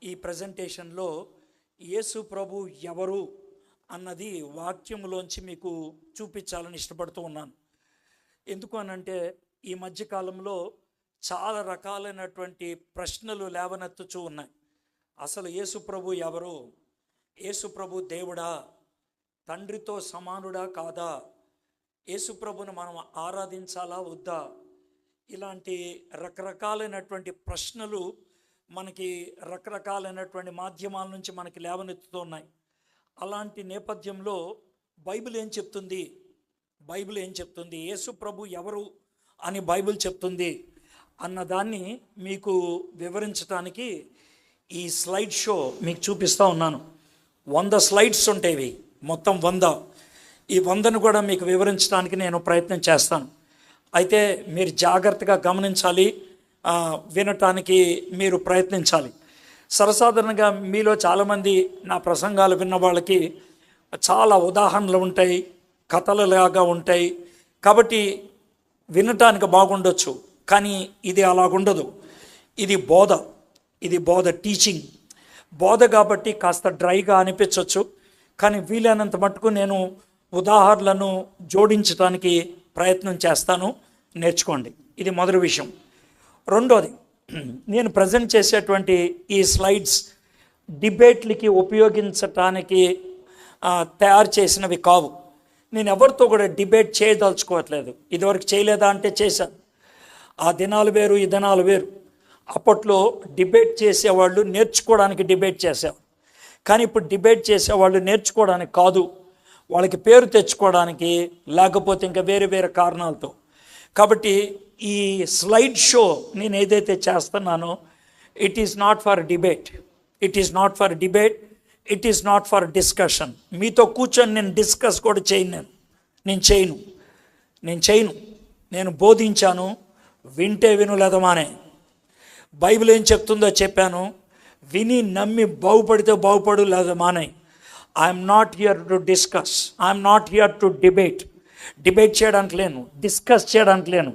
ఈ ప్రజెంటేషన్లో యేసు ప్రభు ఎవరు అన్నది వాక్యములోంచి మీకు చూపించాలని ఇష్టపడుతూ ఉన్నాను. ఎందుకు అనంటే ఈ మధ్యకాలంలో చాలా రకాలైనటువంటి ప్రశ్నలు లేవనెత్తుచూ ఉన్నాయి. అసలు యేసు ప్రభు ఎవరు? యేసు ప్రభు దేవుడా? తండ్రితో సమానుడా కాదా? యేసు ప్రభుని మనం ఆరాధించాలా వద్దా? ఇలాంటి రకరకాలైనటువంటి ప్రశ్నలు మనకి రకరకాలైనటువంటి మాధ్యమాల నుంచి మనకి లేవనెత్తుతున్నాయి. అలాంటి నేపథ్యంలో బైబిల్ ఏం చెప్తుంది? బైబిల్ ఏం చెప్తుంది? యేసు ప్రభు ఎవరు అని బైబిల్ చెప్తుంది అన్నదాన్ని మీకు వివరించడానికి ఈ స్లైడ్ షో మీకు చూపిస్తూ ఉన్నాను. 100 స్లైడ్స్ ఉంటాయి, మొత్తం 100. ఈ 100ను కూడా మీకు వివరించడానికి నేను ప్రయత్నం చేస్తాను. అయితే మీరు జాగ్రత్తగా గమనించాలి, వినటానికి మీరు ప్రయత్నించాలి. సర్వసాధారణంగా మీలో చాలామంది నా ప్రసంగాలు విన్న వాళ్ళకి చాలా ఉదాహరణలు ఉంటాయి, కథలలాగా ఉంటాయి, కాబట్టి వినటానికి బాగుండొచ్చు. కానీ ఇది అలాగుండదు. ఇది బోధ టీచింగ్ బోధ కాబట్టి కాస్త డ్రైగా అనిపించవచ్చు. కానీ వీలైనంత మటుకు నేను ఉదాహరణలను జోడించడానికి ప్రయత్నం చేస్తాను. నేర్చుకోండి. ఇది మొదటి విషయం. రెండోది, నేను ప్రజెంట్ చేసేటువంటి ఈ స్లైడ్స్ డిబేట్లకి ఉపయోగించటానికి తయారు చేసినవి కావు. నేను ఎవరితో కూడా డిబేట్ చేయదలుచుకోవట్లేదు. ఇదివరకు చేయలేదా అంటే చేశాను. ఆ దినాలు వేరు, ఈ దినాలు వేరు. అప్పట్లో డిబేట్ చేసేవాళ్ళు నేర్చుకోవడానికి డిబేట్ చేసేవారు. కానీ ఇప్పుడు డిబేట్ చేసేవాళ్ళు నేర్చుకోవడానికి కాదు, వాళ్ళకి పేరు తెచ్చుకోవడానికి, లేకపోతే ఇంకా వేరే వేరే కారణాలతో. కాబట్టి ఈ స్లైడ్ షో నేను ఏదైతే చేస్తున్నానో it is not for debate, it is not for debate, it is not for discussion. మీతో కూర్చొని నేను డిస్కస్ కూడా నేను చేయను. నేను బోధించాను, వింటే విను లేదా మానే. బైబిల్ ఏం చెప్తుందో చెప్పాను, విని నమ్మి బాగుపడితే బాగుపడు లేదా మానే. I'm not here to discuss, I'm not here to debate చేయడానికి లేను, డిస్కస్ చేయడానికి లేను,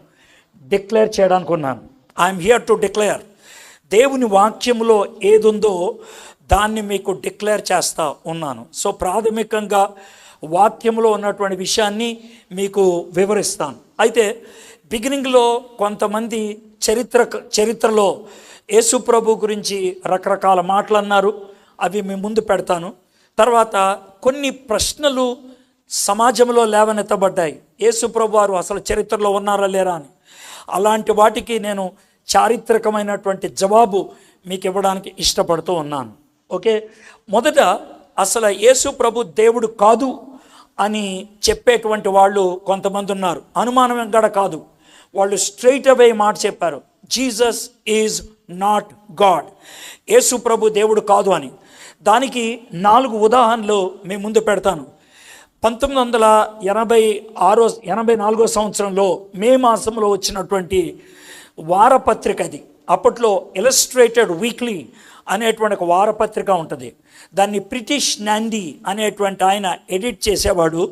డిక్లేర్ చేయడానికి ఉన్నాను. I'm here to declare. దేవుని వాక్యంలో ఏదుందో దాన్ని మీకు డిక్లేర్ చేస్తూ ఉన్నాను. సో ప్రాథమికంగా వాక్యంలో ఉన్నటువంటి విషయాన్ని మీకు వివరిస్తాను. అయితే బిగినింగ్లో కొంతమంది చరిత్రలో యేసు ప్రభు గురించి రకరకాల మాటలు అన్నారు, అవి మీ ముందు పెడతాను. తర్వాత కొన్ని ప్రశ్నలు సమాజంలో లేవనెత్తబడ్డాయి. యేసు ప్రభు వారు అసలు చరిత్రలో ఉన్నారా లేరా అని. అలాంటి వాటికి నేను చారిత్రకమైనటువంటి జవాబు మీకు ఇవ్వడానికి ఇష్టపడుతూ ఉన్నాను. ఓకే, మొదట అసలు యేసు ప్రభు దేవుడు కాదు అని చెప్పేటువంటి వాళ్ళు కొంతమంది ఉన్నారు. అనుమానం కూడా కాదు, వాళ్ళు స్ట్రైట్ అవే మాట చెప్పారు, జీసస్ ఈజ్ నాట్ గాడ్. యేసు ప్రభు దేవుడు కాదు అని. దానికి 4 ఉదాహరణలు మీ ముందు పెడతాను. 1984 సంవత్సరంలో మే మాసంలో వచ్చినటువంటి వారపత్రిక అది. అప్పట్లో ఇలస్ట్రేటెడ్ వీక్లీ అనేటువంటి ఒక వారపత్రిక ఉంటుంది. దాన్ని బ్రిటిష్ నాందీ అనేటువంటి ఆయన ఎడిట్ చేసేవాడు.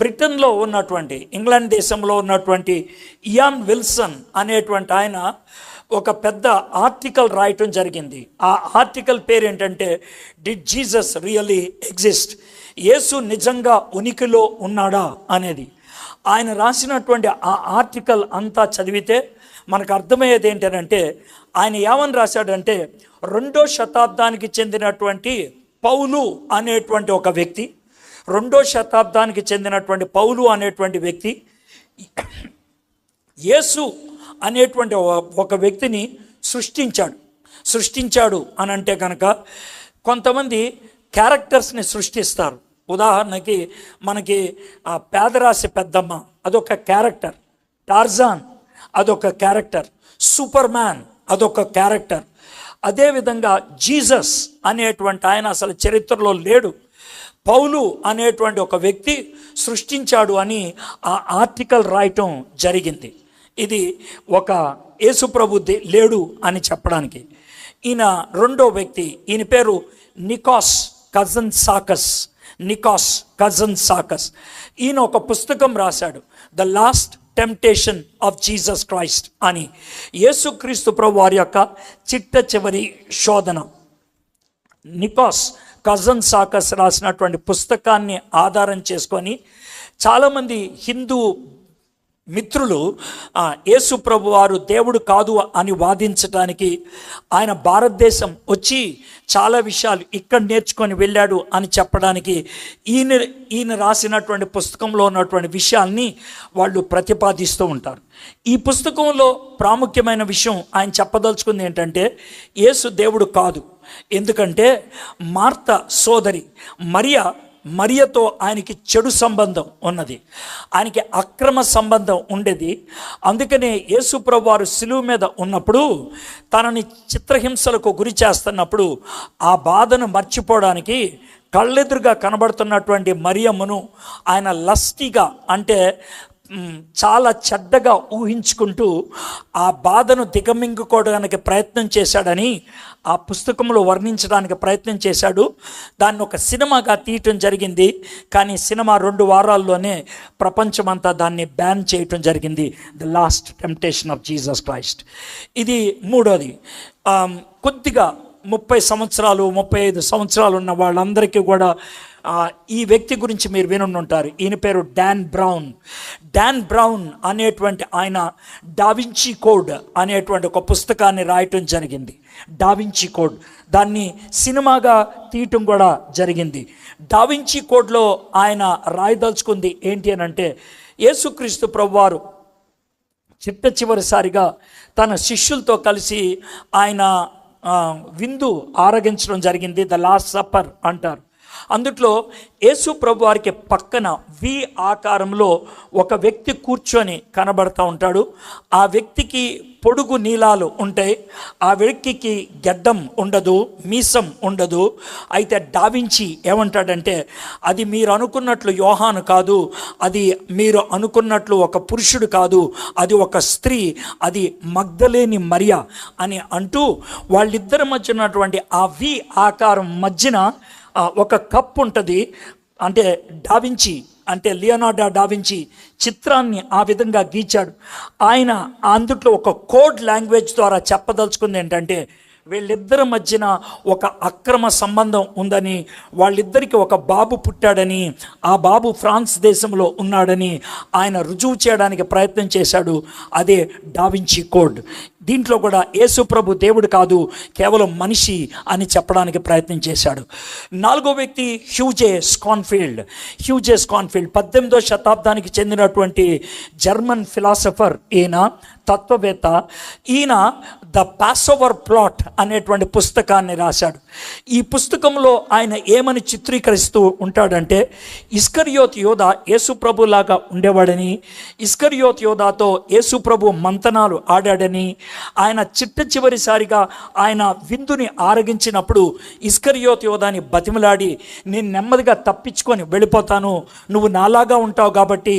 బ్రిటన్లో ఉన్నటువంటి, ఇంగ్లాండ్ దేశంలో ఉన్నటువంటి ఇయాన్ విల్సన్ అనేటువంటి ఆయన ఒక పెద్ద ఆర్టికల్ రాయటం జరిగింది. ఆ ఆర్టికల్ పేరు ఏంటంటే డిడ్ జీసస్ రియల్లీ ఎగ్జిస్ట్? యేసు నిజంగా ఉనికిలో ఉన్నాడా అనేది. ఆయన రాసినటువంటి ఆ ఆర్టికల్ అంతా చదివితే మనకు అర్థమయ్యేది ఏంటంటే, ఆయన ఏమని రాశాడంటే, 2వ శతాబ్దానికి చెందినటువంటి పౌలు అనేటువంటి ఒక వ్యక్తి, 2వ శతాబ్దానికి చెందినటువంటి పౌలు అనేటువంటి వ్యక్తి యేసు అనేటువంటి ఒక వ్యక్తిని సృష్టించాడు అని అంటే కనుక కొంతమంది క్యారెక్టర్స్ని సృష్టిస్తారు. ఉదాహరణకి మనకి ఆ పేదరాశి పెద్దమ్మ అదొక క్యారెక్టర్, టార్జాన్ అదొక క్యారెక్టర్, సూపర్ మ్యాన్ అదొక క్యారెక్టర్. అదేవిధంగా జీసస్ అనేటువంటి ఆయన అసలు చరిత్రలో లేడు, పౌలు అనేటువంటి ఒక వ్యక్తి సృష్టించాడు అని ఆ ఆర్టికల్ రాయటం జరిగింది. ఇది ఒక యేసుప్రభు లేడు అని చెప్పడానికి. ఈయన 2వ వ్యక్తి, ఈయన పేరు నికాస్ కజన్సాకస్. ఈయన ఒక పుస్తకం రాశాడు, the last temptation of Jesus Christ అని. యేసుక్రీస్తు ప్రభు వారి యొక్క చిట్ట చివరి శోధన. నికోస్ కజన్సాకస్ రాసినటువంటి పుస్తకాన్ని ఆధారం చేసుకొని చాలామంది హిందూ మిత్రులు యేసు ప్రభు వారు దేవుడు కాదు అని వాదించడానికి ఆయన భారతదేశం చాలా విషయాలు ఇక్కడ నేర్చుకొని వెళ్ళాడు అని చెప్పడానికి ఈయన రాసినటువంటి పుస్తకంలో ఉన్నటువంటి విషయాల్ని వాళ్ళు ప్రతిపాదిస్తూ ఉంటారు. ఈ పుస్తకంలో ప్రాముఖ్యమైన విషయం ఆయన చెప్పదలుచుకుంది ఏంటంటే, యేసు దేవుడు కాదు. ఎందుకంటే మార్త సోదరి మరియతో ఆయనకి చెడు సంబంధం ఉన్నది, ఆయనకి అక్రమ సంబంధం ఉండేది. అందుకనే యేసు ప్రభు వారు సిలువ మీద ఉన్నప్పుడు తనని చిత్రహింసలకు గురి చేస్తున్నప్పుడు ఆ బాధను మర్చిపోవడానికి కళ్ళెదురుగా కనబడుతున్నటువంటి మరియమ్మను ఆయన లస్టిగా, అంటే చాలా చెడ్డగా ఊహించుకుంటూ ఆ బాధను దిగమింగుకోవడానికి ప్రయత్నం చేశాడని ఆ పుస్తకంలో వర్ణించడానికి ప్రయత్నం చేశాడు. దాన్ని ఒక సినిమాగా తీయటం జరిగింది. కానీ సినిమా 2 వారాల్లోనే ప్రపంచమంతా దాన్ని బ్యాన్ చేయటం జరిగింది. The last temptation of Jesus Christ. ఇది మూడోది. కొద్దిగా 30 సంవత్సరాలు 35 సంవత్సరాలు ఉన్న వాళ్ళందరికీ కూడా ఈ వ్యక్తి గురించి మీరు వినుంటారు. ఈయన పేరు డాన్ బ్రౌన్ అనేటువంటి ఆయన డావించి కోడ్ అనేటువంటి ఒక పుస్తకాన్ని రాయటం జరిగింది. డావించి కోడ్, దాన్ని సినిమాగా తీయటం కూడా జరిగింది. డావించి కోడ్లో ఆయన రాయదలుచుకుంది ఏంటి అని అంటే, యేసుక్రీస్తు ప్రభువారు చివరిసారిగా తన శిష్యులతో కలిసి ఆయన విందు ఆరగించడం జరిగింది. ద లాస్ట్ సప్పర్ అంటారు. అందుట్లో యేసు ప్రభు వారికి పక్కన వి ఆకారంలో ఒక వ్యక్తి కూర్చొని కనబడతా ఉంటాడు. ఆ వ్యక్తికి పొడుగు నీలాలు ఉంటాయి. ఆ వ్యక్తికి గడ్డం ఉండదు, మీసం ఉండదు. అయితే డావించి ఏమంటాడంటే, అది మీరు అనుకున్నట్లు యోహాను కాదు, అది మీరు అనుకున్నట్లు ఒక పురుషుడు కాదు, అది ఒక స్త్రీ, అది మగ్దలేని మరియా అని అంటూ వాళ్ళిద్దరి మధ్య ఉన్నటువంటి ఆ వి ఆకారం మధ్యన ఒక కప్ ఉంటుంది. అంటే డావించి అంటే లియోనార్డో డావించి చిత్రాన్ని ఆ విధంగా గీచాడు. ఆయన అందుట్లో ఒక కోడ్ లాంగ్వేజ్ ద్వారా చెప్పదలుచుకుంది ఏంటంటే, వీళ్ళిద్దరి మధ్యన ఒక అక్రమ సంబంధం ఉందని, వాళ్ళిద్దరికి ఒక బాబు పుట్టాడని, ఆ బాబు ఫ్రాన్స్ దేశంలో ఉన్నాడని ఆయన రుజువు చేయడానికి ప్రయత్నం చేశాడు. అదే డావించి కోడ్. దీంట్లో కూడా యేసు ప్రభు దేవుడు కాదు, కేవలం మనిషి అని చెప్పడానికి ప్రయత్నం చేశాడు. 4వ వ్యక్తి హ్యూజే స్కాన్ఫీల్డ్ 18వ శతాబ్దానికి చెందినటువంటి జర్మన్ ఫిలాసఫర్. ఈయన తత్వవేత్త. ఈయన ద పాసోవర్ ప్లాట్ అనేటువంటి పుస్తకాన్ని రాశాడు. ఈ పుస్తకంలో ఆయన ఏమని చిత్రీకరిస్తూ ఉంటాడంటే, ఇస్కరియోత్ యోధ యేసు ప్రభు లాగా ఉండేవాడని, ఇస్కరియోత్ యోధాతో యేసు ప్రభు మంతనాలు ఆడాడని, ఆయన చివరిసారిగా ఆయన విందుని ఆరగించినప్పుడు ఇస్కరియోత్ యోధాని బతిమలాడి, నేను నెమ్మదిగా తప్పించుకొని వెళ్ళిపోతాను, నువ్వు నాలాగా ఉంటావు కాబట్టి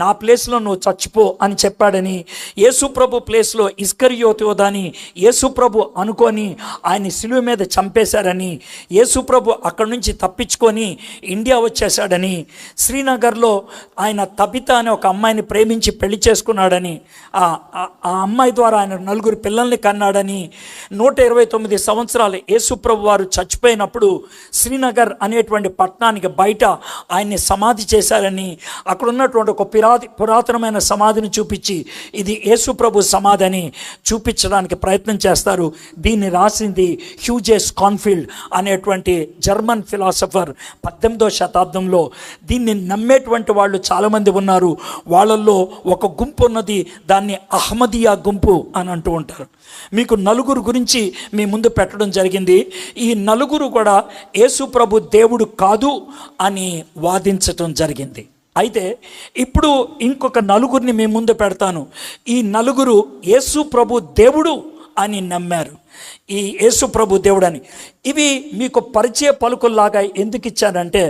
నా ప్లేస్లో నువ్వు చచ్చిపో అని చెప్పాడని, యేసు ప్రభు ప్లేస్లో ఇస్కరియోత్ యోధాని యేసు ప్రభు అనుకొని ఆయన సిలువ మీద చంపేశారని, యేసు ప్రభు అక్కడి నుంచి తప్పించుకొని ఇండియా వచ్చేసాడని, శ్రీనగర్లో ఆయన తబితా అనే ఒక అమ్మాయిని ప్రేమించి పెళ్లి చేసుకున్నాడని, ఆ అమ్మాయి ద్వారా ఆయన 4 పిల్లల్ని కన్నాడని, 129 సంవత్సరాలు యేసు ప్రభు వారు చచ్చిపోయినప్పుడు శ్రీనగర్ అనేటువంటి పట్టణానికి బయట ఆయన్ని సమాధి చేశారని, అక్కడ ఉన్నటువంటి ఒక పురాతనమైన సమాధిని చూపించి ఇది యేసు ప్రభు సమాధి అని చూపించడానికి ప్రయత్నం చేస్తారు. దీన్ని రాసింది హ్యూజే స్కాన్ఫీల్డ్ అనేటువంటి జర్మన్ ఫిలాసఫర్ 18వ శతాబ్దంలో. దీన్ని నమ్మేటువంటి వాళ్ళు చాలామంది ఉన్నారు. వాళ్ళల్లో ఒక గుంపు ఉన్నది, దాన్ని అహ్మదియా గుంపు అని అంటూ ఉంటారు. మీకు 4 గురించి మీ ముందు పెట్టడం జరిగింది. ఈ 4 కూడా యేసు ప్రభు దేవుడు కాదు అని వాదించటం జరిగింది. అయితే ఇప్పుడు ఇంకొక 4 మీ ముందు పెడతాను. ఈ 4 యేసు ప్రభు దేవుడు అని నమ్మారు. ఈ యేసు ప్రభు దేవుడని. ఇవి మీకు పరిచయ పలుకుల్లాగా ఎందుకు ఇచ్చానంటే,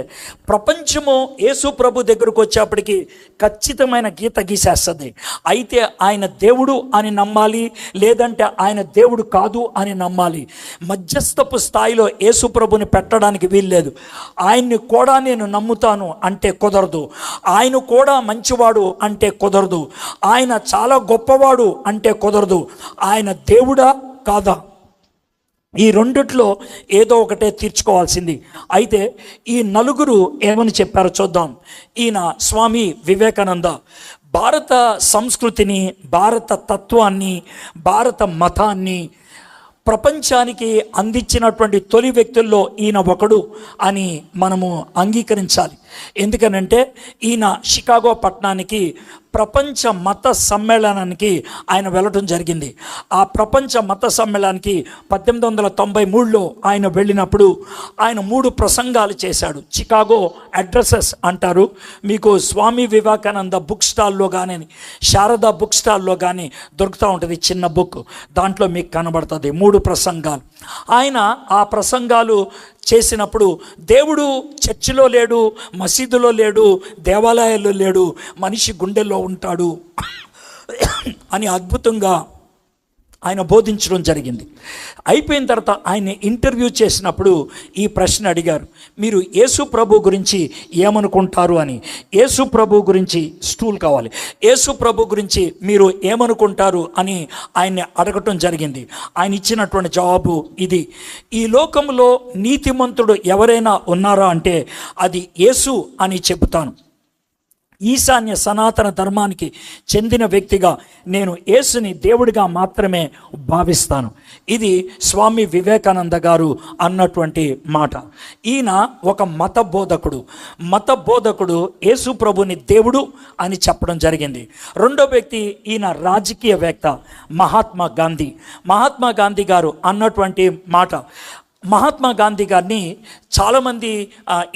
ప్రపంచము యేసు ప్రభు దగ్గరకు వచ్చేప్పటికి ఖచ్చితమైన గీత గీసేస్తుంది. అయితే ఆయన దేవుడు అని నమ్మాలి, లేదంటే ఆయన దేవుడు కాదు అని నమ్మాలి. మధ్యస్థపు స్థాయిలో యేసు ప్రభుని పెట్టడానికి వీల్లేదు. ఆయన్ని కూడా నేను నమ్ముతాను అంటే కుదరదు, ఆయన కూడా మంచివాడు అంటే కుదరదు, ఆయన చాలా గొప్పవాడు అంటే కుదరదు. ఆయన దేవుడా కాదా? ఈ రెండిట్లో ఏదో ఒకటే తీర్చుకోవాల్సింది. అయితే ఈ నలుగురు ఏమని చెప్పారో చూద్దాం. ఈయన స్వామి వివేకానంద భారత సంస్కృతిని, భారత తత్వాన్ని, భారత మతాన్ని ప్రపంచానికి అందించినటువంటి తొలి వ్యక్తుల్లో ఈయన ఒకడు అని మనము అంగీకరించాలి. ఎందుకనంటే ఈయన షికాగో పట్టణానికి ప్రపంచ మత సమ్మేళనానికి ఆయన వెళ్ళటం జరిగింది. ఆ ప్రపంచ మత సమ్మేళనానికి 1893లో ఆయన వెళ్ళినప్పుడు ఆయన 3 ప్రసంగాలు చేశాడు. చికాగో అడ్రసెస్ అంటారు. మీకు స్వామి వివేకానంద బుక్ స్టాల్లో కానీ, శారదా బుక్ స్టాల్లో కానీ దొరుకుతూ ఉంటుంది చిన్న బుక్. దాంట్లో మీకు కనబడుతుంది 3 ప్రసంగాలు. ఆయన ఆ ప్రసంగాలు చేసినప్పుడు దేవుడు చర్చిలో లేడు, మసీదులో లేడు, దేవాలయాల్లో లేడు, మనిషి గుండెల్లో ఉంటాడు అని అద్భుతంగా ఆయన బోధించడం జరిగింది. అయిపోయిన తర్వాత ఆయన ఇంటర్వ్యూ చేసినప్పుడు ఈ ప్రశ్న అడిగారు, మీరు యేసు ప్రభు గురించి ఏమనుకుంటారు అని. యేసు ప్రభు గురించి స్టూల్ కావాలి, యేసు ప్రభు గురించి మీరు ఏమనుకుంటారు అని ఆయన్ని అడగటం జరిగింది. ఆయన ఇచ్చినటువంటి జవాబు ఇది: ఈ లోకంలో నీతిమంతుడు ఎవరైనా ఉన్నారా అంటే అది యేసు అని చెబుతాను. ఈశాన్య సనాతన ధర్మానికి చెందిన వ్యక్తిగా నేను యేసుని దేవుడిగా మాత్రమే భావిస్తాను. ఇది స్వామి వివేకానంద గారు అన్నటువంటి మాట. ఈయన ఒక మత బోధకుడు యేసు ప్రభుని దేవుడు అని చెప్పడం జరిగింది. రెండో వ్యక్తి ఈయన రాజకీయవేత్త మహాత్మా గాంధీ గారు అన్నటువంటి మాట. మహాత్మా గాంధీ గారిని చాలామంది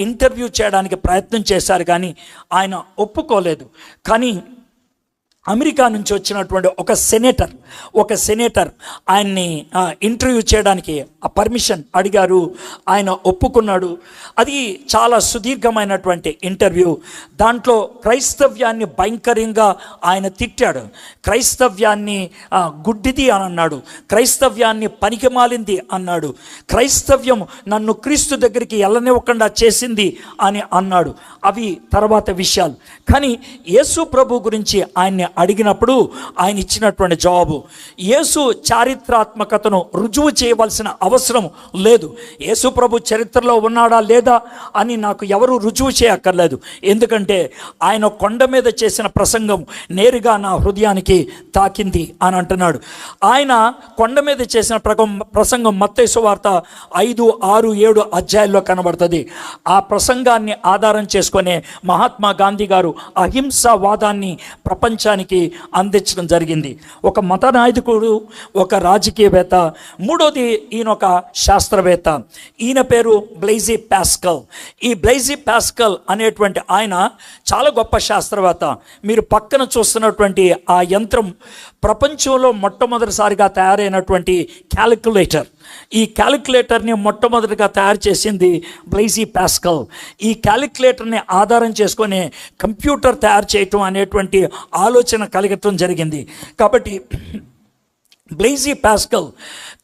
ఇంటర్వ్యూ చేయడానికి ప్రయత్నం చేశారు, కానీ ఆయన ఒప్పుకోలేదు. కానీ అమెరికా నుంచి వచ్చినటువంటి ఒక సెనేటర్ ఆయన్ని ఇంటర్వ్యూ చేయడానికి పర్మిషన్ అడిగారు. ఆయన ఒప్పుకున్నాడు. అది చాలా సుదీర్ఘమైనటువంటి ఇంటర్వ్యూ. దాంట్లో క్రైస్తవ్యాన్ని భయంకరంగా ఆయన తిట్టాడు. క్రైస్తవ్యాన్ని గుడ్డిది అని అన్నాడు, క్రైస్తవ్యాన్ని పనికిమాలింది అన్నాడు, క్రైస్తవ్యం నన్ను క్రీస్తు దగ్గరికి వెళ్ళనివ్వకుండా చేసింది అని అన్నాడు. అవి తర్వాత విషయాలు. కానీ యేసు ప్రభు గురించి ఆయన్ని అడిగినప్పుడు ఆయన ఇచ్చినటువంటి జవాబు: యేసు చారిత్రాత్మకతను రుజువు చేయవలసిన అవసరం లేదు. యేసు ప్రభు చరిత్రలో ఉన్నాడా లేదా అని నాకు ఎవరు రుజువు చేయక్కర్లేదు. ఎందుకంటే ఆయన కొండ మీద చేసిన ప్రసంగం నేరుగా నా హృదయానికి తాకింది అని అంటున్నాడు. ఆయన కొండ మీద చేసిన ప్రసంగం మత్తయి సువార్త 5, 6, 7 అధ్యాయాల్లో కనబడుతుంది. ఆ ప్రసంగాన్ని ఆధారం చేసుకునే మహాత్మా గాంధీ గారు అహింసావాదాన్ని ప్రపంచానికి అందించడం జరిగింది. ఒక మత నాయకుడు, ఒక రాజకీయవేత్త. మూడోది ఈయన ఒక శాస్త్రవేత్త. ఈయన పేరు బ్లైజీ పాస్కల్. ఈ బ్లైజీ పాస్కల్ అనేటువంటి ఆయన చాలా గొప్ప శాస్త్రవేత్త. మీరు పక్కన చూస్తున్నటువంటి ఆ యంత్రం ప్రపంచంలో మొట్టమొదటిసారిగా తయారైనటువంటి క్యాలిక్యులేటర్. ఈ క్యాలిక్యులేటర్ని మొట్టమొదటిగా తయారు చేసింది బ్లైజీ పాస్కల్. ఈ క్యాలిక్యులేటర్ని ఆధారం చేసుకొని కంప్యూటర్ తయారు చేయటం అనేటువంటి ఆలోచన కలగటం జరిగింది. కాబట్టి బ్లైజీ పాస్కల్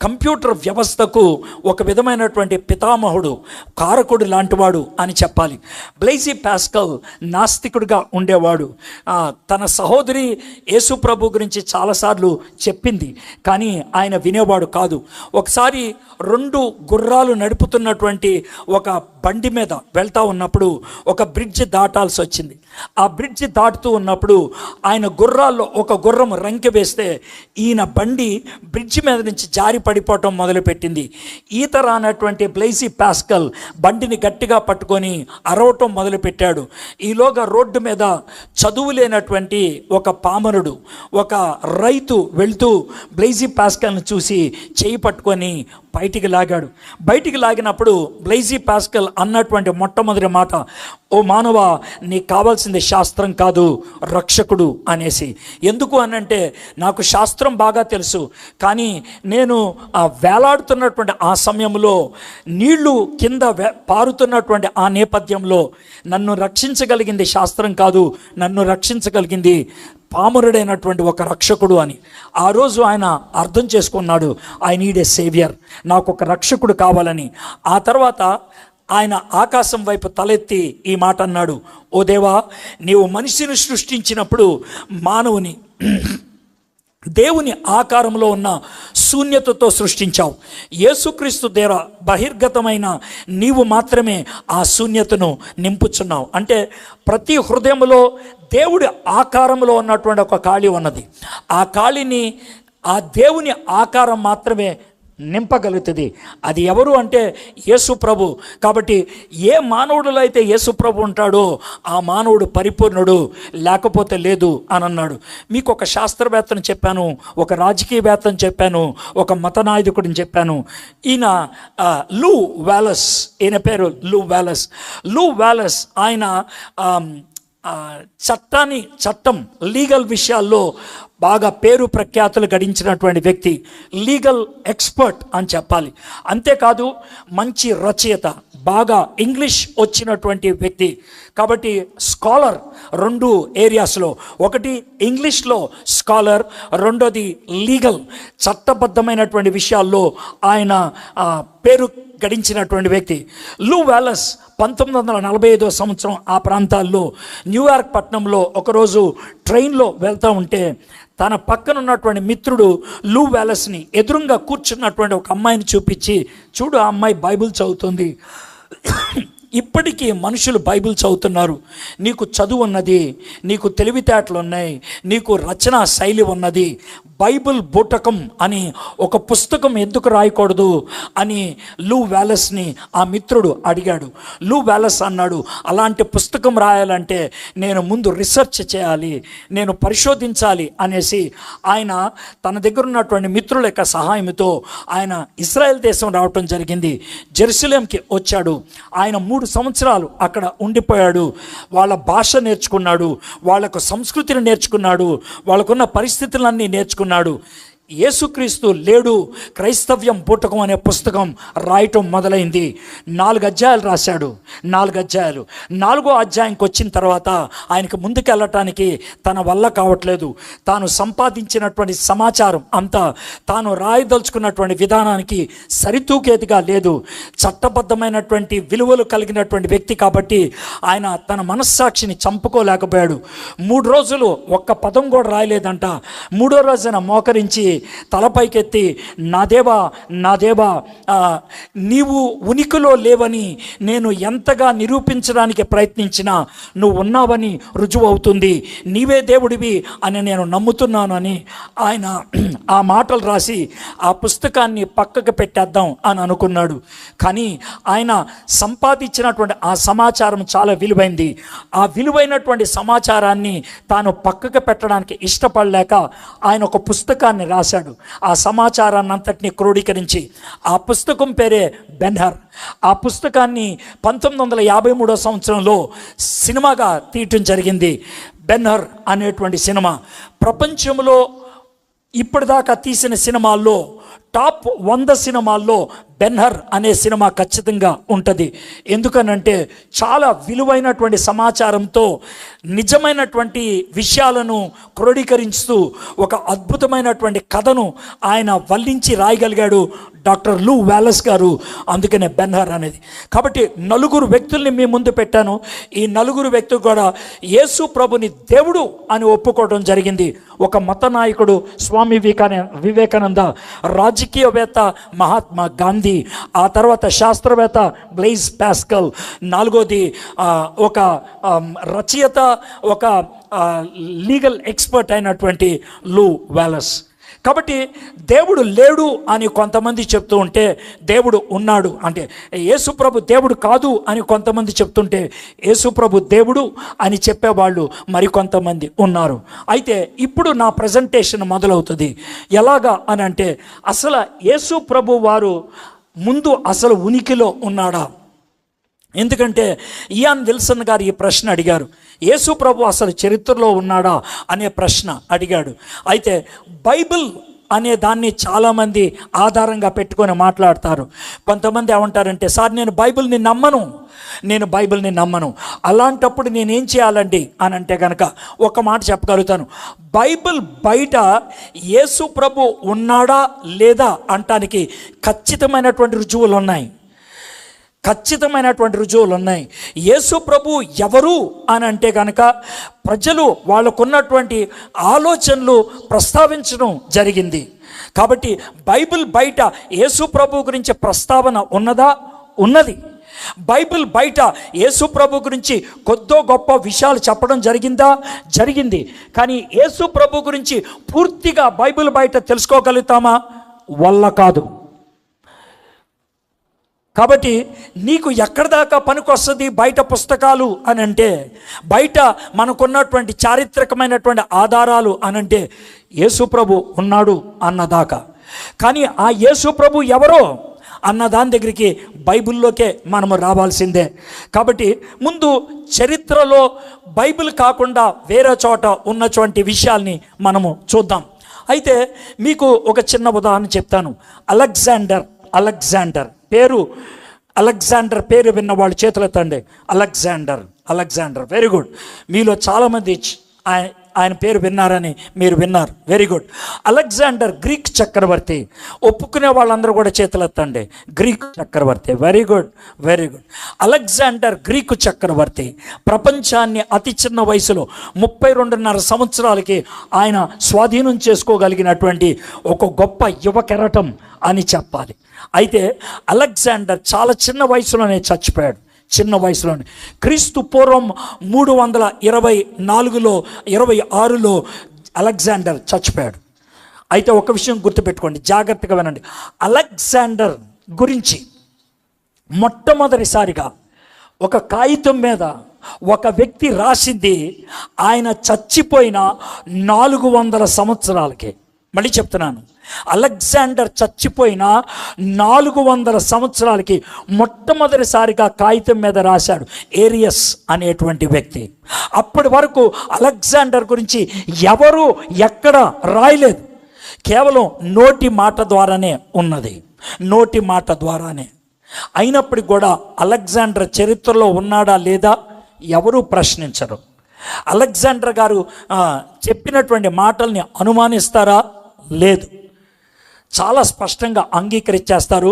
కంప్యూటర్ వ్యవస్థకు ఒక విధమైనటువంటి పితామహుడు, కారకుడు లాంటివాడు అని చెప్పాలి. బ్లైజీ పాస్కల్ నాస్తికుడిగా ఉండేవాడు. తన సహోదరి యేసు ప్రభు గురించి చాలాసార్లు చెప్పింది, కానీ ఆయన వినేవాడు కాదు. ఒకసారి 2 గుర్రాలు నడుపుతున్నటువంటి ఒక బండి మీద వెళ్తూ ఉన్నప్పుడు ఒక బ్రిడ్జ్ దాటాల్సి వచ్చింది. ఆ బ్రిడ్జ్ దాటుతూ ఉన్నప్పుడు ఆయన గుర్రాల్లో ఒక గుర్రం రంకె వేస్తే ఈయన బండి బ్రిడ్జ్ మీద నుంచి జారి పడిపోవటం మొదలుపెట్టింది. ఈత రానటువంటి బ్లైజీ పాస్కల్ బండిని గట్టిగా పట్టుకొని అరవటం మొదలుపెట్టాడు. ఈలోగా రోడ్డు మీద చదువు లేనటువంటి ఒక పామరుడు, ఒక రైతు వెళ్తూ బ్లైజీ పాస్కల్ని చూసి చేయి పట్టుకొని బయటికి లాగాడు. బయటికి లాగినప్పుడు బ్లైజీ పాస్కల్ అన్నటువంటి మొట్టమొదటి మాట: ఓ మానవ, నీకు కావాల్సింది శాస్త్రం కాదు, రక్షకుడు అనేసి. ఎందుకు అనంటే నాకు శాస్త్రం బాగా తెలుసు, కానీ నేను వేలాడుతున్నటువంటి ఆ సమయంలో, నీళ్లు కింద పారుతున్నటువంటి ఆ నేపథ్యంలో నన్ను రక్షించగలిగింది శాస్త్రం కాదు, నన్ను రక్షించగలిగింది పామరుడైనటువంటి ఒక రక్షకుడు అని. ఆ రోజు ఆయన అర్థం చేసుకున్నాడు, ఐ నీడ్ ఏ సేవియర్, నాకు ఒక రక్షకుడు కావాలని. ఆ తర్వాత ఆయన ఆకాశం వైపు తలెత్తి ఈ మాట అన్నాడు: ఓ దేవా, నీవు మనిషిని సృష్టించినప్పుడు మానవుని దేవుని ఆకారంలో ఉన్న శూన్యతతో సృష్టించావు. యేసుక్రీస్తు ద్వారా బహిర్గతమైన నీవు మాత్రమే ఆ శూన్యతను నింపుచున్నావు. అంటే ప్రతి హృదయంలో దేవుడి ఆకారంలో ఉన్నటువంటి ఒక ఖాళీ ఉన్నది. ఆ ఖాళీని ఆ దేవుని ఆకారం మాత్రమే నింపగలుగుతుంది. అది ఎవరు అంటే యేసు ప్రభు. కాబట్టి ఏ మానవుడిలో అయితే యేసు ప్రభు ఉంటాడో ఆ మానవుడు పరిపూర్ణుడు, లేకపోతే లేదు అని అన్నాడు. మీకు ఒక శాస్త్రవేత్తను చెప్పాను, ఒక రాజకీయవేత్తను చెప్పాను, ఒక మత నాయకుడిని చెప్పాను. ఈయన లూ వాలస్, ఈయన పేరు లూ వాలస్. లూ వాలస్ ఆయన చట్టం లీగల్ విషయాల్లో బాగా పేరు ప్రఖ్యాతులు గడించినటువంటి వ్యక్తి, లీగల్ ఎక్స్పర్ట్ అని చెప్పాలి. అంతేకాదు మంచి రచయిత, బాగా ఇంగ్లీష్ వచ్చినటువంటి వ్యక్తి. కాబట్టి స్కాలర్ 2 ఏరియాస్లో, ఒకటి ఇంగ్లీష్లో స్కాలర్, రెండోది లీగల్ చట్టబద్ధమైనటువంటి విషయాల్లో ఆయన పేరు గడించినటువంటి వ్యక్తి. లూ వాలస్ 1945 సంవత్సరం ఆ ప్రాంతాల్లో న్యూయార్క్ పట్టణంలో ఒకరోజు ట్రైన్లో వెళ్తూ ఉంటే తన పక్కన ఉన్నటువంటి మిత్రుడు లూ వాలస్ని ఎదురుగా కూర్చున్నటువంటి ఒక అమ్మాయిని చూపించి, చూడు ఆ అమ్మాయి బైబిల్ చదువుతుంది, ఇప్పటికీ మనుషులు బైబిల్ చదువుతున్నారు, నీకు చదువు ఉన్నది, నీకు తెలివితేటలు ఉన్నాయి, నీకు రచనా శైలి ఉన్నది, బైబిల్ బూటకం అని ఒక పుస్తకం ఎందుకు రాయకూడదు అని లూ వాలస్ని ఆ మిత్రుడు అడిగాడు. లూ వాలస్ అన్నాడు, అలాంటి పుస్తకం రాయాలంటే నేను ముందు రీసెర్చ్ చేయాలి, నేను పరిశోధించాలి అనేసి ఆయన తన దగ్గర ఉన్నటువంటి మిత్రుల యొక్క సహాయంతో ఆయన ఇజ్రాయెల్ దేశం రావటం జరిగింది. జెరూసలేంకి వచ్చాడు. ఆయన 3 సంవత్సరాలు అక్కడ ఉండిపోయాడు. వాళ్ళ భాష నేర్చుకున్నాడు, వాళ్ళకు సంస్కృతిని నేర్చుకున్నాడు, వాళ్ళకున్న పరిస్థితులన్నీ నేర్చుకున్నాడు. యేసుక్రీస్తు లేడు క్రైస్తవ్యం బూటకం అనే పుస్తకం రాయటం మొదలైంది. 4 అధ్యాయాలు రాశాడు. 4 అధ్యాయాలు. 4వ అధ్యాయంకి వచ్చిన తర్వాత ఆయనకు ముందుకెళ్ళటానికి తన వల్ల కావట్లేదు. తాను సంపాదించినటువంటి సమాచారం అంతా తాను రాయదలుచుకున్నటువంటి విధానానికి సరితూకేదిగా లేదు. చట్టబద్ధమైనటువంటి విలువలు కలిగినటువంటి వ్యక్తి కాబట్టి ఆయన తన మనస్సాక్షిని చంపుకోలేకపోయాడు. 3 రోజులు ఒక్క పదం కూడా రాయలేదంట. 3వ రోజున మోకరించి తలపైకెత్తి, నా దేవా నా దేవా, నీవు ఉనికిలో లేవని నేను ఎంతగా నిరూపించడానికి ప్రయత్నించినా నువ్వు ఉన్నావని రుజువు అవుతుంది, నీవే దేవుడివి అని నేను నమ్ముతున్నాను అని ఆయన ఆ మాటలు రాసి ఆ పుస్తకాన్ని పక్కకు పెట్టేద్దాం అని అనుకున్నాడు. కానీ ఆయన సంపాదించినటువంటి ఆ సమాచారం చాలా విలువైంది. ఆ విలువైనటువంటి సమాచారాన్ని తాను పక్కకు పెట్టడానికి ఇష్టపడలేక ఆయన ఒక పుస్తకాన్ని రాశాడు. ఆ సమాచారాన్ని అంతటినీ క్రోడీకరించి. ఆ పుస్తకం పేరే బెన్హర్. ఆ పుస్తకాన్ని 1953 సంవత్సరంలో సినిమాగా తీయటం జరిగింది. బెన్హర్ అనేటువంటి సినిమా ప్రపంచంలో ఇప్పటిదాకా తీసిన సినిమాల్లో టాప్ 100 సినిమాల్లో బెన్హర్ అనే సినిమా ఖచ్చితంగా ఉంటుంది. ఎందుకనంటే చాలా విలువైనటువంటి సమాచారంతో నిజమైనటువంటి విషయాలను క్రోడీకరిస్తూ ఒక అద్భుతమైనటువంటి కథను ఆయన వల్లించి రాయగలిగాడు డాక్టర్ లూ వాలస్ గారు. అందుకనే బెన్హర్ అనేది. కాబట్టి 4 వ్యక్తుల్ని మీ ముందు పెట్టాను. ఈ 4 వ్యక్తులు కూడా యేసు ప్రభుని దేవుడు అని ఒప్పుకోవడం జరిగింది. ఒక మత నాయకుడు స్వామి వివేకానంద, రాజకీయవేత్త మహాత్మా గాంధీ, ఆ తర్వాత శాస్త్రవేత్త బ్లైజ్ పాస్కల్, 4వది ఒక రచయిత, ఒక లీగల్ ఎక్స్పర్ట్ అయినటువంటి లూ వాలస్. కాబట్టి దేవుడు లేడు అని కొంతమంది చెప్తూ ఉంటే దేవుడు ఉన్నాడు అంటే, యేసుప్రభు దేవుడు కాదు అని కొంతమంది చెప్తుంటే యేసుప్రభు దేవుడు అని చెప్పేవాళ్ళు మరికొంతమంది ఉన్నారు. అయితే ఇప్పుడు నా ప్రజెంటేషన్ మొదలవుతుంది. ఎలాగా అని అంటే, అసలు యేసుప్రభు వారు ముందు అసలు ఉనికిలో ఉన్నాడా? ఎందుకంటే ఇయాన్ విల్సన్ గారు ఈ ప్రశ్న అడిగారు, యేసు ప్రభు అసలు చరిత్రలో ఉన్నాడా అనే ప్రశ్న అడిగాడు. అయితే బైబిల్ అనే దాన్ని చాలామంది ఆధారంగా పెట్టుకొని మాట్లాడతారు. కొంతమంది ఏమంటారంటే, సార్ నేను బైబిల్ని నమ్మను, అలాంటప్పుడు నేనేం చేయాలండి అని అంటే కనుక ఒక మాట చెప్పగలుగుతాను. బైబిల్ బయట యేసు ప్రభు ఉన్నాడా లేదా అంటానికి ఖచ్చితమైనటువంటి రుజువులు ఉన్నాయి. ఖచ్చితమైనటువంటి రుజువులు ఉన్నాయి. యేసు ప్రభు ఎవరు అని అంటే కనుక ప్రజలు వాళ్ళకున్నటువంటి ఆలోచనలు ప్రస్తావించడం జరిగింది. కాబట్టి బైబిల్ బయట యేసు ప్రభు గురించి ప్రస్తావన ఉన్నదా? ఉన్నది. బైబిల్ బయట యేసు ప్రభు గురించి కొద్దో గొప్ప విషయాలు చెప్పడం జరిగిందా? జరిగింది. కానీ యేసు ప్రభు గురించి పూర్తిగా బైబిల్ బయట తెలుసుకోగలుగుతామా? వల్ల కాదు. కాబట్టి నీకు ఎక్కడి దాకా పనికొస్తుంది బయట పుస్తకాలు అని అంటే, బయట మనకున్నటువంటి చారిత్రకమైనటువంటి ఆధారాలు అనంటే యేసు ప్రభు ఉన్నాడు అన్నదాకా. కానీ ఆ యేసు ప్రభు ఎవరో అన్న దాని దగ్గరికి బైబిల్లోకే మనము రావాల్సిందే. కాబట్టి ముందు చరిత్రలో బైబిల్ కాకుండా వేరే చోట ఉన్నటువంటి విషయాల్ని మనము చూద్దాం. అయితే మీకు ఒక చిన్న ఉదాహరణ చెప్తాను. అలెగ్జాండర్ పేరు విన్న వాళ్ళు చేతులు ఎత్తండి. Alexander very good. మీలో చాలామంది ఆయన పేరు విన్నారని మీరు విన్నారు. Very good. అలెగ్జాండర్ గ్రీక్ చక్రవర్తి. ఒప్పుకునే వాళ్ళందరూ కూడా చేతులు ఎత్తండి. గ్రీక్ చక్రవర్తి. Very good. అలెగ్జాండర్ గ్రీకు చక్రవర్తి ప్రపంచాన్ని అతి చిన్న వయసులో 32.5 సంవత్సరాలకి ఆయన స్వాధీనం చేసుకోగలిగినటువంటి ఒక గొప్ప యువ కెరటం అని చెప్పాలి. అయితే అలెగ్జాండర్ చాలా చిన్న వయసులోనే చచ్చిపోయాడు. చిన్న వయసులోనే. క్రీస్తు పూర్వం 326లో అలెగ్జాండర్ చచ్చిపోయాడు. అయితే ఒక విషయం గుర్తుపెట్టుకోండి, జాగ్రత్తగా వినండి. అలెగ్జాండర్ గురించి మొట్టమొదటిసారిగా ఒక కాగితం మీద ఒక వ్యక్తి రాసింది ఆయన చచ్చిపోయిన 400 సంవత్సరాలకి. మళ్ళీ చెప్తున్నాను, అలెగ్జాండర్ చచ్చిపోయిన 400 సంవత్సరాలకి మొట్టమొదటిసారిగా కాగితం మీద రాశాడు ఏరియస్ అనేటువంటి వ్యక్తి. అప్పటి వరకు అలెగ్జాండర్ గురించి ఎవరు ఎక్కడ రాయలేదు. కేవలం నోటి మాట ద్వారానే ఉన్నది. నోటి మాట ద్వారానే. అయినప్పటికి కూడా అలెగ్జాండర్ చరిత్రలో ఉన్నాడా లేదా ఎవరూ ప్రశ్నించరు. అలెగ్జాండర్ గారు చెప్పినటువంటి మాటల్ని అనుమానిస్తారా? లేదు. చాలా స్పష్టంగా అంగీకరించేస్తారు.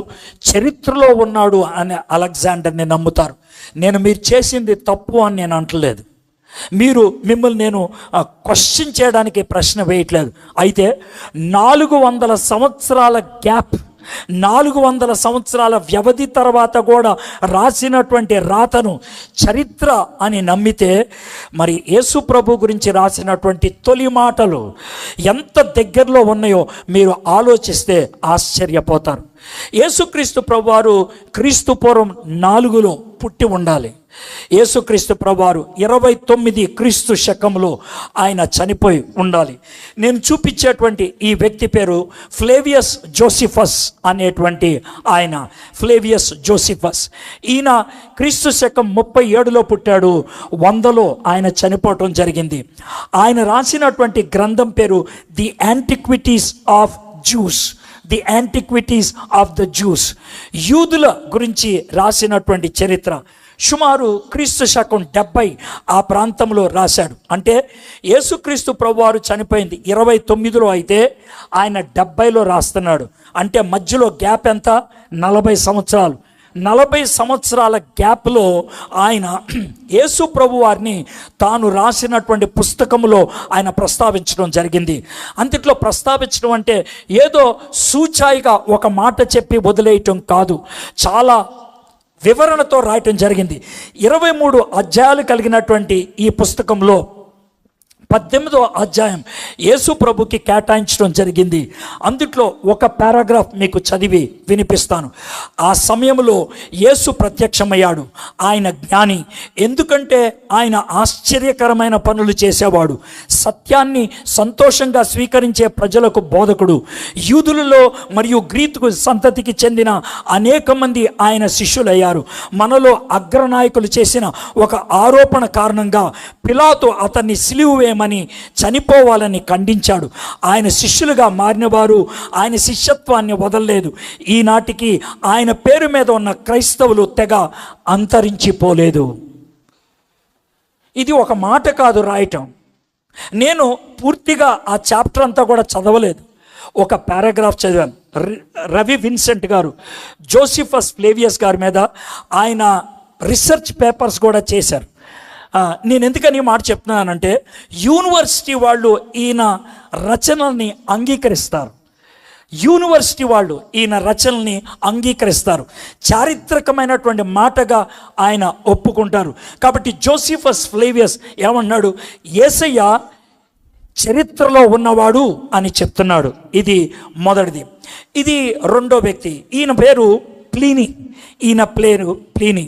చరిత్రలో ఉన్నాడు అనే అలెగ్జాండర్ని నమ్ముతారు. మీరు చేసింది తప్పు అని నేను అంటలేదు. మిమ్మల్ని నేను క్వశ్చన్ చేయడానికి ప్రశ్న వేయట్లేదు. అయితే 400 సంవత్సరాల గ్యాప్, 400 సంవత్సరాల వ్యవధి తర్వాత కూడా రాసినటువంటి రాతను చరిత్ర అని నమ్మితే మరి యేసు ప్రభు గురించి రాసినటువంటి తొలి మాటలు ఎంత దగ్గరలో ఉన్నాయో మీరు ఆలోచిస్తే ఆశ్చర్యపోతారు. యేసుక్రీస్తు ప్రభువారు క్రీస్తు పూర్వం 4లో పుట్టి ఉండాలి. యేసుక్రీస్తు ప్రభువారు 29 క్రీస్తు శకంలో ఆయన చనిపోయి ఉండాలి. నేను చూపించేటువంటి ఈ వ్యక్తి పేరు ఫ్లేవియస్ జోసిఫస్ అనేటువంటి ఆయన. ఫ్లేవియస్ జోసిఫస్ ఈయన క్రీస్తు శకం 37లో పుట్టాడు. 100లో ఆయన చనిపోవటం జరిగింది. ఆయన రాసినటువంటి గ్రంథం పేరు the antiquities of the juice. యూదుల గురించి రాసినటువంటి చరిత్ర. సుమారు క్రీస్తు శకం 70 ఆ ప్రాంతంలో రాశాడు. అంటే యేసుక్రీస్తు ప్రభువారు చనిపోయింది 29లో అయితే ఆయన 70లో రాస్తున్నాడు. అంటే మధ్యలో గ్యాప్ ఎంత? 40 సంవత్సరాలు. 40 సంవత్సరాల గ్యాప్లో ఆయన యేసు ప్రభువారిని తాను రాసినటువంటి పుస్తకంలో ఆయన ప్రస్తావించడం జరిగింది. అంతట్లో ప్రస్తావించడం అంటే ఏదో సూచాయిగా ఒక మాట చెప్పి వదిలేయటం కాదు, చాలా వివరణతో రాయటం జరిగింది. 23 అధ్యాయాలు కలిగినటువంటి ఈ పుస్తకంలో 18వ అధ్యాయం యేసు ప్రభుకి కేటాయించడం జరిగింది. అందుట్లో ఒక పారాగ్రాఫ్ మీకు చదివి వినిపిస్తాను. ఆ సమయంలో యేసు ప్రత్యక్షమయ్యాడు. ఆయన జ్ఞాని, ఎందుకంటే ఆయన ఆశ్చర్యకరమైన పనులు చేసేవాడు. సత్యాన్ని సంతోషంగా స్వీకరించే ప్రజలకు బోధకుడు. యూదులలో మరియు గ్రీకు సంతతికి చెందిన అనేక మంది ఆయన శిష్యులయ్యారు. మనలో అగ్రనాయకులు చేసిన ఒక ఆరోపణ కారణంగా పిలాతు అతన్ని సిలువ చనిపోవాలని ఖండించాడు. ఆయన శిష్యులుగా మారిన వారు ఆయన శిష్యత్వాన్ని వదలలేదు. ఈనాటికి ఆయన పేరు మీద ఉన్న క్రైస్తవులు తెగ అంతరించిపోలేదు. ఇది ఒక మాట కాదు రాయటం. నేను పూర్తిగా ఆ చాప్టర్ అంతా కూడా చదవలేదు, ఒక పారాగ్రాఫ్ చదివాను. రవి విన్సెంట్ గారు జోసిఫస్ ఫ్లేవియస్ గారి మీద ఆయన రీసెర్చ్ పేపర్స్ కూడా చేశారు. నేను ఎందుకని ఈ మాట చెప్తున్నానంటే, యూనివర్సిటీ వాళ్ళు ఈయన రచనల్ని అంగీకరిస్తారు. యూనివర్సిటీ వాళ్ళు ఈయన రచనల్ని అంగీకరిస్తారు, చారిత్రకమైనటువంటి మాటగా ఆయన ఒప్పుకుంటారు. కాబట్టి జోసిఫస్ ఫ్లేవియస్ ఏమన్నాడు? యేసయ్య చరిత్రలో ఉన్నవాడు అని చెప్తున్నాడు. ఇది మొదటిది. ఇది రెండో వ్యక్తి, ఈయన పేరు ప్లీనీ. ఈయన పేరు ప్లీనీ.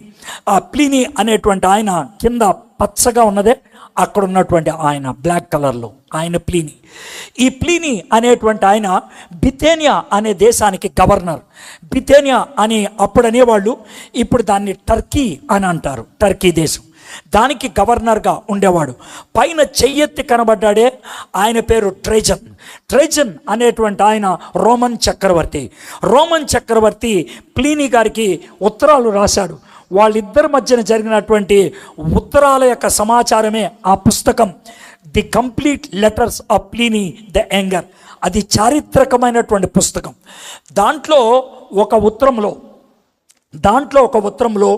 ఆ ప్లీనీ అనేటువంటి ఆయన కింద పచ్చగా ఉన్నదే అక్కడ ఉన్నటువంటి ఆయన బ్లాక్ కలర్లో ఆయన ప్లీనీ. ఈ ప్లీనీ అనేటువంటి ఆయన బిథేనియా అనే దేశానికి గవర్నర్. బిథేనియా అని అప్పుడు అనేవాళ్ళు, ఇప్పుడు దాన్ని టర్కీ అని అంటారు. టర్కీ దేశం, దానికి గవర్నర్గా ఉండేవాడు. పైన చెయ్యెత్తి కనబడ్డాడే ఆయన పేరు ట్రేజన్. ట్రేజన్ అనేటువంటి ఆయన రోమన్ చక్రవర్తి. రోమన్ చక్రవర్తి ప్లీనీ గారికి ఉత్తరాలు రాశాడు. వాళ్ళిద్దరి మధ్యన జరిగినటువంటి ఉత్తరాల యొక్క సమాచారమే ఆ పుస్తకం, the complete letters of Pliny the younger. అది చారిత్రకమైనటువంటి పుస్తకం. దాంట్లో ఒక ఉత్తరంలో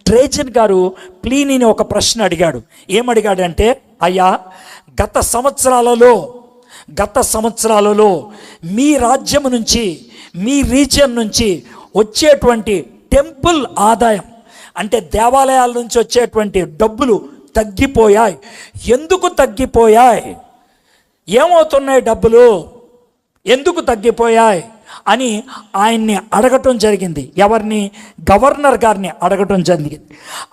ట్రేజన్ గారు ప్లీనీని ఒక ప్రశ్న అడిగాడు. ఏమడిగాడంటే, అయ్యా, గత సంవత్సరాలలో మీ రాజ్యం నుంచి, మీ రీజియన్ నుంచి వచ్చేటువంటి టెంపుల్ ఆదాయం, అంటే దేవాలయాల నుంచి వచ్చేటువంటి డబ్బులు తగ్గిపోయాయి. ఎందుకు తగ్గిపోయాయి? ఏమవుతున్నాయి డబ్బులు? ఎందుకు తగ్గిపోయాయి అని ఆయన్ని అడగటం జరిగింది. ఎవరిని? గవర్నర్ గారిని అడగటం జరిగింది.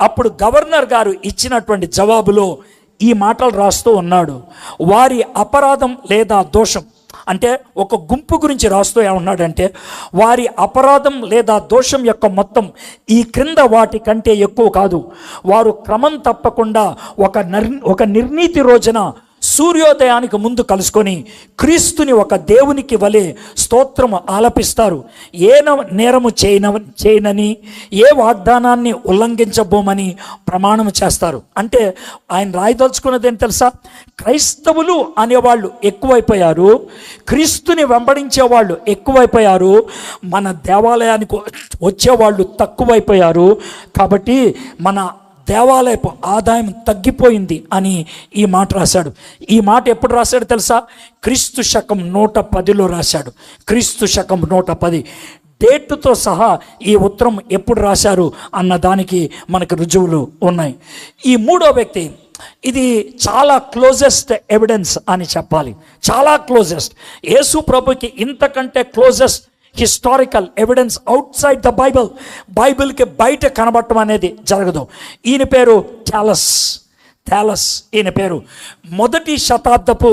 అప్పుడు గవర్నర్ గారు ఇచ్చినటువంటి జవాబులో ఈ మాటలు రాస్తూ ఉన్నాడు. వారి అపరాధం లేదా దోషం, అంటే ఒక గుంపు గురించి రాస్తూ ఏమన్నాడంటే, వారి అపరాధం లేదా దోషం యొక్క మొత్తం ఈ క్రింద వాటి కంటే ఎక్కువ కాదు. వారు క్రమం తప్పకుండా ఒక నిర్ణీతి రోజున సూర్యోదయానికి ముందు కలుసుకొని క్రీస్తుని ఒక దేవునికి వలె స్తోత్రము ఆలపిస్తారు. ఏ నేరము చేయనని, ఏ వాగ్దానాన్ని ఉల్లంఘించబోమని ప్రమాణం చేస్తారు. అంటే ఆయన రాయదలుచుకున్నది ఏం తెలుసా? క్రైస్తవులు అనేవాళ్ళు ఎక్కువైపోయారు, క్రీస్తుని వెంబడించే వాళ్ళు ఎక్కువైపోయారు, మన దేవాలయానికి వచ్చేవాళ్ళు తక్కువైపోయారు. కాబట్టి మన దేవాలయపు ఆదాయం తగ్గిపోయింది అని ఈ మాట రాశాడు. ఈ మాట ఎప్పుడు రాశాడు తెలుసా? క్రీస్తు శకం 110లో రాశాడు. క్రీస్తు శకం 110 డేటుతో సహా ఈ ఉత్తరం ఎప్పుడు రాశారు అన్న దానికి మనకు రుజువులు ఉన్నాయి. ఈ మూడో వ్యక్తి, ఇది చాలా క్లోజెస్ట్ ఎవిడెన్స్ అని చెప్పాలి. చాలా క్లోజెస్ట్. యేసు ప్రభుకి ఇంతకంటే closest historical evidence out side the బైబిల్కి బయట కనబడటం అనేది జరగదు. ఈయన పేరు థాలస్. ఈయన పేరు మొదటి శతాబ్దపు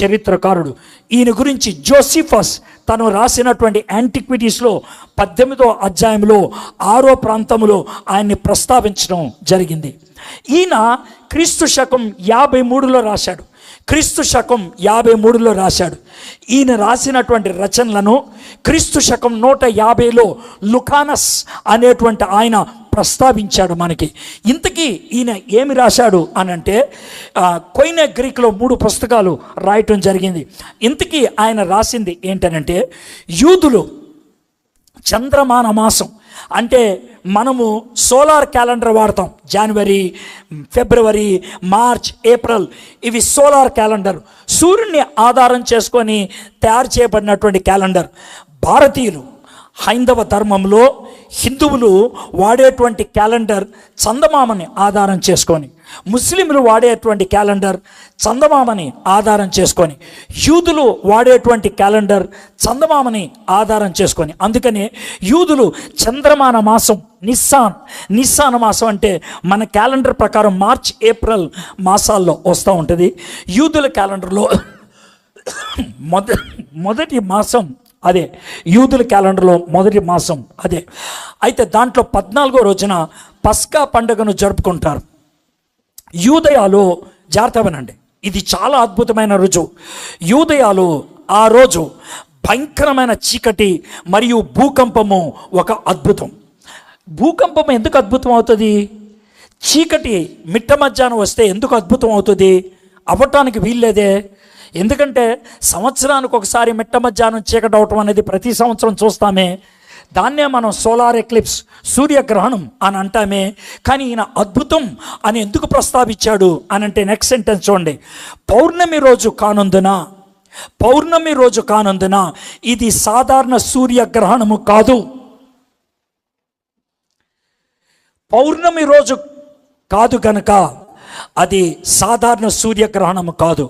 చరిత్రకారుడు. ఈయన గురించి జోసిఫస్ తను రాసినటువంటి యాంటిక్విటీస్లో 18వ అధ్యాయంలో 6వ ప్రాంతంలో ఆయన్ని ప్రస్తావించడం జరిగింది. ఈయన క్రీస్తు శకం 53లో రాశాడు. ఈయన రాసినటువంటి రచనలను క్రీస్తు శకం 150లో లుకానస్ అనేటువంటి ఆయన ప్రస్తావించాడు మనకి. ఇంతకీ ఈయన ఏమి రాశాడు అని అంటే, కొయినే గ్రీక్లో 3 పుస్తకాలు రాయటం జరిగింది. ఇంతకీ ఆయన రాసింది ఏంటనంటే, యూదులు చంద్రమాన మాసం, అంటే మనము సోలార్ క్యాలెండర్ వాడతాం. జనవరి, ఫిబ్రవరి, మార్చ్, ఏప్రిల్, ఇవి సోలార్ క్యాలెండర్, సూర్యుడిని ఆధారం చేసుకొని తయారు చేయబడినటువంటి క్యాలెండర్. భారతీయులు, హైందవ ధర్మంలో హిందువులు వాడేటువంటి క్యాలెండర్ చందమామని ఆధారం చేసుకొని, ముస్లింలు వాడేటువంటి క్యాలెండర్ చందమామని ఆధారం చేసుకొని, యూదులు వాడేటువంటి క్యాలెండర్ చందమామని ఆధారం చేసుకొని. అందుకనే యూదులు చంద్రమాన మాసం నిస్సాన్ మాసం అంటే మన క్యాలెండర్ ప్రకారం మార్చ్, ఏప్రిల్ మాసాల్లో వస్తూ ఉంటుంది. యూదుల క్యాలెండర్లో మొదటి మాసం అదే. యూదుల క్యాలెండర్లో మొదటి మాసం అదే. అయితే దాంట్లో 14వ రోజున పస్కా పండుగను జరుపుకుంటారు. యూదయాలో జాగ్రత్తవనండి, ఇది చాలా అద్భుతమైన రుజువు. యూదయాలో ఆ రోజు భయంకరమైన చీకటి మరియు భూకంపము ఒక అద్భుతం. భూకంపం ఎందుకు అద్భుతం అవుతుంది? చీకటి మిట్ట మధ్యాహ్నం వస్తే ఎందుకు అద్భుతం అవుతుంది? అవ్వటానికి వీల్లేదే. ఎందుకంటే సంవత్సరానికి ఒకసారి మిట్ట మధ్యాహ్నం చీకటి అవటం అనేది ప్రతి సంవత్సరం చూస్తామే, దాన్నే మనం సోలార్ ఎక్లిప్స్, సూర్యగ్రహణం అని అంటామే. కానీ ఈయన అద్భుతం అని ఎందుకు ప్రస్తావించాడు అని అంటే నెక్స్ట్ సెంటెన్స్ చూడండి. పౌర్ణమి రోజు కానందున ఇది సాధారణ సూర్యగ్రహణము కాదు. పౌర్ణమి రోజు కాదు కనుక అది సాధారణ సూర్యగ్రహణము కాదు.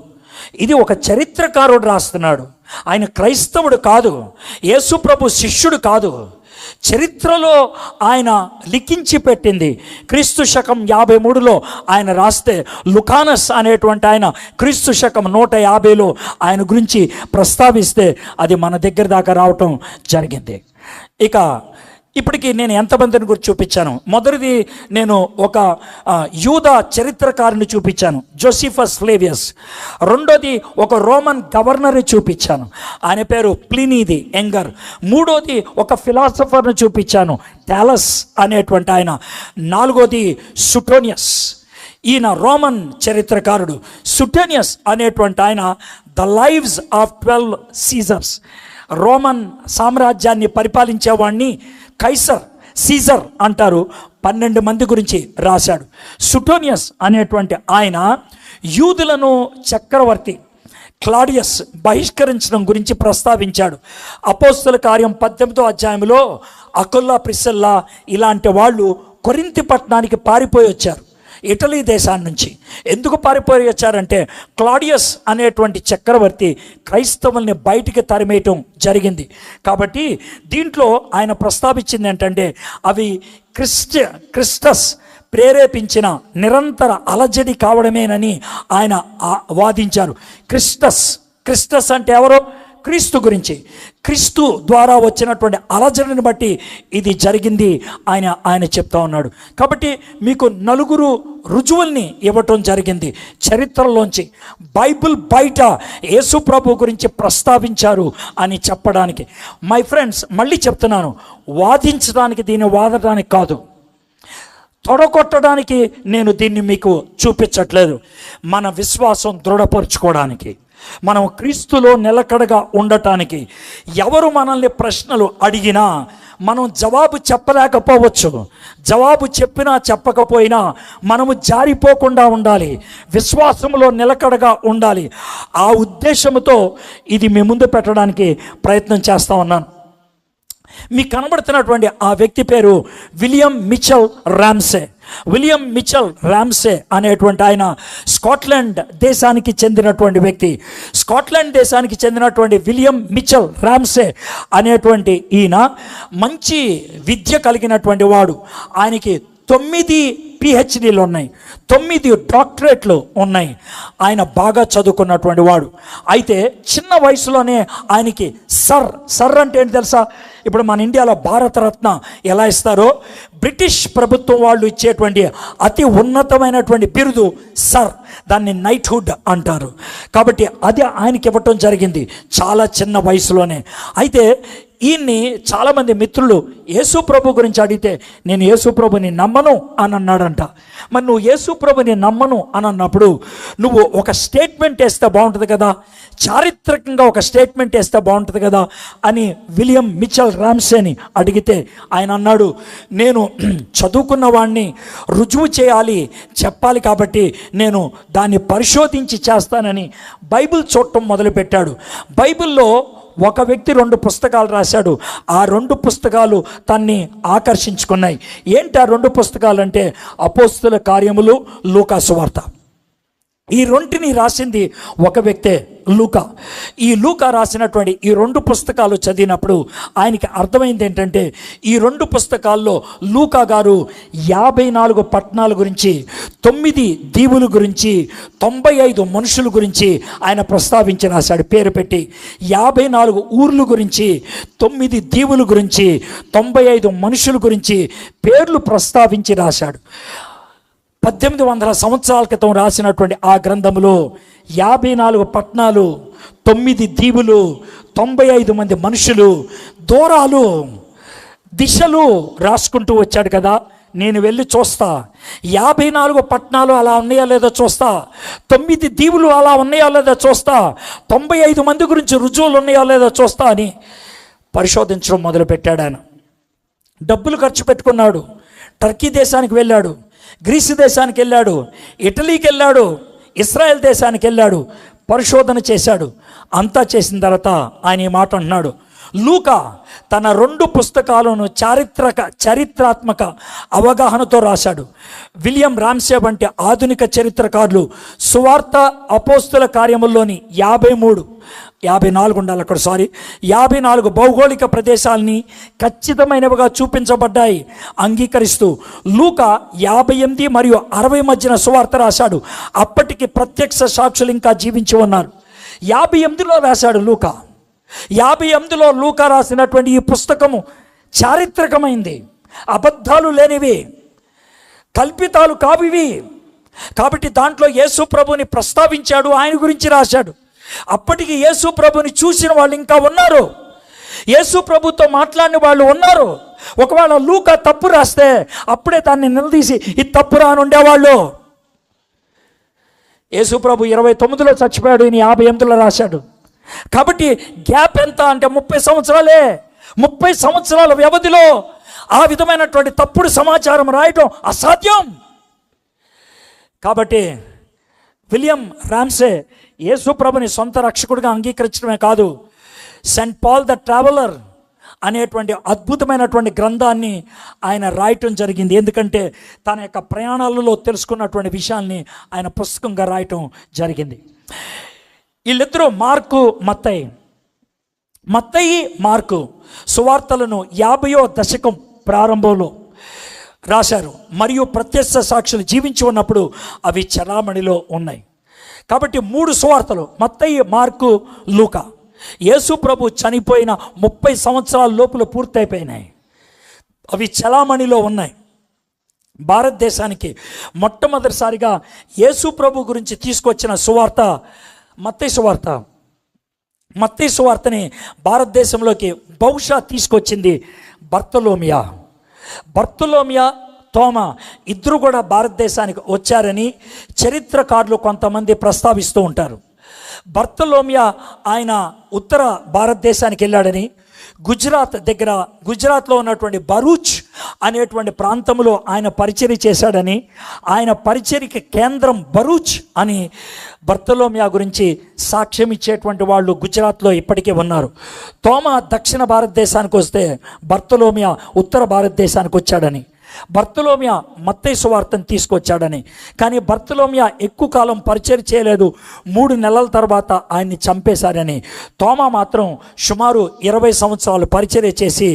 ఇది ఒక చరిత్రకారుడు రాస్తున్నాడు. ఆయన క్రైస్తవుడు కాదు, యేసు ప్రభు శిష్యుడు కాదు. చరిత్రలో ఆయన లిఖించి పెట్టింది. క్రీస్తు శకం 53లో ఆయన రాస్తే, లుకానస్ అనేటువంటి ఆయన క్రీస్తు శకం 150లో ఆయన గురించి ప్రస్తావిస్తే అది మన దగ్గర దాకా రావటం జరిగింది. ఇక ఇప్పటికీ నేను ఎంతమందిని గురించి చూపించాను. మొదటిది నేను ఒక యూదా చరిత్రకారుని చూపించాను, జోసిఫస్ ఫ్లేవియస్. రెండోది ఒక రోమన్ గవర్నర్ని చూపించాను, ఆయన పేరు ప్లినీ ది యంగర్. మూడోది ఒక ఫిలాసఫర్ని చూపించాను, టాలస్ అనేటువంటి ఆయన. నాలుగోది సుటోనియస్, ఈయన రోమన్ చరిత్రకారుడు. సుటోనియస్ అనేటువంటి ఆయన the lives of 12 Caesars, Roman సామ్రాజ్యాన్ని పరిపాలించేవాడిని సీజర్ అంటారు, 12 మంది గురించి రాశాడు. సుటోనియస్ అనేటువంటి ఆయన యూదులను చక్రవర్తి క్లాడియస్ బహిష్కరించడం గురించి ప్రస్తావించాడు. అపోస్తల కార్యం 18వ అధ్యాయంలో అకుల్లా, ప్రిస్సిల్లా ఇలాంటి వాళ్ళు కొరింథీ పట్టణానికి పారిపోయి వచ్చారు ఇటలీ దేశాన్ని నుంచి. ఎందుకు పారిపోయి వచ్చారంటే క్లాడియస్ అనేటువంటి చక్రవర్తి క్రైస్తవుల్ని బయటికి తరిమేయటం జరిగింది. కాబట్టి దీంట్లో ఆయన ప్రస్తావించింది ఏంటంటే అవి క్రిస్టస్ ప్రేరేపించిన నిరంతర అలజడి కావడమేనని ఆయన వాదించారు. క్రిస్టస్ అంటే ఎవరో? క్రీస్తు గురించి, క్రీస్తు ద్వారా వచ్చినటువంటి అలజడిని బట్టి ఇది జరిగింది ఆయన చెప్తా ఉన్నాడు. కాబట్టి మీకు 4 రుజువుల్ని ఇవ్వటం జరిగింది చరిత్రలోంచి. బైబిల్ బయట యేసు ప్రభు గురించి ప్రస్తావించారు అని చెప్పడానికి. మై ఫ్రెండ్స్, మళ్ళీ చెప్తున్నాను, వాదించడానికి, దీన్ని వాదడానికి కాదు, తొడగొట్టడానికి నేను దీన్ని మీకు చూపించట్లేదు. మన విశ్వాసం దృఢపరుచుకోవడానికి, మనం క్రీస్తులో నిలకడగా ఉండటానికి. ఎవరు మనల్ని ప్రశ్నలు అడిగినా మనం జవాబు చెప్పలేకపోవచ్చు. జవాబు చెప్పినా చెప్పకపోయినా మనము జారిపోకుండా ఉండాలి, విశ్వాసంలో నిలకడగా ఉండాలి. ఆ ఉద్దేశంతో ఇది మీ ముందు పెట్టడానికి ప్రయత్నం చేస్తూ ఉన్నాను. మీకు కనబడుతున్నటువంటి ఆ వ్యక్తి పేరు William Mitchell Ramsay. William Mitchell Ramsay అనేటువంటి ఆయన స్కాట్లాండ్ దేశానికి చెందినటువంటి వ్యక్తి. స్కాట్లాండ్ దేశానికి చెందినటువంటి విలియం మిచెల్ రామ్సే అనేటువంటి ఈయన మంచి విద్య కలిగినటువంటి వాడు. ఆయనకి 9 PhDలు ఉన్నాయి, 9 డాక్టరేట్లు ఉన్నాయి. ఆయన బాగా చదువుకున్నటువంటి వాడు. అయితే చిన్న వయసులోనే ఆయనకి సర్ అంటే ఏంటి తెలుసా? ఇప్పుడు మన ఇండియాలో భారతరత్న ఎలా ఇస్తారో, బ్రిటిష్ ప్రభుత్వం వాళ్ళు ఇచ్చేటువంటి అతి ఉన్నతమైనటువంటి బిరుదు సర్, దాన్ని నైట్హుడ్ అంటారు. కాబట్టి అది ఆయనకి ఇవ్వటం జరిగింది చాలా చిన్న వయసులోనే. అయితే ఈయన్ని చాలామంది మిత్రులు యేసు ప్రభు గురించి అడిగితే, నేను యేసు ప్రభుని నమ్మను అని అన్నాడంట. మరి నువ్వు యేసు ప్రభుని నమ్మను అని అన్నప్పుడు నువ్వు ఒక స్టేట్మెంట్ వేస్తే బాగుంటుంది కదా, చారిత్రకంగా ఒక స్టేట్మెంట్ వేస్తే బాగుంటుంది కదా అని విలియం మిచెల్ రామ్సేని అడిగితే ఆయన అన్నాడు, నేను చదువుకున్న వాడిని, రుజువు చేయాలి, చెప్పాలి, కాబట్టి నేను దాన్ని పరిశోధించి చేస్తానని బైబిల్ చూడటం మొదలుపెట్టాడు. బైబిల్లో ఒక వ్యక్తి 2 పుస్తకాలు రాశాడు. ఆ 2 పుస్తకాలు తన్ని ఆకర్షించుకున్నాయి. ఏంటి ఆ 2 పుస్తకాలు అంటే అపోస్తల కార్యములు, లూకా సువార్త. ఈ రెంటిని రాసింది ఒక వ్యక్తే, లూకా. ఈ లూకా రాసినటువంటి ఈ 2 పుస్తకాలు చదివినప్పుడు ఆయనకి అర్థమైంది ఏంటంటే, ఈ 2 పుస్తకాల్లో లూకా గారు 54 పట్టణాల గురించి, 9 దీవుల గురించి, 95 మనుషుల గురించి ఆయన ప్రస్తావించి రాశాడు పేరు పెట్టి. 54 ఊర్ల గురించి, 9 దీవుల గురించి, 95 మనుషుల గురించి పేర్లు ప్రస్తావించి రాశాడు. 1800 సంవత్సరాల క్రితం రాసినటువంటి ఆ గ్రంథంలో 54 పట్టణాలు, 9 దీవులు, 95 మంది మనుషులు, దూరాలు, దిశలు రాసుకుంటూ వచ్చాడు కదా. నేను వెళ్ళి చూస్తా, 54 పట్టణాలు అలా ఉన్నాయో లేదో చూస్తా, 9 దీవులు అలా ఉన్నాయో లేదో చూస్తా, 95 మంది గురించి రుజువులు ఉన్నాయో లేదో చూస్తా అని పరిశోధించడం మొదలుపెట్టాడు. ఆయన డబ్బులు ఖర్చు పెట్టుకున్నాడు. టర్కీ దేశానికి వెళ్ళాడు, గ్రీసు దేశానికి వెళ్ళాడు, ఇటలీకి వెళ్ళాడు, ఇస్రాయెల్ దేశానికి వెళ్ళాడు, పరిశోధన చేశాడు. అంతా చేసిన తర్వాత ఆయన ఈ మాట అంటున్నాడు. లూకా తన 2 పుస్తకాలను చరిత్రాత్మక అవగాహనతో రాశాడు. విలియం రామ్సే వంటి ఆధునిక చరిత్రకారులు సువార్త అపోస్తుల కార్యముల్లోని 54 భౌగోళిక ప్రదేశాలని ఖచ్చితమైనవిగా చూపించబడ్డాయి అంగీకరిస్తూ లూకా 58 మరియు 60 మధ్యన సువార్త రాశాడు. అప్పటికి ప్రత్యక్ష సాక్షులు ఇంకా జీవించి ఉన్నారు. 58లో రాశాడు లూకా. 58లో లూకా రాసినటువంటి ఈ పుస్తకము చారిత్రకమైంది, అబద్ధాలు లేనివి, కల్పితాలు కావివి. కాబట్టి దాంట్లో యేసు ప్రభుని ప్రస్తావించాడు, ఆయన గురించి రాశాడు. అప్పటికి యేసు ప్రభుని చూసిన వాళ్ళు ఇంకా ఉన్నారు, యేసు ప్రభుతో మాట్లాడిన వాళ్ళు ఉన్నారు. ఒకవేళ లూకా తప్పు రాస్తే అప్పుడే దాన్ని నిలదీసి ఇది తప్పు రానుండేవాళ్ళు. యేసు ప్రభు 29లో చచ్చిపోయాడు, ఈయన 58లో రాశాడు. కాబట్టి గ్యాప్ ఎంత అంటే 30 సంవత్సరాలే. 30 సంవత్సరాల వ్యవధిలో ఆ విధమైనటువంటి తప్పుడు సమాచారం రాయటం అసాధ్యం. కాబట్టి విలియం రామ్సే యేసు ప్రభుని సొంత రక్షకుడిగా అంగీకరించడమే కాదు, సెయింట్ పాల్ ద ట్రావెలర్ అనేటువంటి అద్భుతమైనటువంటి గ్రంథాన్ని ఆయన రాయటం జరిగింది. ఎందుకంటే తన యొక్క ప్రయాణాలలో తెలుసుకున్నటువంటి విషయాల్ని ఆయన పుస్తకంగా రాయటం జరిగింది. వీళ్ళిద్దరూ మత్తయి మార్కు సువార్తలను 50వ దశకం ప్రారంభంలో రాశారు. మరియు ప్రత్యక్ష సాక్షులు జీవించి ఉన్నప్పుడు అవి చలామణిలో ఉన్నాయి. కాబట్టి 3 సువార్తలు మత్తయి, మార్కు, లూకా యేసు ప్రభు చనిపోయిన 30 సంవత్సరాల లోపల పూర్తయిపోయినాయి. అవి చలామణిలో ఉన్నాయి. భారతదేశానికి మొట్టమొదటిసారిగా యేసు ప్రభు గురించి తీసుకొచ్చిన సువార్త మత్తయి సువార్త. మత్తయి సువార్తని భారతదేశంలోకి బహుశా తీసుకొచ్చింది బర్తలోమియా, తోమా ఇద్దరు కూడా భారతదేశానికి వచ్చారని చరిత్రకారులు కొంతమంది ప్రస్తావిస్తూ ఉంటారు. బర్తలోమియా ఆయన ఉత్తర భారతదేశానికి వెళ్ళాడని, గుజరాత్లో ఉన్నటువంటి భరూచ్ అనేటువంటి ప్రాంతంలో ఆయన పరిచర్య చేశాడని, ఆయన పరిచర్యకి కేంద్రం భరూచ్ అని బర్తలోమియా గురించి సాక్ష్యం ఇచ్చేటువంటి వాళ్ళు గుజరాత్లో ఇప్పటికే ఉన్నారు. తోమా దక్షిణ భారతదేశానికి వస్తే బర్తలోమియా ఉత్తర భారతదేశానికి వచ్చాడని, బర్తలోమియా మత్తయి సువార్తను తీసుకొచ్చాడని. కానీ బర్తలోమియా ఎక్కువ కాలం పరిచర్య చేయలేదు, 3 నెలల తర్వాత ఆయన్ని చంపేశారని. తోమా మాత్రం సుమారు 20 సంవత్సరాలు పరిచర్య చేసి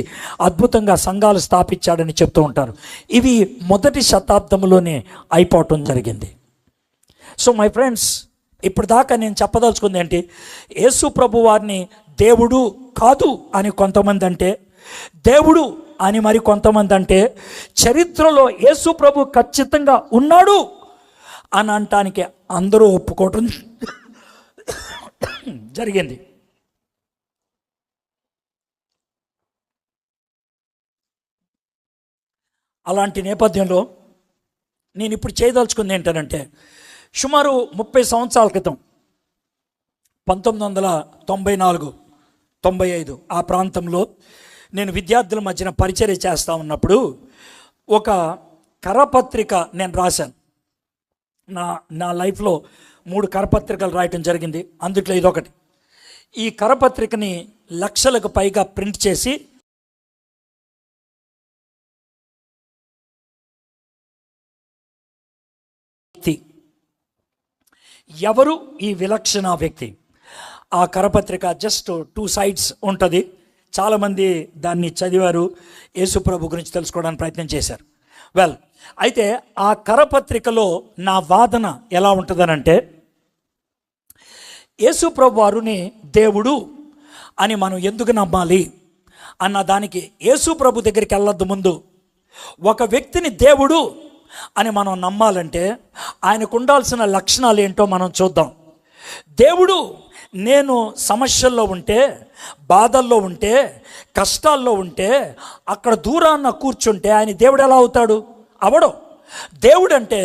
అద్భుతంగా సంఘాలు స్థాపించాడని చెప్తూ ఉంటారు. ఇవి మొదటి శతాబ్దంలోనే అయిపోవటం జరిగింది. సో మై ఫ్రెండ్స్, ఇప్పుడు దాకా నేను చెప్పదలుచుకుంది ఏంటి, యేసు ప్రభు వారిని దేవుడు కాదు అని కొంతమంది అంటే, దేవుడు అని మరి కొంతమంది అంటే, చరిత్రలో యేసు ప్రభు ఖచ్చితంగా ఉన్నాడు అని అనటానికి అందరూ ఒప్పుకోవటం జరిగింది. అలాంటి నేపథ్యంలో నేను ఇప్పుడు చేయదలుచుకుంది ఏంటంటే, సుమారు 30 సంవత్సరాల క్రితం 1994-95 ఆ ప్రాంతంలో నేను విద్యార్థుల మధ్యన పరిచర్య చేస్తూ ఉన్నప్పుడు ఒక కరపత్రిక నేను రాశాను. నా లైఫ్లో 3 కరపత్రికలు రాయటం జరిగింది, అందుట్లో ఇదొకటి. ఈ కరపత్రికని లక్షలకు పైగా ప్రింట్ చేసి ఎవరు ఈ విలక్షణ వ్యక్తి, ఆ కరపత్రిక జస్ట్ 2 sides ఉంటుంది. చాలామంది దాన్ని చదివారు, యేసు ప్రభు గురించి తెలుసుకోవడానికి ప్రయత్నం చేశారు. అయితే ఆ కరపత్రికలో నా వాదన ఎలా ఉంటుందనంటే, యేసు ప్రభు వారిని దేవుడు అని మనం ఎందుకు నమ్మాలి అన్న దానికి యేసు ప్రభు దగ్గరికి వెళ్ళొద్దు. ముందు ఒక వ్యక్తిని దేవుడు అని మనం నమ్మాలంటే ఆయనకు ఉండాల్సిన లక్షణాలు ఏంటో మనం చూద్దాం. దేవుడు నేను సమస్యల్లో ఉంటే, బాధల్లో ఉంటే, కష్టాల్లో ఉంటే, అక్కడ దూరాన్న కూర్చుంటే ఆయన దేవుడు ఎలా అవుతాడు? అవడం. దేవుడు అంటే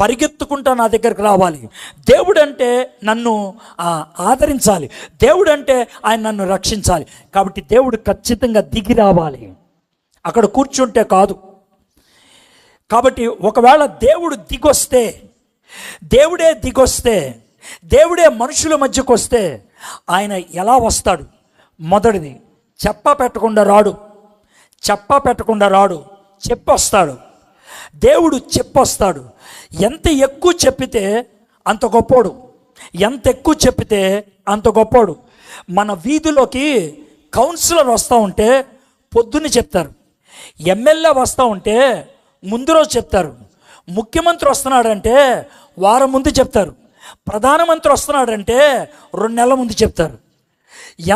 పరిగెత్తుకుంటా నా దగ్గరికి రావాలి, దేవుడు అంటే నన్ను ఆదరించాలి, దేవుడు అంటే ఆయన నన్ను రక్షించాలి. కాబట్టి దేవుడు ఖచ్చితంగా దిగి రావాలి, అక్కడ కూర్చుంటే కాదు. కాబట్టి ఒకవేళ దేవుడు దిగొస్తే, దేవుడే దిగొస్తే, దేవుడే మనుషుల మధ్యకు వస్తే ఆయన ఎలా వస్తాడు? మొదటిది, చెప్ప పెట్టకుండా రాడు, చెప్పొస్తాడు. దేవుడు చెప్పొస్తాడు. ఎంత ఎక్కువ చెప్పితే అంత గొప్పోడు, ఎంత ఎక్కువ చెప్పితే అంత గొప్పోడు. మన వీధిలోకి కౌన్సిలర్ వస్తూ ఉంటే పొద్దున్న చెప్తారు, ఎమ్మెల్యే వస్తూ ఉంటే ముందు రోజు చెప్తారు, ముఖ్యమంత్రి వస్తున్నాడంటే వారం ముందు చెప్తారు, ప్రధానమంత్రి వస్తున్నాడంటే 2 నెలల ముందు చెప్తారు.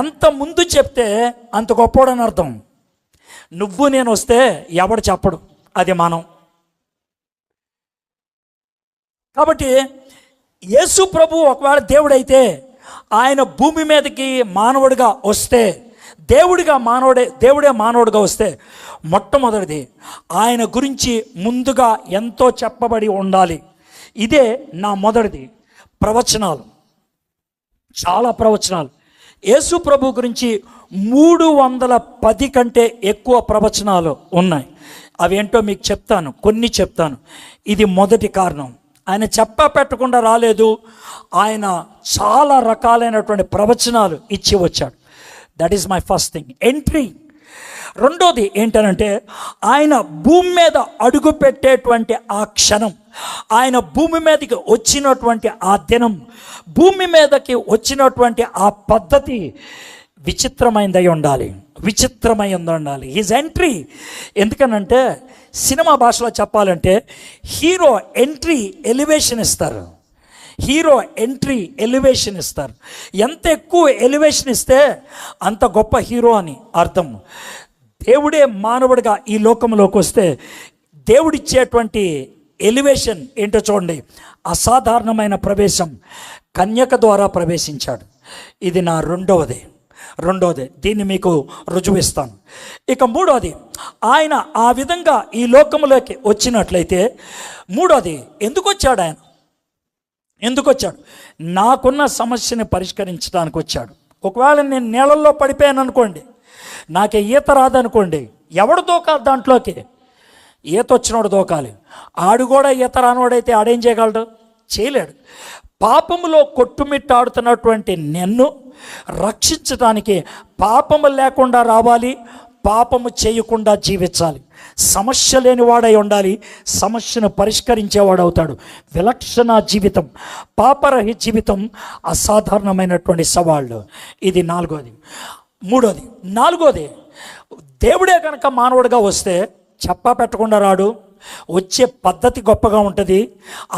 ఎంత ముందు చెప్తే అంత గొప్పోడని అర్థం. నువ్వు నేను వస్తే ఎవడు చెప్పడు, అది మనం. కాబట్టి యేసు ప్రభు ఒకవేళ దేవుడైతే ఆయన భూమి మీదకి మానవుడిగా వస్తే, దేవుడే మానవుడిగా వస్తే మొట్టమొదటిది ఆయన గురించి ముందుగా ఎంతో చెప్పబడి ఉండాలి. ఇదే నా మొదటిది. ప్రవచనాలు, చాలా ప్రవచనాలు. యేసు ప్రభు గురించి 310 కంటే ఎక్కువ ప్రవచనాలు ఉన్నాయి. అవేంటో మీకు చెప్తాను, కొన్ని చెప్తాను. ఇది మొదటి కారణం, ఆయన చెప్ప పెట్టకుండా రాలేదు, ఆయన చాలా రకాలైనటువంటి ప్రవచనాలు ఇచ్చి వచ్చాడు. That is my first thing, entry. రెండోది ఏంటనంటే ఆయన భూమి మీద అడుగు పెట్టేటువంటి ఆ క్షణం, ఆయన భూమి మీదకి వచ్చినటువంటి ఆ దినం, భూమి మీదకి వచ్చినటువంటి ఆ పద్ధతి విచిత్రమైందై ఉండాలి. His entry. ఎందుకనంటే సినిమా భాషలో చెప్పాలంటే హీరో ఎంట్రీ ఎలివేషన్ ఇస్తారు. ఎంత ఎక్కువ ఎలివేషన్ ఇస్తే అంత గొప్ప హీరో అని అర్థం. దేవుడే మానవుడిగా ఈ లోకంలోకి వస్తే దేవుడిచ్చేటువంటి ఎలివేషన్ ఏంటో చూడండి. అసాధారణమైన ప్రవేశం, కన్యక ద్వారా ప్రవేశించాడు. ఇది నా రెండవది. దీన్ని మీకు రుజువిస్తాను. ఇక మూడోది, ఆయన ఆ విధంగా ఈ లోకంలోకి వచ్చినట్లయితే, మూడోది ఎందుకు వచ్చాడు? నాకున్న సమస్యని పరిష్కరించడానికి వచ్చాడు. ఒకవేళ నేను నీళ్ళల్లో పడిపోయాను అనుకోండి, నాకే ఈత రాదనుకోండి, ఎవడు దూకాలి దాంట్లోకి? ఈత వచ్చినోడు దూకాలి. ఆడు కూడా ఈత రానోడైతే ఆడేం చేయగలడు? చేయలేడు. పాపములో కొట్టుమిట్టాడుతున్నటువంటి నిన్ను రక్షించడానికి పాపము లేకుండా రావాలి, పాపము చేయకుండా జీవించాలి, సమస్య లేనివాడై ఉండాలి, సమస్యను పరిష్కరించేవాడు అవుతాడు. విలక్షణ జీవితం, పాపరహిత జీవితం అసాధారణమైనటువంటి సవాళ్ళు. ఇది నాలుగోది, దేవుడే కనుక మానవుడిగా వస్తే చెప్ప పెట్టకుండా రాడు, వచ్చే పద్ధతి గొప్పగా ఉంటుంది.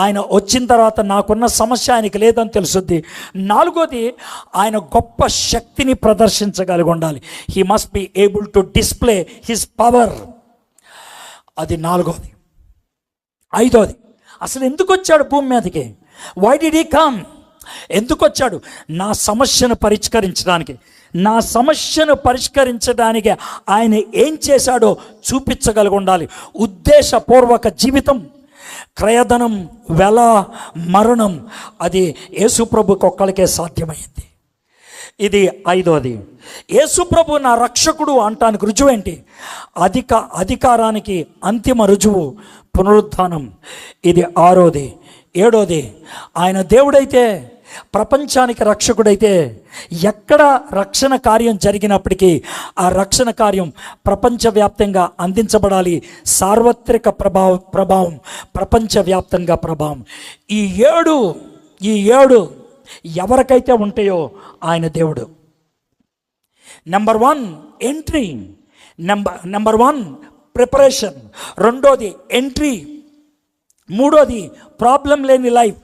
ఆయన వచ్చిన తర్వాత నాకున్న సమస్య ఆయనకి లేదని తెలుసుద్ది. నాలుగోది, ఆయన గొప్ప శక్తిని ప్రదర్శించగలిగి ఉండాలి. He must be able to display his power. అది నాలుగోది. ఐదోది, అసలు ఎందుకు వచ్చాడు భూమి మీదకి? Why did he come? ఎందుకు వచ్చాడు? నా సమస్యను పరిష్కరించడానికి ఆయన ఏం చేశాడో చూపించగలిగి ఉండాలి. ఉద్దేశపూర్వక జీవితం, క్రయధనం, వెల, మరణం, అది యేసుప్రభుకి ఒక్కడికే సాధ్యమైంది. ఇది ఐదోది. యేసుప్రభు నా రక్షకుడు అంటానికి రుజువు ఏంటి? అధికారానికి అంతిమ రుజువు పునరుద్ధానం. ఇది ఆరోది. ఏడోది, ఆయన దేవుడైతే, ప్రపంచానికి రక్షకుడైతే, ఎక్కడ రక్షణ కార్యం జరిగినప్పటికీ ఆ రక్షణ కార్యం ప్రపంచవ్యాప్తంగా అందించబడాలి. సార్వత్రిక ప్రభావం, ప్రపంచవ్యాప్తంగా ప్రభావం. ఈ ఏడు ఎవరికైతే ఉంటాయో ఆయన దేవుడు. నెంబర్ 1 ఎంట్రీ, నెంబర్ 1 ప్రిపరేషన్, రెండోది ఎంట్రీ, మూడోది ప్రాబ్లం లేని లైఫ్,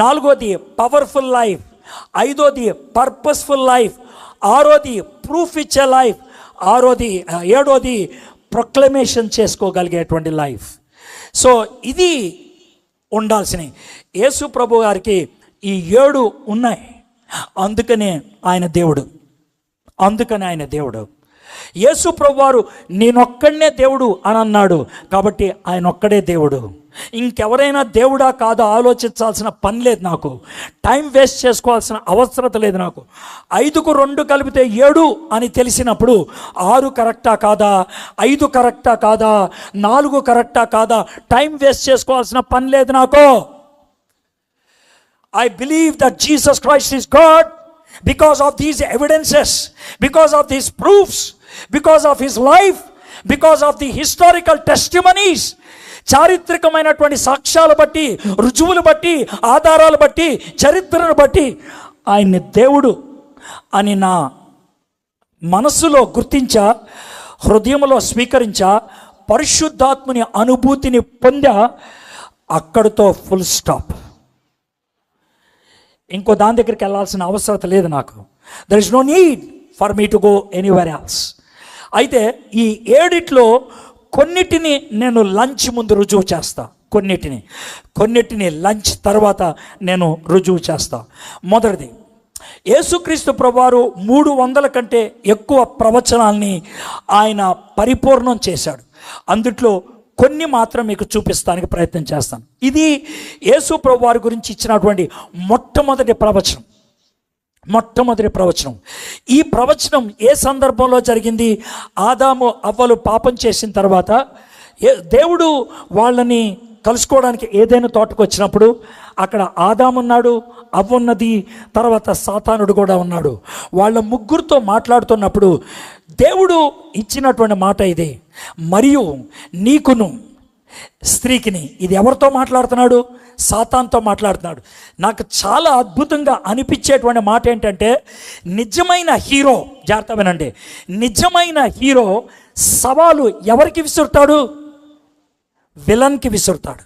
నాలుగోది పవర్ఫుల్ లైఫ్, ఐదోది పర్పస్ఫుల్ లైఫ్, ఆరోది ప్రూఫ్ ఇచ్చే లైఫ్, ఏడోది ప్రొక్లమేషన్ చేసుకోగలిగేటువంటి లైఫ్. సో ఇది ఉండాల్సినవి. యేసు ప్రభు గారికి ఈ 7 ఉన్నాయి. అందుకనే ఆయన దేవుడు. యేసు ప్రభువారు నేనొక్కడనే దేవుడు అని అన్నాడు కాబట్టి ఆయన ఒక్కడే దేవుడు. ఇంకెవరైనా దేవుడా కాదో ఆలోచించాల్సిన పని లేదు నాకు. టైం వేస్ట్ చేసుకోవాల్సిన అవసరం లేదు నాకు. 5కు 2 కలిపితే 7 అని తెలిసినప్పుడు 6 కరెక్టా కాదా, 5 కరెక్టా కాదా, 4 కరెక్టా కాదా, టైం వేస్ట్ చేసుకోవాల్సిన పని లేదు నాకు. I believe that Jesus Christ is God because of these evidences, because of these proofs, because of his life, because of the historical testimonies. చారిత్రకమైనటువంటి సాక్ష్యాలు బట్టి, రుజువులు బట్టి, ఆధారాలు బట్టి, చరిత్రను బట్టి ఆయన్ని దేవుడు అని నా మనస్సులో గుర్తించా, హృదయంలో స్వీకరించా, పరిశుద్ధాత్మని అనుభూతిని పొందా. అక్కడితో ఫుల్ స్టాప్. ఇంకో దాని దగ్గరికి వెళ్ళాల్సిన అవసరం లేదు నాకు. There is no need for me to go anywhere else. అయితే ఈ 7 కొన్నిటిని నేను లంచ్ ముందు రుజువు చేస్తా, కొన్నిటిని లంచ్ తర్వాత నేను రుజువు చేస్తా. మొదటిది, యేసుక్రీస్తు ప్రభువారు 300 కంటే ఎక్కువ ప్రవచనాల్ని ఆయన పరిపూర్ణం చేశాడు. అందుట్లో కొన్ని మాత్రం మీకు చూపిస్తానికి ప్రయత్నం చేస్తాను. ఇది యేసు ప్రభువారి గురించి ఇచ్చినటువంటి మొట్టమొదటి ప్రవచనం. ఈ ప్రవచనం ఏ సందర్భంలో జరిగింది? ఆదాము అవ్వలు పాపం చేసిన తర్వాత దేవుడు వాళ్ళని కలుసుకోవడానికి ఏదైనా తోటకు వచ్చినప్పుడు అక్కడ ఆదాము ఉన్నాడు, అవ్వ ఉన్నది, తర్వాత సాతానుడు కూడా ఉన్నాడు. వాళ్ళ ముగ్గురితో మాట్లాడుతున్నప్పుడు దేవుడు ఇచ్చినటువంటి మాట ఇది, మరియు నీకును స్త్రీకిని. ఇది ఎవరితో మాట్లాడుతున్నాడు? సాతాన్తో మాట్లాడుతున్నాడు. నాకు చాలా అద్భుతంగా అనిపించేటువంటి మాట ఏంటంటే, నిజమైన హీరో, జాగ్రత్త వినండి, నిజమైన హీరో సవాలు ఎవరికి విసురుతాడు? విలన్కి విసురుతాడు.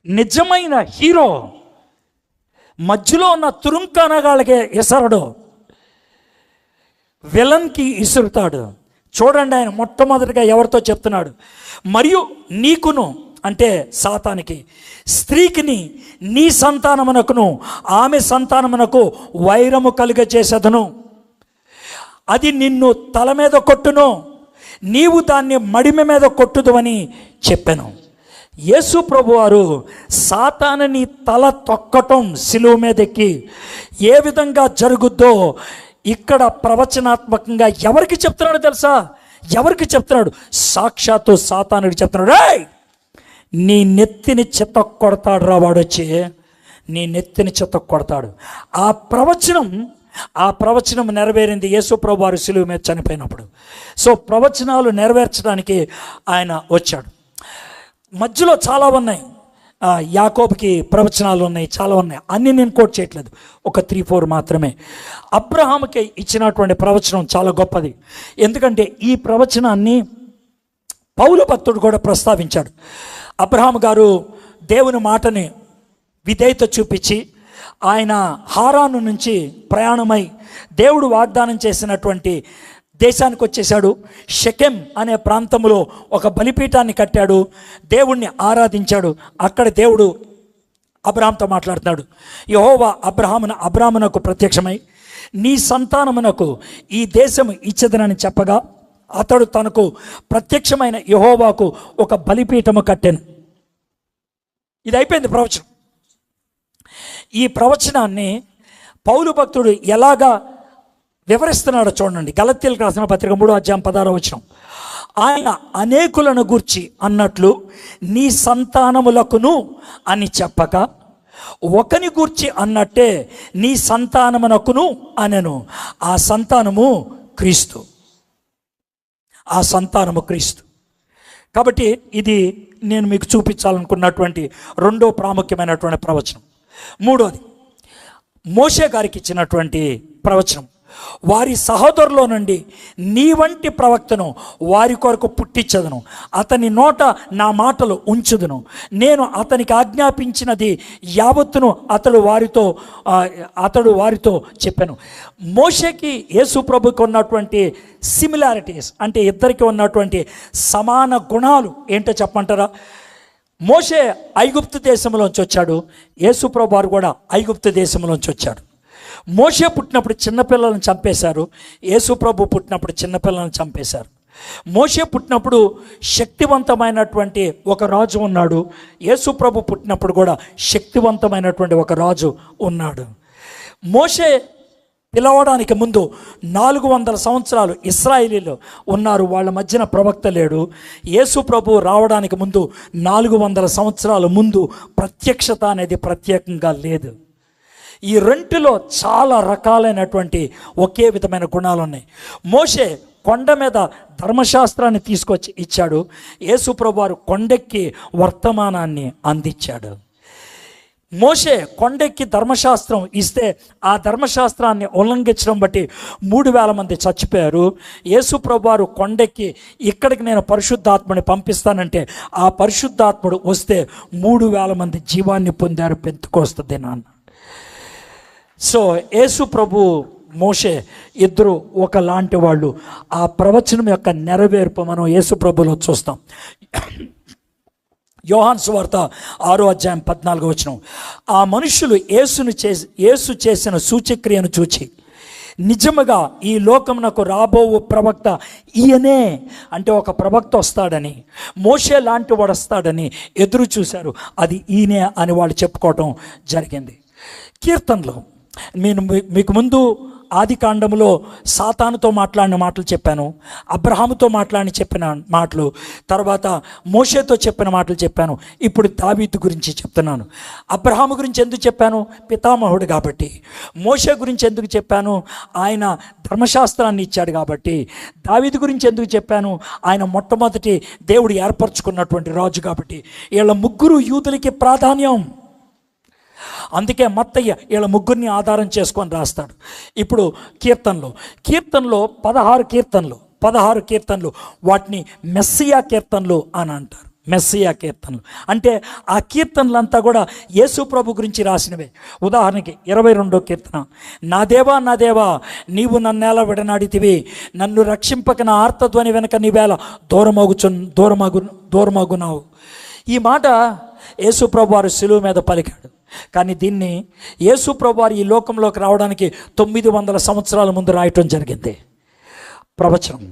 నిజమైన హీరో మధ్యలో ఉన్న తురుంకానగాళ్ళకి విసరడు, విలన్కి విసురుతాడు. చూడండి, ఆయన మొట్టమొదటిగా ఎవరితో చెప్తున్నాడు? మరియు నీకును అంటే సాతానికి, స్త్రీకిని, నీ సంతానమునకును ఆమె సంతానమునకు వైరము కలుగజేసేదను. అది నిన్ను తల మీద కొట్టును, నీవు దాన్ని మడిమ మీద కొట్టుదు అని చెప్పాను. యేసు ప్రభువారు సాతానుని తల తొక్కటం సిలువ మీద ఎక్కి ఏ విధంగా జరుగుద్దో ఇక్కడ ప్రవచనాత్మకంగా ఎవరికి చెప్తున్నాడు తెలుసా? ఎవరికి చెప్తున్నాడు? సాక్షాత్తు సాతానుడికి చెప్తున్నాడు. నీ నెత్తిని చెత్త కొడతాడు రా వాడొచ్చి, నీ నెత్తిని చెత్త కొడతాడు. ఆ ప్రవచనం నెరవేరింది యేసు ప్రభువారు సిలువ మీద చనిపోయినప్పుడు. సో ప్రవచనాలు నెరవేర్చడానికి ఆయన వచ్చాడు. మధ్యలో చాలా ఉన్నాయి, యాకోబుకి ప్రవచనాలు ఉన్నాయి, చాలా ఉన్నాయి, అన్నీ నేను కోట్ చేయట్లేదు, ఒక 3-4 మాత్రమే. అబ్రహాముకి ఇచ్చినటువంటి ప్రవచనం చాలా గొప్పది. ఎందుకంటే ఈ ప్రవచనాన్ని పౌలు భక్తుడు కూడా ప్రస్తావించాడు. అబ్రహాము గారు దేవుని మాటని విధేయత చూపించి ఆయన హారాను నుంచి ప్రయాణమై దేవుడు వాగ్దానం చేసినటువంటి దేశానికి వచ్చేసాడు. షెకెం అనే ప్రాంతంలో ఒక బలిపీఠాన్ని కట్టాడు, దేవుణ్ణి ఆరాధించాడు. అక్కడ దేవుడు అబ్రహాముతో మాట్లాడుతున్నాడు. యెహోవా అబ్రహామునకు ప్రత్యక్షమై నీ సంతానమునకు ఈ దేశం ఇచ్చేదనని చెప్పగా అతడు తనకు ప్రత్యక్షమైన యెహోవాకు ఒక బలిపీఠము కట్టెను. ఇది అయిపోయింది ప్రవచనం. ఈ ప్రవచనాన్ని పౌలు భక్తుడు ఎలాగా వివరిస్తున్నాడో చూడండి. గలతీయులకు రాసిన పత్రిక 3:16 ఆయన అనేకులను గూర్చి అన్నట్లు నీ సంతానములకును అని చెప్పక ఒకని గూర్చి అన్నట్టే నీ సంతానమునకును అనెను. ఆ సంతానము క్రీస్తు. కాబట్టి ఇది నేను మీకు చూపించాలనుకున్నటువంటి రెండో ప్రాముఖ్యమైనటువంటి ప్రవచనం. మూడోది, మోషే గారికి ఇచ్చినటువంటి ప్రవచనం. వారి సహోదరులో నుండి నీ వంటి ప్రవక్తను వారి కొరకు పుట్టించదును, అతని నోట నా మాటలు ఉంచుదును, నేను అతనికి ఆజ్ఞాపించినది యావత్తును అతడు వారితో చెప్పాను. మోషేకి యేసు ప్రభుకి ఉన్నటువంటి సిమిలారిటీస్, అంటే ఇద్దరికి ఉన్నటువంటి సమాన గుణాలు ఏంటో చెప్పంటారా? మోషే ఐగుప్తు దేశంలోంచి వచ్చాడు, యేసు ప్రభు వారు కూడా ఐగుప్తు దేశంలోంచి వచ్చాడు. మోషే పుట్టినప్పుడు చిన్నపిల్లలను చంపేశారు, యేసు ప్రభు పుట్టినప్పుడు చిన్నపిల్లలను చంపేశారు. మోషే పుట్టినప్పుడు శక్తివంతమైనటువంటి ఒక రాజు ఉన్నాడు, యేసు ప్రభు పుట్టినప్పుడు కూడా శక్తివంతమైనటువంటి ఒక రాజు ఉన్నాడు. మోషే పిలవడానికి ముందు 400 సంవత్సరాలు ఇశ్రాయేలీలు ఉన్నారు, వాళ్ళ మధ్యన ప్రవక్త లేడు. యేసు ప్రభు రావడానికి ముందు 400 సంవత్సరాల ముందు ప్రత్యక్షత అనేది ప్రత్యేకంగా లేదు. ఈ రెంటిలో చాలా రకాలైనటువంటి ఒకే విధమైన గుణాలు ఉన్నాయి. మోషే కొండ మీద ధర్మశాస్త్రాన్ని తీసుకొచ్చి ఇచ్చాడు, యేసు ప్రభు వారు కొండెక్కి వర్తమానాన్ని అందించాడు. మోషే కొండెక్కి ధర్మశాస్త్రం ఇస్తే ఆ ధర్మశాస్త్రాన్ని ఉల్లంఘించడం బట్టి 3000 మంది చచ్చిపోయారు. యేసు ప్రభు వారు కొండెక్కి ఇక్కడికి నేను పరిశుద్ధాత్మని పంపిస్తానంటే ఆ పరిశుద్ధాత్ముడు వస్తే 3000 మంది జీవాన్ని పొందారు పెంతెకొస్తు దినాన. సో యేసు ప్రభు, మోషే ఇద్దరు ఒకలాంటి వాళ్ళు. ఆ ప్రవచనం యొక్క నెరవేర్పు మనం యేసు ప్రభులో చూస్తాం. యోహాను సువార్త 6వ అధ్యాయం 14వ వచనం, ఆ మనుషులు యేసు చేసిన సూచక్రియను చూచి నిజముగా ఈ లోకమునకు రాబో ప్రవక్త ఈయనే, అంటే ఒక ప్రవక్త వస్తాడని, మోషే లాంటి వాడు వస్తాడని ఎదురు చూశారు. అది ఈయనే అని వాళ్ళు చెప్పుకోవటం జరిగింది. కీర్తనలో నేను మీకు ముందు ఆది కాండములో సాతానుతో మాట్లాడిన మాటలు చెప్పాను, అబ్రహాముతో చెప్పిన మాటలు, తర్వాత మోషేతో చెప్పిన మాటలు చెప్పాను. ఇప్పుడు దావీదు గురించి చెప్తున్నాను. అబ్రహాము గురించి ఎందుకు చెప్పాను? పితామహుడు కాబట్టి. మోషే గురించి ఎందుకు చెప్పాను? ఆయన ధర్మశాస్త్రాన్ని ఇచ్చాడు కాబట్టి. దావీదు గురించి ఎందుకు చెప్పాను? ఆయన మొట్టమొదటి దేవుడు ఏర్పరచుకున్నటువంటి రాజు కాబట్టి. వీళ్ళ ముగ్గురు యూదులకి ప్రాధాన్యం. అందుకే మత్తయ్య వీళ్ళ ముగ్గురిని ఆధారం చేసుకొని రాస్తాడు. ఇప్పుడు కీర్తనలో 16 కీర్తనలు వాటిని మెస్సియా కీర్తనలు అని అంటారు. మెస్సియా కీర్తనలు అంటే ఆ కీర్తనలంతా కూడా యేసు ప్రభు గురించి రాసినవే. ఉదాహరణకి 22వ కీర్తన, నా దేవా నా దేవా నీవు నన్నేలా విడనాడితివి, నన్ను రక్షింపక నా ఆర్తధ్వని వెనక నీవేళ దూరమగునావు. ఈ మాట యేసు ప్రభు వారు శిలువ మీద పలికాడు. కానీ దీన్ని యేసు ప్రభు వారు ఈ లోకంలోకి రావడానికి 900 సంవత్సరాల ముందు రాయటం జరిగింది. ప్రవచనం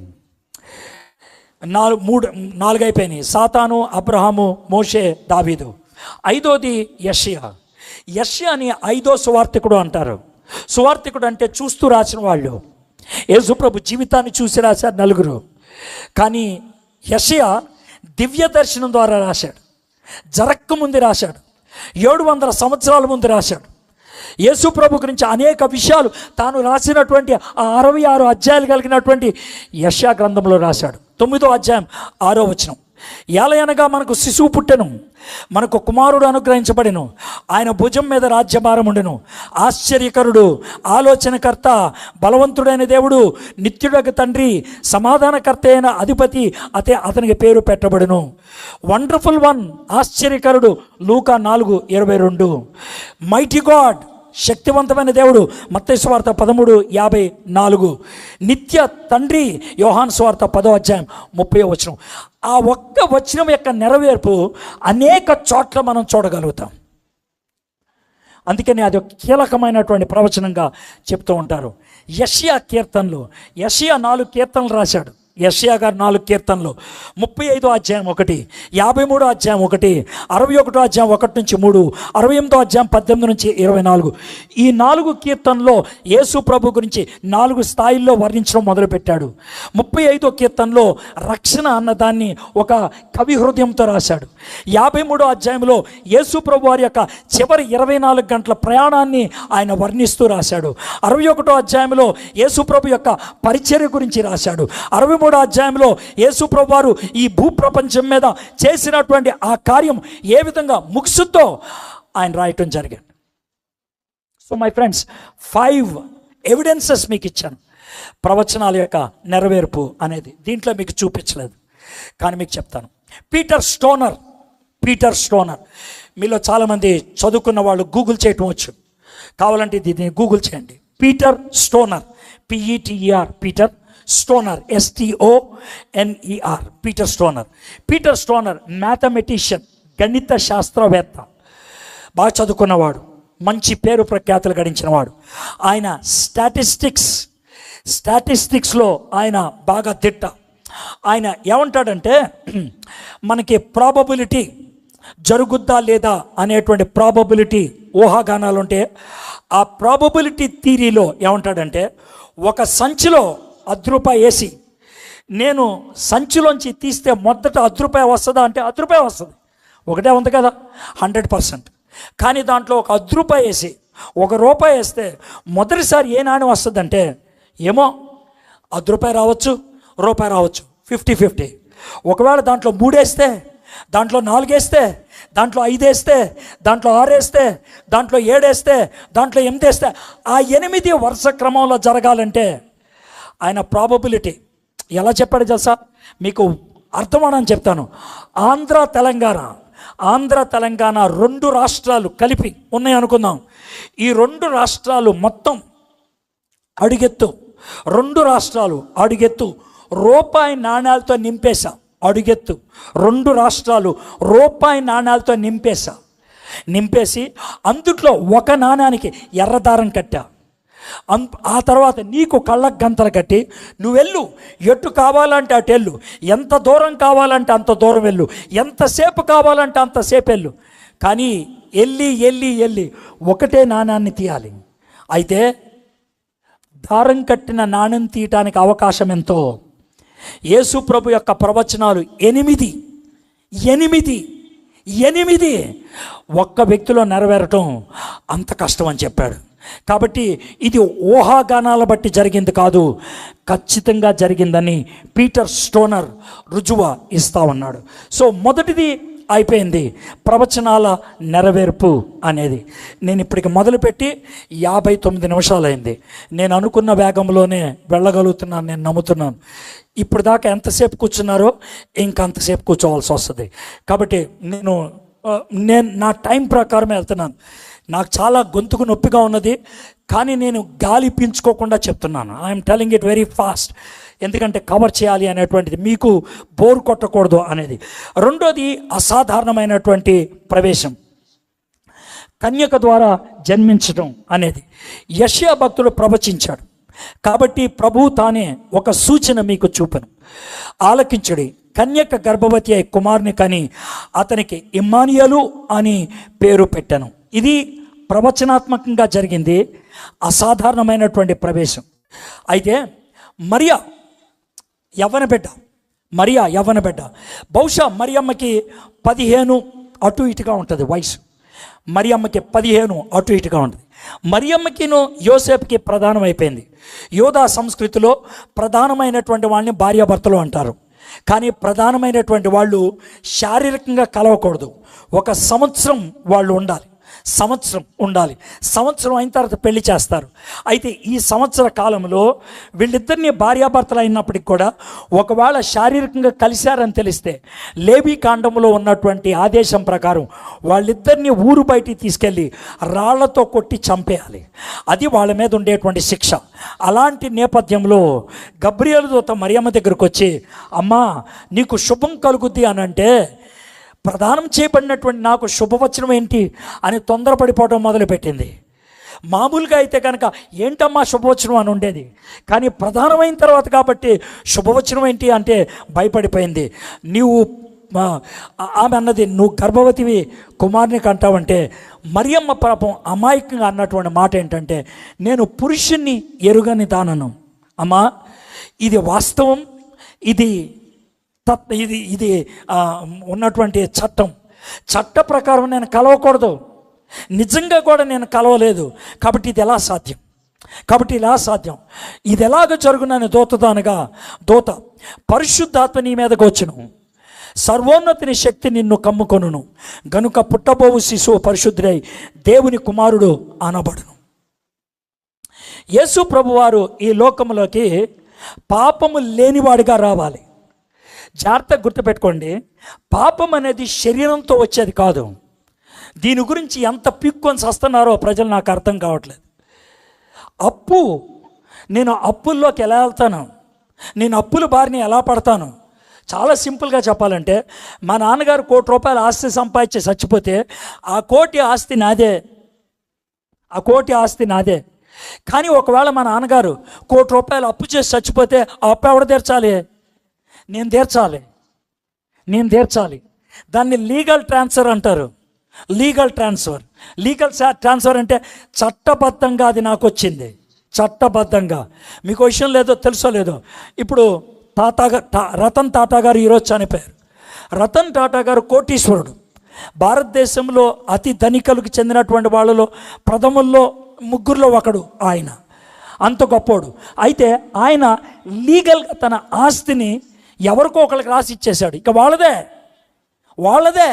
4 అయిపోయినాయి. సాతాను, అబ్రహాము, మోషే, దావీదు. 5వది యెషయా అని 5వ సువార్తికుడు అంటారు. సువార్తికుడు అంటే చూస్తూ రాసిన వాళ్ళు. యేసు ప్రభు జీవితాన్ని చూసి రాశారు 4. కానీ యెషయా దివ్య దర్శనం ద్వారా రాశాడు, జరక్క ముందు రాశాడు, 700 సంవత్సరాల ముందు రాశాడు. యేసు ప్రభు గురించి అనేక విషయాలు తాను రాసినటువంటి ఆ 66 అధ్యాయాలు కలిగినటువంటి యెషయా గ్రంథంలో రాశాడు. 9వ అధ్యాయం 6వ వచనం, ఏలయనగా మనకు శిశువు పుట్టెను, మనకు కుమారుడు అనుగ్రహించబడెను, ఆయన భుజం మీద రాజ్యభారం ఉండెను, ఆశ్చర్యకరుడు, ఆలోచనకర్త, బలవంతుడైన దేవుడు, నిత్యుడకు తండ్రి, సమాధానకర్త అయిన అధిపతి అతనికి పేరు పెట్టబడును. వండర్ఫుల్ వన్, ఆశ్చర్యకరుడు, లూకా 4:22. మైటీ గాడ్, శక్తివంతమైన దేవుడు, మత్తయి సువార్త 13:54. నిత్య తండ్రి, యోహాను సువార్త 10వ అధ్యాయం 30వ వచనం. ఆ ఒక్క వచనం యొక్క నెరవేర్పు అనేక చోట్ల మనం చూడగలుగుతాం. అందుకని అది ఒక కీలకమైనటువంటి ప్రవచనంగా చెప్తూ ఉంటారు. యెషయా 4 కీర్తనలు రాశాడు. యెషయా గారు 4 కీర్తనలు, 35వ అధ్యాయం 1, 53వ అధ్యాయం 1, 61వ అధ్యాయం 1-3, 68వ అధ్యాయం 18-24. ఈ 4 కీర్తనలో యేసు ప్రభు గురించి 4 స్థాయిల్లో వర్ణించడం మొదలుపెట్టాడు. 35వ కీర్తనలో రక్షణ అన్నదాన్ని ఒక కవి హృదయంతో రాశాడు. 53వ అధ్యాయంలో యేసు ప్రభు వారి యొక్క చివరి 24 గంటల ప్రయాణాన్ని ఆయన వర్ణిస్తూ రాశాడు. 61వ అధ్యాయంలో యేసు ప్రభు యొక్క పరిచర్య గురించి రాశాడు. 63వ అధ్యాయంలో యేసు ప్రభు వారు ఈ భూప్రపంచం మీద చేసినటువంటి ఆ కార్యం ఏ విధంగా ముగిస్తుందో ఆయన రాయటం జరిగింది. సో మై ఫ్రెండ్స్, 5 ఎవిడెన్సెస్ మీకు ఇచ్చాను ప్రవచనాల యొక్క నెరవేర్పు అనేది. దీంట్లో మీకు చూపించలేదు కానీ మీకు చెప్తాను. పీటర్ స్టోనర్ మీలో చాలామంది చదువుకున్న వాళ్ళు గూగుల్ చేయటం వచ్చు, కావాలంటే దీన్ని గూగుల్ చేయండి. Peter stoner, PETER, Peter stoner, STONER, Peter stoner mathematician, గణిత శాస్త్రవేత్త, బాగా చదువుకున్నవాడు. మంచి పేరు ప్రఖ్యాతులు గడించిన వాడు. ఆయన స్టాటిస్టిక్స్లో ఆయన బాగా దిట్ట. ఆయన ఏమంటాడంటే, మనకి ప్రాబబిలిటీ జరుగుద్దా లేదా అనేటువంటి ప్రాబబిలిటీ ఊహాగానాలు ఉంటే, ఆ ప్రాబబిలిటీ థియరీలో ఏమంటాడంటే, ఒక సంచిలో ₹10 వేసి నేను సంచిలోంచి తీస్తే మొదట ₹10 వస్తుందా అంటే ₹10 వస్తుంది. ఒకటే ఉంది కదా, 100%. కానీ దాంట్లో ఒక ₹10 వేసి ₹1 వేస్తే మొదటిసారి ఏ నాణ్యం వస్తుందంటే, ఏమో ₹10 రావచ్చు, ₹1 రావచ్చు, 50-50. ఒకవేళ దాంట్లో 3 వేస్తే, దాంట్లో 4 వేస్తే, దాంట్లో 5 వేస్తే, దాంట్లో 6 వేస్తే, దాంట్లో 7 వేస్తే, దాంట్లో 8 వేస్తే, ఆ 8 వరుస క్రమంలో జరగాలంటే ఆయన ప్రాబబిలిటీ ఎలా చెప్పాడు తెలుసా? మీకు అర్థమని చెప్తాను. ఆంధ్ర తెలంగాణ 2 రాష్ట్రాలు కలిపి ఉన్నాయి అనుకుందాం. ఈ 2 రాష్ట్రాలు మొత్తం అడుగెత్తు, 2 రాష్ట్రాలు అడుగెత్తు ₹1 నాణ్యాలతో నింపేశా. అడుగెత్తు 2 రాష్ట్రాలు ₹1 నాణ్యాలతో నింపేసి అందుట్లో ఒక నాణ్యానికి ఎర్రదారం కట్టా. ఆ తర్వాత నీకు కళ్ళకు గంతలు కట్టి నువ్వెళ్ళు, ఎటు కావాలంటే అటు వెళ్ళు, ఎంత దూరం కావాలంటే అంత దూరం వెళ్ళు, ఎంతసేపు కావాలంటే అంతసేపు వెళ్ళు. కానీ వెళ్ళి ఒకటే నాణ్యాన్ని తీయాలి. అయితే దారం కట్టిన నాణ్యం తీయటానికి అవకాశం ఎంతో. యేసు ప్రభు యొక్క ప్రవచనాలు 8 ఒక్క వ్యక్తిలో నెరవేరటం అంత కష్టం అని చెప్పాడు. కాబట్టి ఇది ఊహాగానాల బట్టి జరిగింది కాదు, ఖచ్చితంగా జరిగిందని పీటర్ స్టోనర్ రుజువ ఇస్తా ఉన్నాడు. సో మొదటిది అయిపోయింది, ప్రవచనాల నెరవేర్పు అనేది. నేను ఇప్పటికి మొదలుపెట్టి 59 నిమిషాలు అయింది. నేను అనుకున్న వేగంలోనే వెళ్ళగలుగుతున్నాను, నేను నమ్ముతున్నాను. ఇప్పుడు దాకా ఎంతసేపు కూర్చున్నారో ఇంకంతసేపు కూర్చోవాల్సి వస్తుంది. కాబట్టి నేను నా టైం ప్రకారం వెళ్తున్నాను. నాకు చాలా గొంతుకు నొప్పిగా ఉన్నది, కానీ నేను గాలి పీల్చుకోకుండా చెప్తున్నాను. I'm telling it very fast, ఎందుకంటే కవర్ చేయాలి అనేటువంటిది, మీకు బోర్ కొట్టకూడదు అనేది. రెండోది అసాధారణమైనటువంటి ప్రవేశం, కన్యక ద్వారా జన్మించడం అనేది. యెషయా భక్తుడు ప్రవచించాడు. కాబట్టి ప్రభువు తానే ఒక సూచన మీకు చూపను. ఆలకించుడి, కన్యక గర్భవతి అయి కుమారుని కని అతనికి ఇమ్మానుయేలు అని పేరు పెట్టాను. ఇది ప్రవచనాత్మకంగా జరిగింది, అసాధారణమైనటువంటి ప్రవేశం. అయితే మరియా యవ్వన బిడ్డ, బహుశా మరియమ్మకి 15 అటు ఇటుగా ఉంటుంది వయసు. మరియమ్మకి 15 అటు ఇటుగా ఉంటుంది. మరియమ్మకిను యోసేపుకి ప్రధానం అయిపోయింది. యోధా సంస్కృతిలో ప్రధానమైనటువంటి వాళ్ళని భార్యాభర్తలు అంటారు. కానీ ప్రధానమైనటువంటి వాళ్ళు శారీరకంగా కలవకూడదు. 1 సంవత్సరం వాళ్ళు ఉండాలి. సంవత్సరం అయిన తర్వాత పెళ్లి చేస్తారు. అయితే ఈ సంవత్సర కాలంలో వీళ్ళిద్దరిని భార్యాభర్తలు అయినప్పటికి కూడా ఒకవేళ శారీరకంగా కలిశారని తెలిస్తే లేవి కాండంలో ఉన్నటువంటి ఆదేశం ప్రకారం వాళ్ళిద్దరిని ఊరు బయటికి తీసుకెళ్ళి రాళ్లతో కొట్టి చంపేయాలి. అది వాళ్ళ మీద ఉండేటువంటి శిక్ష. అలాంటి నేపథ్యంలో గబ్రియలు దూత మరియమ్మ దగ్గరకు వచ్చి, అమ్మా నీకు శుభం కలుగుద్ది అని అంటే, ప్రదానం చేయబడినటువంటి నాకు శుభవచనం ఏంటి అని తొందరపడిపోవడం మొదలుపెట్టింది. మామూలుగా అయితే కనుక ఏంటమ్మా శుభవచనం అని ఉండేది, కానీ ప్రధానమైన తర్వాత కాబట్టి శుభవచనం ఏంటి అంటే భయపడిపోయింది. ఆమె అన్నది, నువ్వు గర్భవతివి, కుమారుని కంటావంటే, మరియమ్మ పాపం అమాయకంగా అన్నటువంటి మాట ఏంటంటే, నేను పురుషుణ్ణి ఎరుగని దానను. అమ్మా ఇది వాస్తవం, ఇది ఉన్నటువంటి చట్ట ప్రకారం నేను కలవకూడదు, నిజంగా కూడా నేను కలవలేదు. కాబట్టి ఇది ఎలా సాధ్యం, ఇది ఎలాగ జరుగునని దూతదానగా, దూత పరిశుద్ధాత్మ నీ మీదకు వచ్చును, సర్వోన్నతిని శక్తి నిన్ను కమ్ముకొనును, గనుక పుట్టబోవు శిశువు పరిశుద్ధుడై దేవుని కుమారుడు అనబడును. యేసు ప్రభువారు ఈ లోకంలోకి పాపము లేనివాడిగా రావాలి. జాగ్రత్తగా గుర్తుపెట్టుకోండి, పాపం అనేది శరీరంతో వచ్చేది కాదు. దీని గురించి ఎంత పిక్కొని వస్తున్నారో ప్రజలు నాకు అర్థం కావట్లేదు. నేను అప్పుల్లోకి ఎలా వెళ్తాను, నేను అప్పుల బారిని ఎలా పడతాను? చాలా సింపుల్గా చెప్పాలంటే, మా నాన్నగారు ₹1 కోటి ఆస్తి సంపాదించి చచ్చిపోతే ఆ కోటి ఆస్తి నాదే. ఆ కోటి ఆస్తి నాదే. కానీ ఒకవేళ మా నాన్నగారు ₹1,00,00,000 అప్పు చేసి చచ్చిపోతే ఆ అప్పు ఎవరు తీర్చాలి? నేను తీర్చాలి. దాన్ని లీగల్ ట్రాన్స్ఫర్ అంటారు. లీగల్ ట్రాన్స్ఫర్ అంటే చట్టబద్ధంగా అది నాకు వచ్చింది. చట్టబద్ధంగా. మీకు విషయం లేదో తెలుసో లేదో, ఇప్పుడు రతన్ టాటా గారు ఈరోజు చనిపోయారు. రతన్ టాటా గారు కోటీశ్వరుడు. భారతదేశంలో అతి ధనికులకు చెందినటువంటి వాళ్ళలో ప్రథముల్లో 3 ఒకడు ఆయన. అంత గొప్పోడు. అయితే ఆయన లీగల్గా తన ఆస్తిని ఎవరికో ఒకరికి రాసి ఇచ్చేశాడు. ఇక వాళ్ళదే.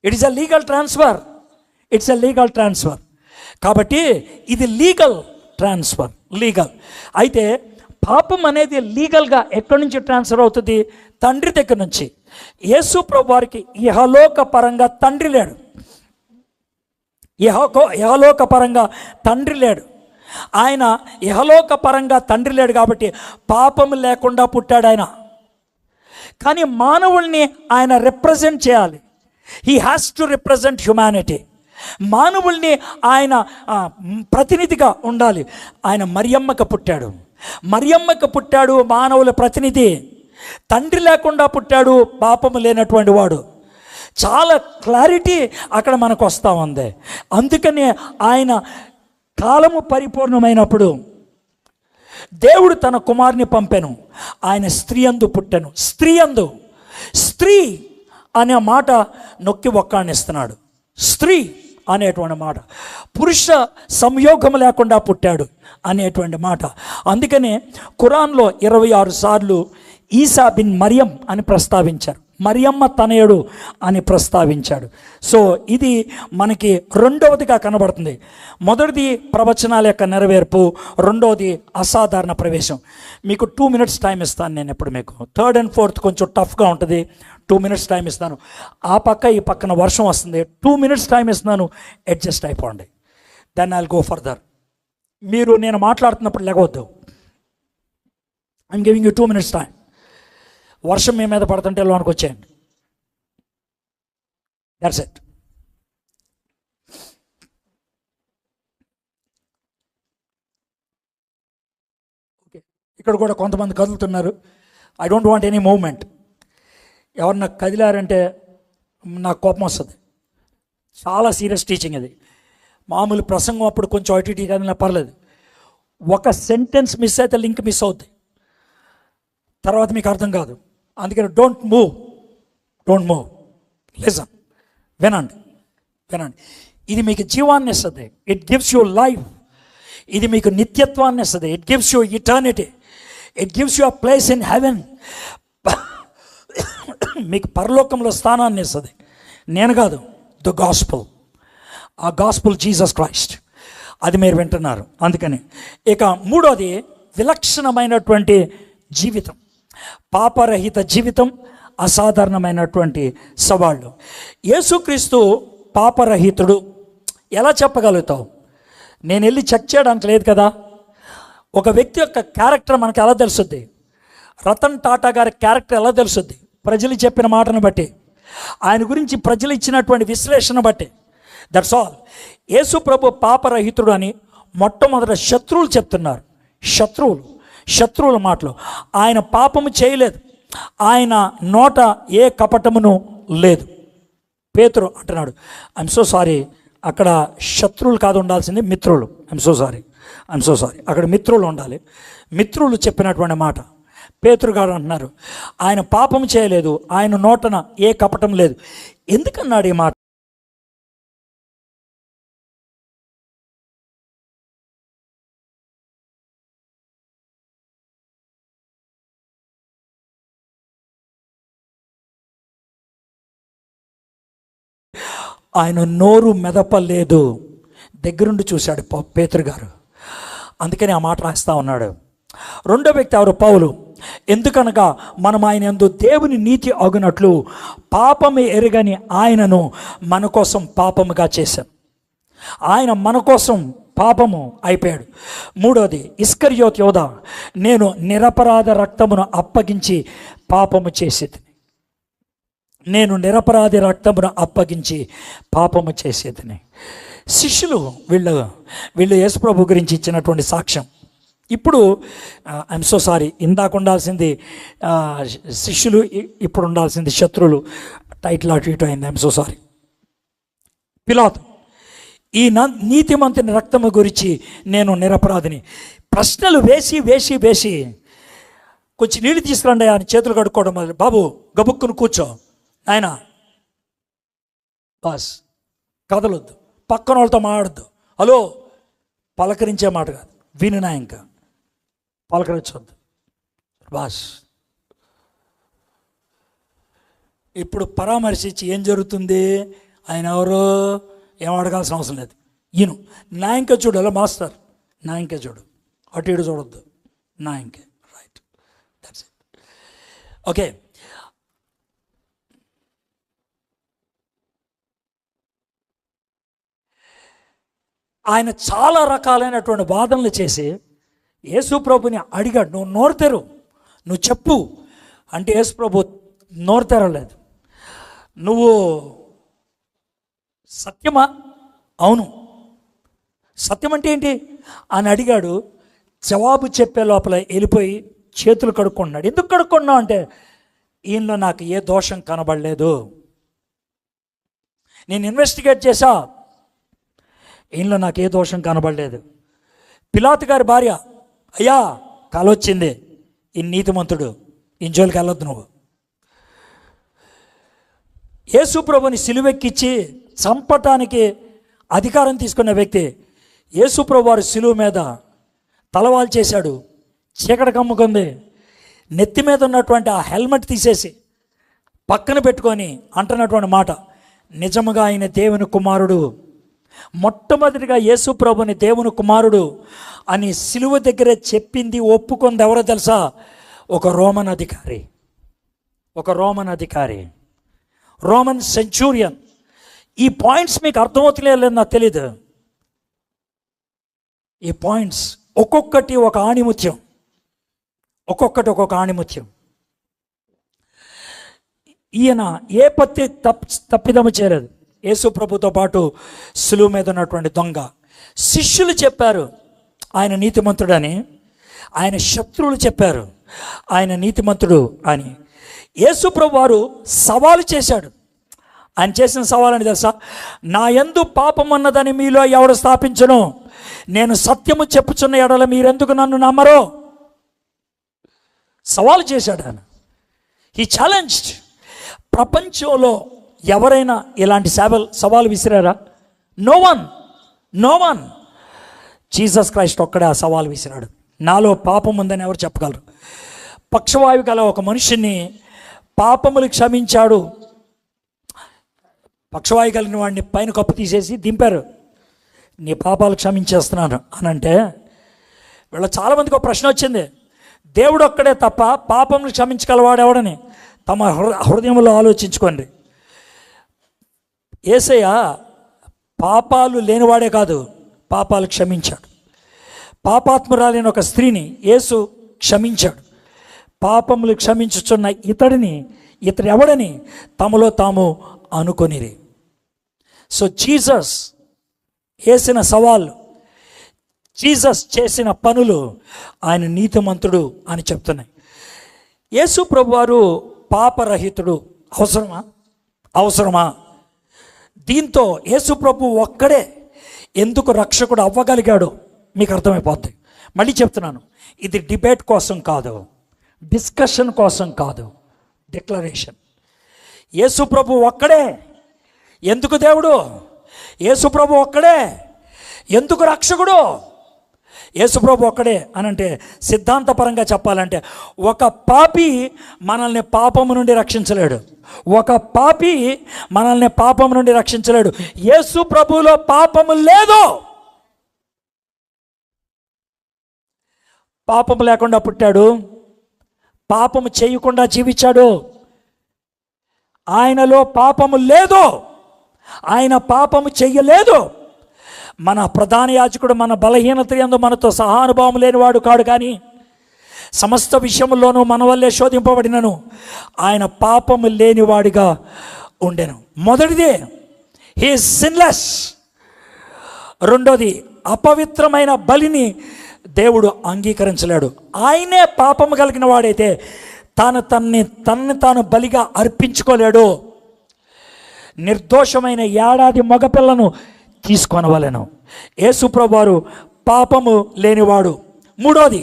It is a legal transfer. కాబట్టి ఇది లీగల్ ట్రాన్స్ఫర్. అయితే పాపం అనేది లీగల్గా ఎక్కడి నుంచి ట్రాన్స్ఫర్ అవుతుంది? తండ్రి దగ్గర నుంచి. యేసు ప్రభు వారికి ఇహలోక పరంగా తండ్రి లేడు. ఇహలోక పరంగా తండ్రి లేడు. ఆయన ఇహలోక పరంగా తండ్రి లేడు కాబట్టి పాపం లేకుండా పుట్టాడు ఆయన. కానీ మానవుల్ని ఆయన రిప్రజెంట్ చేయాలి. He has to represent humanity. మానవుల్ని ఆయన ప్రతినిధిగా ఉండాలి. ఆయన మరియమ్మకు పుట్టాడు, మానవుల ప్రతినిధి. తండ్రి లేకుండా పుట్టాడు, పాపము లేనటువంటి వాడు. చాలా క్లారిటీ అక్కడ మనకు వస్తూ ఉంది. అందుకనే ఆయన కాలము పరిపూర్ణమైనప్పుడు దేవుడు తన కుమారుని పంపెను. ఆయన స్త్రీ యందు పుట్టెను. స్త్రీ అనే మాట నొక్కి ఒక్కాణిస్తున్నాడు. స్త్రీ అనేటువంటి మాట, పురుష సంయోగం లేకుండా పుట్టాడు అనేటువంటి మాట. అందుకనే ఖురాన్లో 26 సార్లు ఈసా బిన్ మరియం అని ప్రస్తావించారు. మరియమ్మ తనయుడు అని ప్రస్తావించాడు. సో ఇది మనకి రెండవదిగా కనబడుతుంది. మొదటిది ప్రవచనాల యొక్క నెరవేర్పు, రెండవది అసాధారణ ప్రవేశం. మీకు 2 minutes టైం ఇస్తాను నేను. ఇప్పుడు మీకు 3rd and 4th కొంచెం టఫ్గా ఉంటుంది. 2 minutes టైం ఇస్తాను. ఆ పక్క ఈ పక్కన వర్షం వస్తుంది. 2 minutes టైం ఇస్తున్నాను, అడ్జస్ట్ అయిపోండి. Then I'll go further. మీరు నేను మాట్లాడుతున్నప్పుడు లేవద్దు. I'm giving you 2 minutes time. వర్షం మీ మీద పడుతుంటే లోనికి వచ్చేయండి. That's it. ఓకే, ఇక్కడ కూడా కొంతమంది కదులుతున్నారు. I don't want any movement. ఎవరన్నా కదిలారంటే నాకు కోపం వస్తుంది. చాలా సీరియస్ టీచింగ్ ఇది. మామూలు ప్రసంగం అప్పుడు కొంచెం అటు ఇటు కదిలినా పర్లేదు. ఒక సెంటెన్స్ మిస్ అయితే లింక్ మిస్ అవుద్ది, తర్వాత మీకు అర్థం కాదు. అందుకని డోంట్ మూవ్. లిసన్, వినండి. ఇది మీకు జీవాన్ని ఇస్తుంది. It gives you life. ఇది మీకు నిత్యత్వాన్ని ఇస్తుంది. It gives you eternity. It gives you a place in heaven. మీకు పరలోకంలో స్థానాన్ని ఇస్తుంది. నేను కాదు, ద గాస్పుల్. ఆ గాస్పుల్ జీసస్ క్రైస్ట్. అది మీరు వింటున్నారు. అందుకని ఇక మూడోది విలక్షణమైనటువంటి జీవితం, పాపరహిత జీవితం, అసాధారణమైనటువంటి సవాళ్ళు. యేసుక్రీస్తు పాపరహితుడు ఎలా చెప్పగలుగుతావు? నేను వెళ్ళి చెక్ చేయడానికి లేదు కదా. ఒక వ్యక్తి యొక్క క్యారెక్టర్ మనకు ఎలా తెలుస్తుంది? రతన్ టాటా గారి క్యారెక్టర్ ఎలా తెలుస్తుంది? ప్రజలు చెప్పిన మాటను బట్టి, ఆయన గురించి ప్రజలు ఇచ్చినటువంటి విశ్లేషణ బట్టి. That's all. యేసు ప్రభు పాపరహితుడు అని మొట్టమొదట శత్రువులు చెప్తున్నారు. శత్రువుల మాటలు. ఆయన పాపము చేయలేదు, ఆయన నోట ఏ కపటమును లేదు. పేతురు అంటున్నాడు, ఐఎమ్ సో సారీ, అక్కడ శత్రువులు కాదు ఉండాల్సింది, మిత్రులు. I'm so sorry. అక్కడ మిత్రులు ఉండాలి. మిత్రులు చెప్పినటువంటి మాట. పేతురు గారు అంటున్నారు, ఆయన పాపం చేయలేదు, ఆయన నోటన ఏ కపటం లేదు. ఎందుకన్నాడు ఈ మాట? ఆయన నోరు మెదపలేదు. దగ్గరుండి చూశాడు పేతురు గారు. అందుకని ఆ మాట రాస్తా ఉన్నాడు. రెండో వ్యక్తి ఎవరు? పౌలు. ఎందుకనగా మనం ఆయన యందు దేవుని నీతి అగునట్లు పాపము ఎరుగని ఆయనను మన కోసం పాపముగా చేశాం. ఆయన మన కోసం పాపము అయిపోయాడు. మూడోది ఇస్కరియోతు యోధా, నేను నిరపరాధ రక్తమును అప్పగించి పాపము చేసేది. శిష్యులు వీళ్ళు యేసుప్రభు గురించి ఇచ్చినటువంటి సాక్ష్యం. ఇప్పుడు ఐఎమ్ సో సారీ, ఇందాక ఉండాల్సింది శిష్యులు, ఇప్పుడు ఉండాల్సింది శత్రువులు. టైటిల్ అటు ఇటు అయింది, ఐఎమ్ సో సారీ. పిలాతు, ఈ నీతిమంతుని రక్తము గురించి నేను నిరపరాధిని. ప్రశ్నలు వేసి వేసి వేసి కొంచెం నీళ్ళు తీసుకురండి అని చేతులు కడుక్కోవడం మొదలు. బాబు గబుక్కును కూర్చో ఆయన, బాస్ కదలొద్దు, పక్కన వాళ్ళతో మాట్లాడద్దు, హలో పలకరించే మాట కాదు, వినినా ఇంకా పలకరించొద్దు బాస్. ఇప్పుడు పరామర్శించి ఏం జరుగుతుంది, ఆయన ఎవరో ఏం అడగాల్సిన అవసరం లేదు. ఈయన నా ఇంకా చూడు, అలా మాస్టర్ నా ఇంకా చూడు, అటు ఇటు చూడొద్దు, నా ఇంకే రైట్, దట్స్ ఇట్. ఓకే, ఆయన చాలా రకాలైనటువంటి వాదనలు చేసి యేసు ప్రభుని అడిగాడు, నువ్వు నోరు తెరు, నువ్వు చెప్పు అంటే యేసు ప్రభు నోరు తెరలేదు. నువ్వు సత్యమా? అవును. సత్యం అంటే ఏంటి అని అడిగాడు. జవాబు చెప్పే లోపల వెళ్ళిపోయి చేతులు కడుక్కున్నాడు. ఎందుకు కడుక్కున్నావు అంటే, ఈయనలో నాకు ఏ దోషం కనబడలేదు, నేను ఇన్వెస్టిగేట్ చేశా, ఈయనలో నాకు ఏ దోషం కనబడలేదు. పిలాతు గారి భార్య, అయ్యా కల వచ్చింది, ఈ నీతిమంతుడు, ఇంజోలికి వెళ్ళొద్దు నువ్వు. యేసు ప్రభుని సిలువెక్కిచ్చి చంపటానికి అధికారం తీసుకున్న వ్యక్తి యేసు ప్రభు వారి సిలువ మీద తలవాలు చేశాడు, చీకటి కమ్ముకుంది. నెత్తి మీద ఉన్నటువంటి ఆ హెల్మెట్ తీసేసి పక్కన పెట్టుకొని అంటున్నటువంటి మాట, నిజముగా ఆయన దేవుని కుమారుడు. మొట్టమొదటిగా యేసు ప్రభుని దేవుని కుమారుడు అని సిలువ దగ్గరే చెప్పింది, ఒప్పుకుంది ఎవరో తెలుసా? ఒక రోమన్ అధికారి, రోమన్ సెంచూరియన్. ఈ పాయింట్స్ మీకు అర్థమవుతలేదు నాకు తెలీదు. ఈ పాయింట్స్ ఒక్కొక్కటి ఒక ఆణిముత్యం, ఒక్కొక్కటి ఒక్కొక్క ఆణిముత్యం. ఈయన ఏ పత్తి తప్పిదము చేయలేదు. యేసు ప్రభుతో పాటు సిలువ మీద ఉన్నటువంటి దొంగ. శిష్యులు చెప్పారు ఆయన నీతిమంతుడని, ఆయన శత్రువులు చెప్పారు ఆయన నీతిమంతుడు అని. యేసు ప్రభు వారు సవాలు చేశాడు. ఆయన చేసిన సవాలని తెలుసా? నా యందు పాపం ఉన్నదని మీలో ఎవడు స్థాపించను, నేను సత్యము చెప్పుచున్న ఎడల మీరెందుకు నన్ను నమ్మరో? సవాలు చేశాడు ఆయన. He challenged. ప్రపంచంలో ఎవరైనా ఇలాంటి సవాలు విసిరారా? No one. జీసస్ క్రైస్ట్ ఒక్కడే ఆ సవాలు విసిరాడు. నాలో పాపం ఉందని ఎవరు చెప్పగలరు? పక్షవాయువు గల ఒక మనిషిని పాపములు క్షమించాడు. పక్షవాయు కలిగిన వాడిని పైన కప్పు తీసేసి దింపారు, నీ పాపాలు క్షమించేస్తున్నాను అని అంటే, వీళ్ళ చాలామందికి ఒక ప్రశ్న వచ్చింది, దేవుడు ఒక్కడే తప్ప పాపములు క్షమించగలవాడు ఎవడని తమ హృదయంలో ఆలోచించుకోండి. యేసయ్య పాపాలు లేనివాడే కాదు, పాపాలు క్షమించాడు. పాపాత్మురాలైన ఒక స్త్రీని యేసు క్షమించాడు. పాపములు క్షమించుచున్న ఇతడు ఎవడని తమలో తాము అనుకొనిరి. సో జీసస్ వేసిన సవాళ్ళు, జీసస్ చేసిన పనులు ఆయన నీతిమంతుడు అని చెప్తున్నాయి. యేసు ప్రభువారు పాపరహితుడు. అవసరమా? దీంతో యేసు ప్రభు ఒక్కడే ఎందుకు రక్షకుడు అవ్వగలిగాడు మీకు అర్థమైపోద్ది. మళ్ళీ చెప్తున్నాను, ఇది డిబేట్ కోసం కాదు, డిస్కషన్ కోసం కాదు, డిక్లరేషన్. యేసు ప్రభు ఒక్కడే ఎందుకు దేవుడు, యేసు ప్రభు ఒక్కడే ఎందుకు రక్షకుడు, యేసు ప్రభు ఒక్కడే అనంటే సిద్ధాంతపరంగా చెప్పాలంటే, ఒక పాపి మనల్ని పాపము నుండి రక్షించలేడు. యేసు ప్రభువులో పాపము లేదు. పాపము లేకుండా పుట్టాడు, పాపము చేయకుండా జీవించాడు. ఆయనలో పాపము లేదు, ఆయన పాపము చెయ్యలేదు. మన ప్రధాన యాజకుడు మన బలహీనత యందు మనతో సహానుభావం లేనివాడు కాడు, కానీ సమస్త విషయంలోనూ మన వల్లే శోధింపబడినను ఆయన పాపము లేనివాడిగా ఉండెను. మొదటిదే, హీ ఈజ్ సిన్లెస్. రెండోది, అపవిత్రమైన బలిని దేవుడు అంగీకరించలేడు. ఆయనే పాపము కలిగిన వాడైతే తనని తాను బలిగా అర్పించుకోలేడు. నిర్దోషమైన ఏడాది మగపిల్లను తీసుకొనవలెను. యేసుప్రభు వారు పాపము లేనివాడు. మూడోది,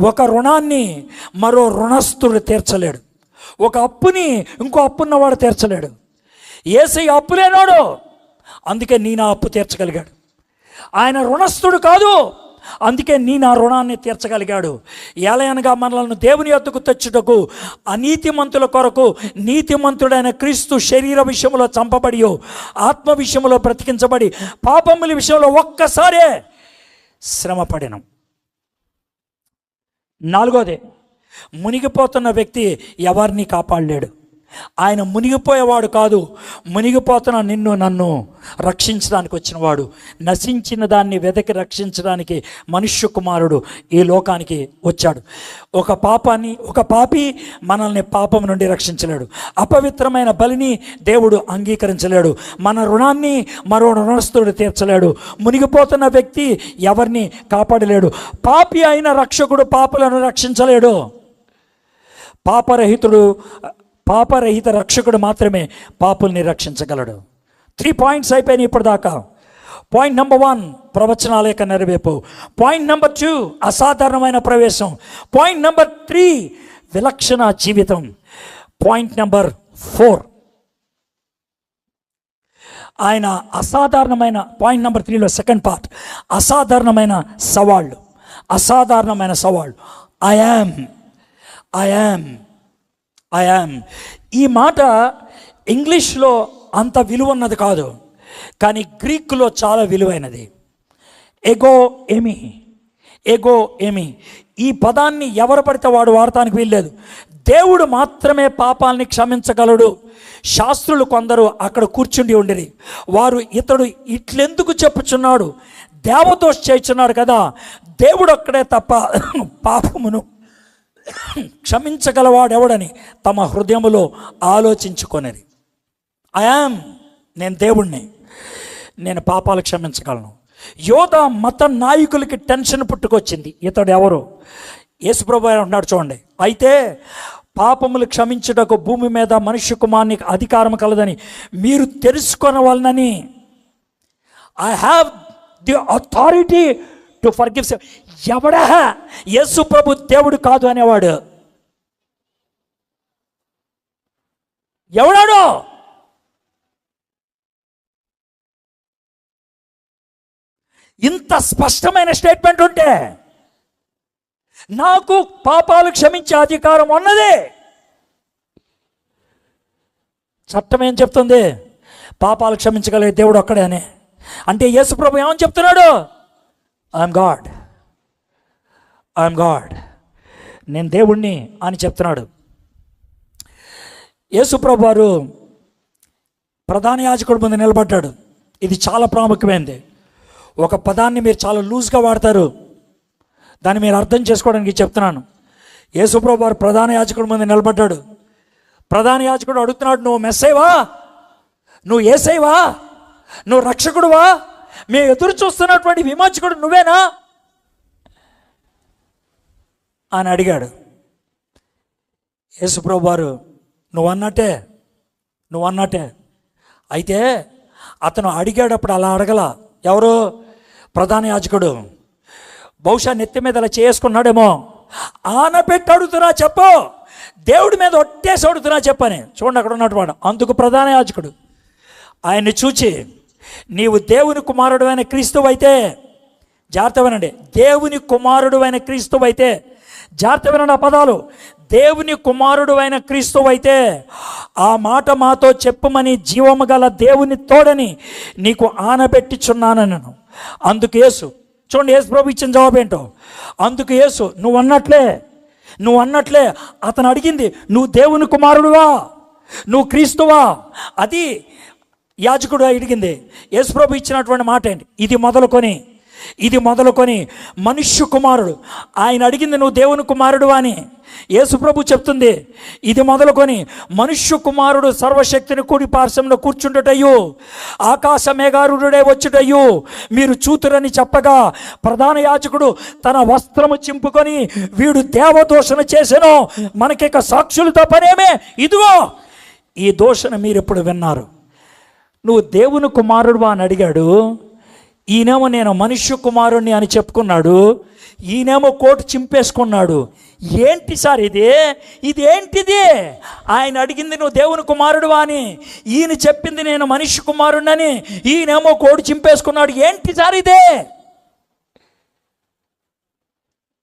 ఒక రుణాన్ని మరో రుణస్థుడు తీర్చలేడు. ఒక అప్పుని ఇంకో అప్పున్నవాడు తీర్చలేడు. యేసయ్య అప్పు లేనాడు, అందుకే నీ నా అప్పు తీర్చగలిగాడు. ఆయన రుణస్థుడు కాదు, అందుకే నీ నా రుణాన్ని తీర్చగలిగాడు. ఏలయనగా మనలను దేవుని యొద్దకు తెచ్చుటకు అనీతిమంతుల కొరకు నీతిమంతుడైన క్రీస్తు శరీర విషయంలో చంపబడి ఆత్మ విషయంలో బ్రతికించబడి పాపముల విషయంలో ఒక్కసారే శ్రమపడిన. నాలుగోది, మునిగిపోతున్న వ్యక్తి ఎవరిని కాపాడలేడు. ఆయన మునిగిపోయేవాడు కాదు, మునిగిపోతున్న నిన్ను నన్ను రక్షించడానికి వచ్చినవాడు. నశించిన దాన్ని వెదకి రక్షించడానికి మనుష్య కుమారుడు ఈ లోకానికి వచ్చాడు. ఒక పాపి మనల్ని పాపం నుండి రక్షించలేడు. అపవిత్రమైన బలిని దేవుడు అంగీకరించలేడు. మన రుణాన్ని మరో రుణస్థుడు తీర్చలేడు. మునిగిపోతున్న వ్యక్తి ఎవరిని కాపాడలేడు. పాపి అయిన రక్షకుడు పాపులను రక్షించలేడు. పాపరహిత రక్షకుడు మాత్రమే పాపుల్ని రక్షించగలడు. 3 పాయింట్స్ అయిపోయినాయి ఇప్పటిదాకా. పాయింట్ నెంబర్ 1, ప్రవచనాల యొక్క నెరవేర్పు. పాయింట్ నెంబర్ 2, అసాధారణమైన ప్రవేశం. పాయింట్ నెంబర్ 3, విలక్షణ జీవితం. పాయింట్ నెంబర్ 4, ఆయన అసాధారణమైన, పాయింట్ నెంబర్ 3లో సెకండ్ పార్ట్, అసాధారణమైన సవాళ్ళు. I am. ఈ మాట ఇంగ్లీష్లో అంత విలువన్నది కాదు, కానీ గ్రీకులో చాలా విలువైనది. ఎగో ఏమి. ఈ పదాన్ని ఎవరు పడితే వాడు వాడటానికి వీల్లేదు. దేవుడు మాత్రమే పాపాలని క్షమించగలడు. శాస్త్రులు కొందరు అక్కడ కూర్చుండి ఉండిరి. వారు ఇతడు ఇట్లెందుకు చెప్పుచున్నాడు, దేవదోష చేయుచున్నాడు కదా, దేవుడు ఒక్కడే తప్ప పాపమును క్షమించగలవాడెవడని తమ హృదయములో ఆలోచించుకొనేది. నేను దేవుణ్ణి, నేను పాపాలు క్షమించగలను. యోధ మత నాయకులకి టెన్షన్ పుట్టుకొచ్చింది. ఇతడు ఎవరు? యేసుప్రభు ఉన్నాడు చూడండి. అయితే పాపములు క్షమించుటకు భూమి మీద మనుష్య కుమారునికి అధికారం కలదని మీరు తెలుసుకొనవలనని, I have the authority to forgive. ఎవడా యేసు ప్రభు దేవుడు కాదు అనేవాడు? ఎవడాడు? ఇంత స్పష్టమైన స్టేట్మెంట్ ఉంటే నాకు పాపాలు క్షమించే అధికారం ఉన్నది. చట్టం ఏం చెప్తుంది? పాపాలు క్షమించగలిగే దేవుడు ఒక్కడే అని. అంటే యేసు ప్రభు ఏమని చెప్తున్నాడు? ఐఎమ్ గాడ్, నేను దేవుణ్ణి అని చెప్తున్నాడు. యేసు ప్రభు వారు ప్రధాన యాజకుడి ముందు నిలబడ్డాడు. ఇది చాలా ప్రాముఖ్యమైనది. ఒక పదాన్ని మీరు చాలా లూజ్గా వాడతారు, దాన్ని మీరు అర్థం చేసుకోవడానికి చెప్తున్నాను. యేసు ప్రభు వారు ప్రధాన యాజకుడి ముందు నిలబడ్డాడు. ప్రధాన యాజకుడు అడుగుతున్నాడు, నువ్వు మెస్సైవా? నువ్వు యేసయ్యవా? నువ్వు రక్షకుడువా? మేము ఎదురు చూస్తున్నటువంటి విమోచకుడు నువ్వేనా అని అడిగాడు. యేసుప్రభు వారు నువ్వు అన్నట్టే. అయితే అతను అడిగేటప్పుడు అలా అడగల. ఎవరు? ప్రధాన యాజకుడు. బహుశా నెత్తి మీద అలా చేసుకున్నాడేమో. ఆనపెట్టి అడుగుతున్నా చెప్పు, దేవుడి మీద ఒట్టేసి అడుగుతున్నా చెప్పని. చూడండి అక్కడ ఉన్నటువంటి అందుకు ప్రధాన యాజకుడు ఆయన్ని చూచి, నీవు దేవుని కుమారుడు అయిన క్రీస్తువు అయితే, జాగ్రత్త వినండి, దేవుని కుమారుడు అయిన క్రీస్తువు అయితే, జాగ్రత్త వినండి ఆ పదాలు, దేవుని కుమారుడు అయిన క్రీస్తువు అయితే ఆ మాట మాతో చెప్పుమని జీవము గల దేవుని తోడని నీకు ఆనబెట్టిచున్నానను. అందుకు యేసు, చూడండి యేసు ప్రభు ఇచ్చిన జవాబు ఏంటో. అందుకు యేసు, నువ్వు అన్నట్లే అతను అడిగింది, నువ్వు దేవుని కుమారుడువా, నువ్వు క్రీస్తువా? అది యాజకుడు అడిగింది. యేసు ప్రభు ఇచ్చినటువంటి మాట ఏంటి? ఇది మొదలుకొని ఇది మొదలుకొని మనుష్య కుమారుడు, ఆయన అడిగింది నువ్వు దేవుని కుమారుడు అని. యేసుప్రభు చెప్తుంది, ఇది మొదలుకొని మనుష్య కుమారుడు సర్వశక్తిని కూడి పార్శ్వంలో కూర్చుండుటయు ఆకాశ మేఘారుడే వచ్చుటయు మీరు చూతురని చెప్పగా, ప్రధాన యాజకుడు తన వస్త్రము చింపుకొని వీడు దేవదూషణ చేసెను, మనకిక సాక్షులతో పనేమే, ఇదిగో ఈ దూషణ మీరు ఇప్పుడు విన్నారు. నువ్వు దేవుని కుమారుడు అని అడిగాడు, ఈయనేమో నేను మనుష్య కుమారుణ్ణి అని చెప్పుకున్నాడు, ఈయనేమో కోటు చింపేసుకున్నాడు. ఏంటి సార్ ఇదేంటిది? ఆయన అడిగింది నువ్వు దేవుని కుమారుడు అని, ఈయన చెప్పింది నేను మనుష్య కుమారుణ్ణని, ఈయనేమో కోటు చింపేసుకున్నాడు. ఏంటి సార్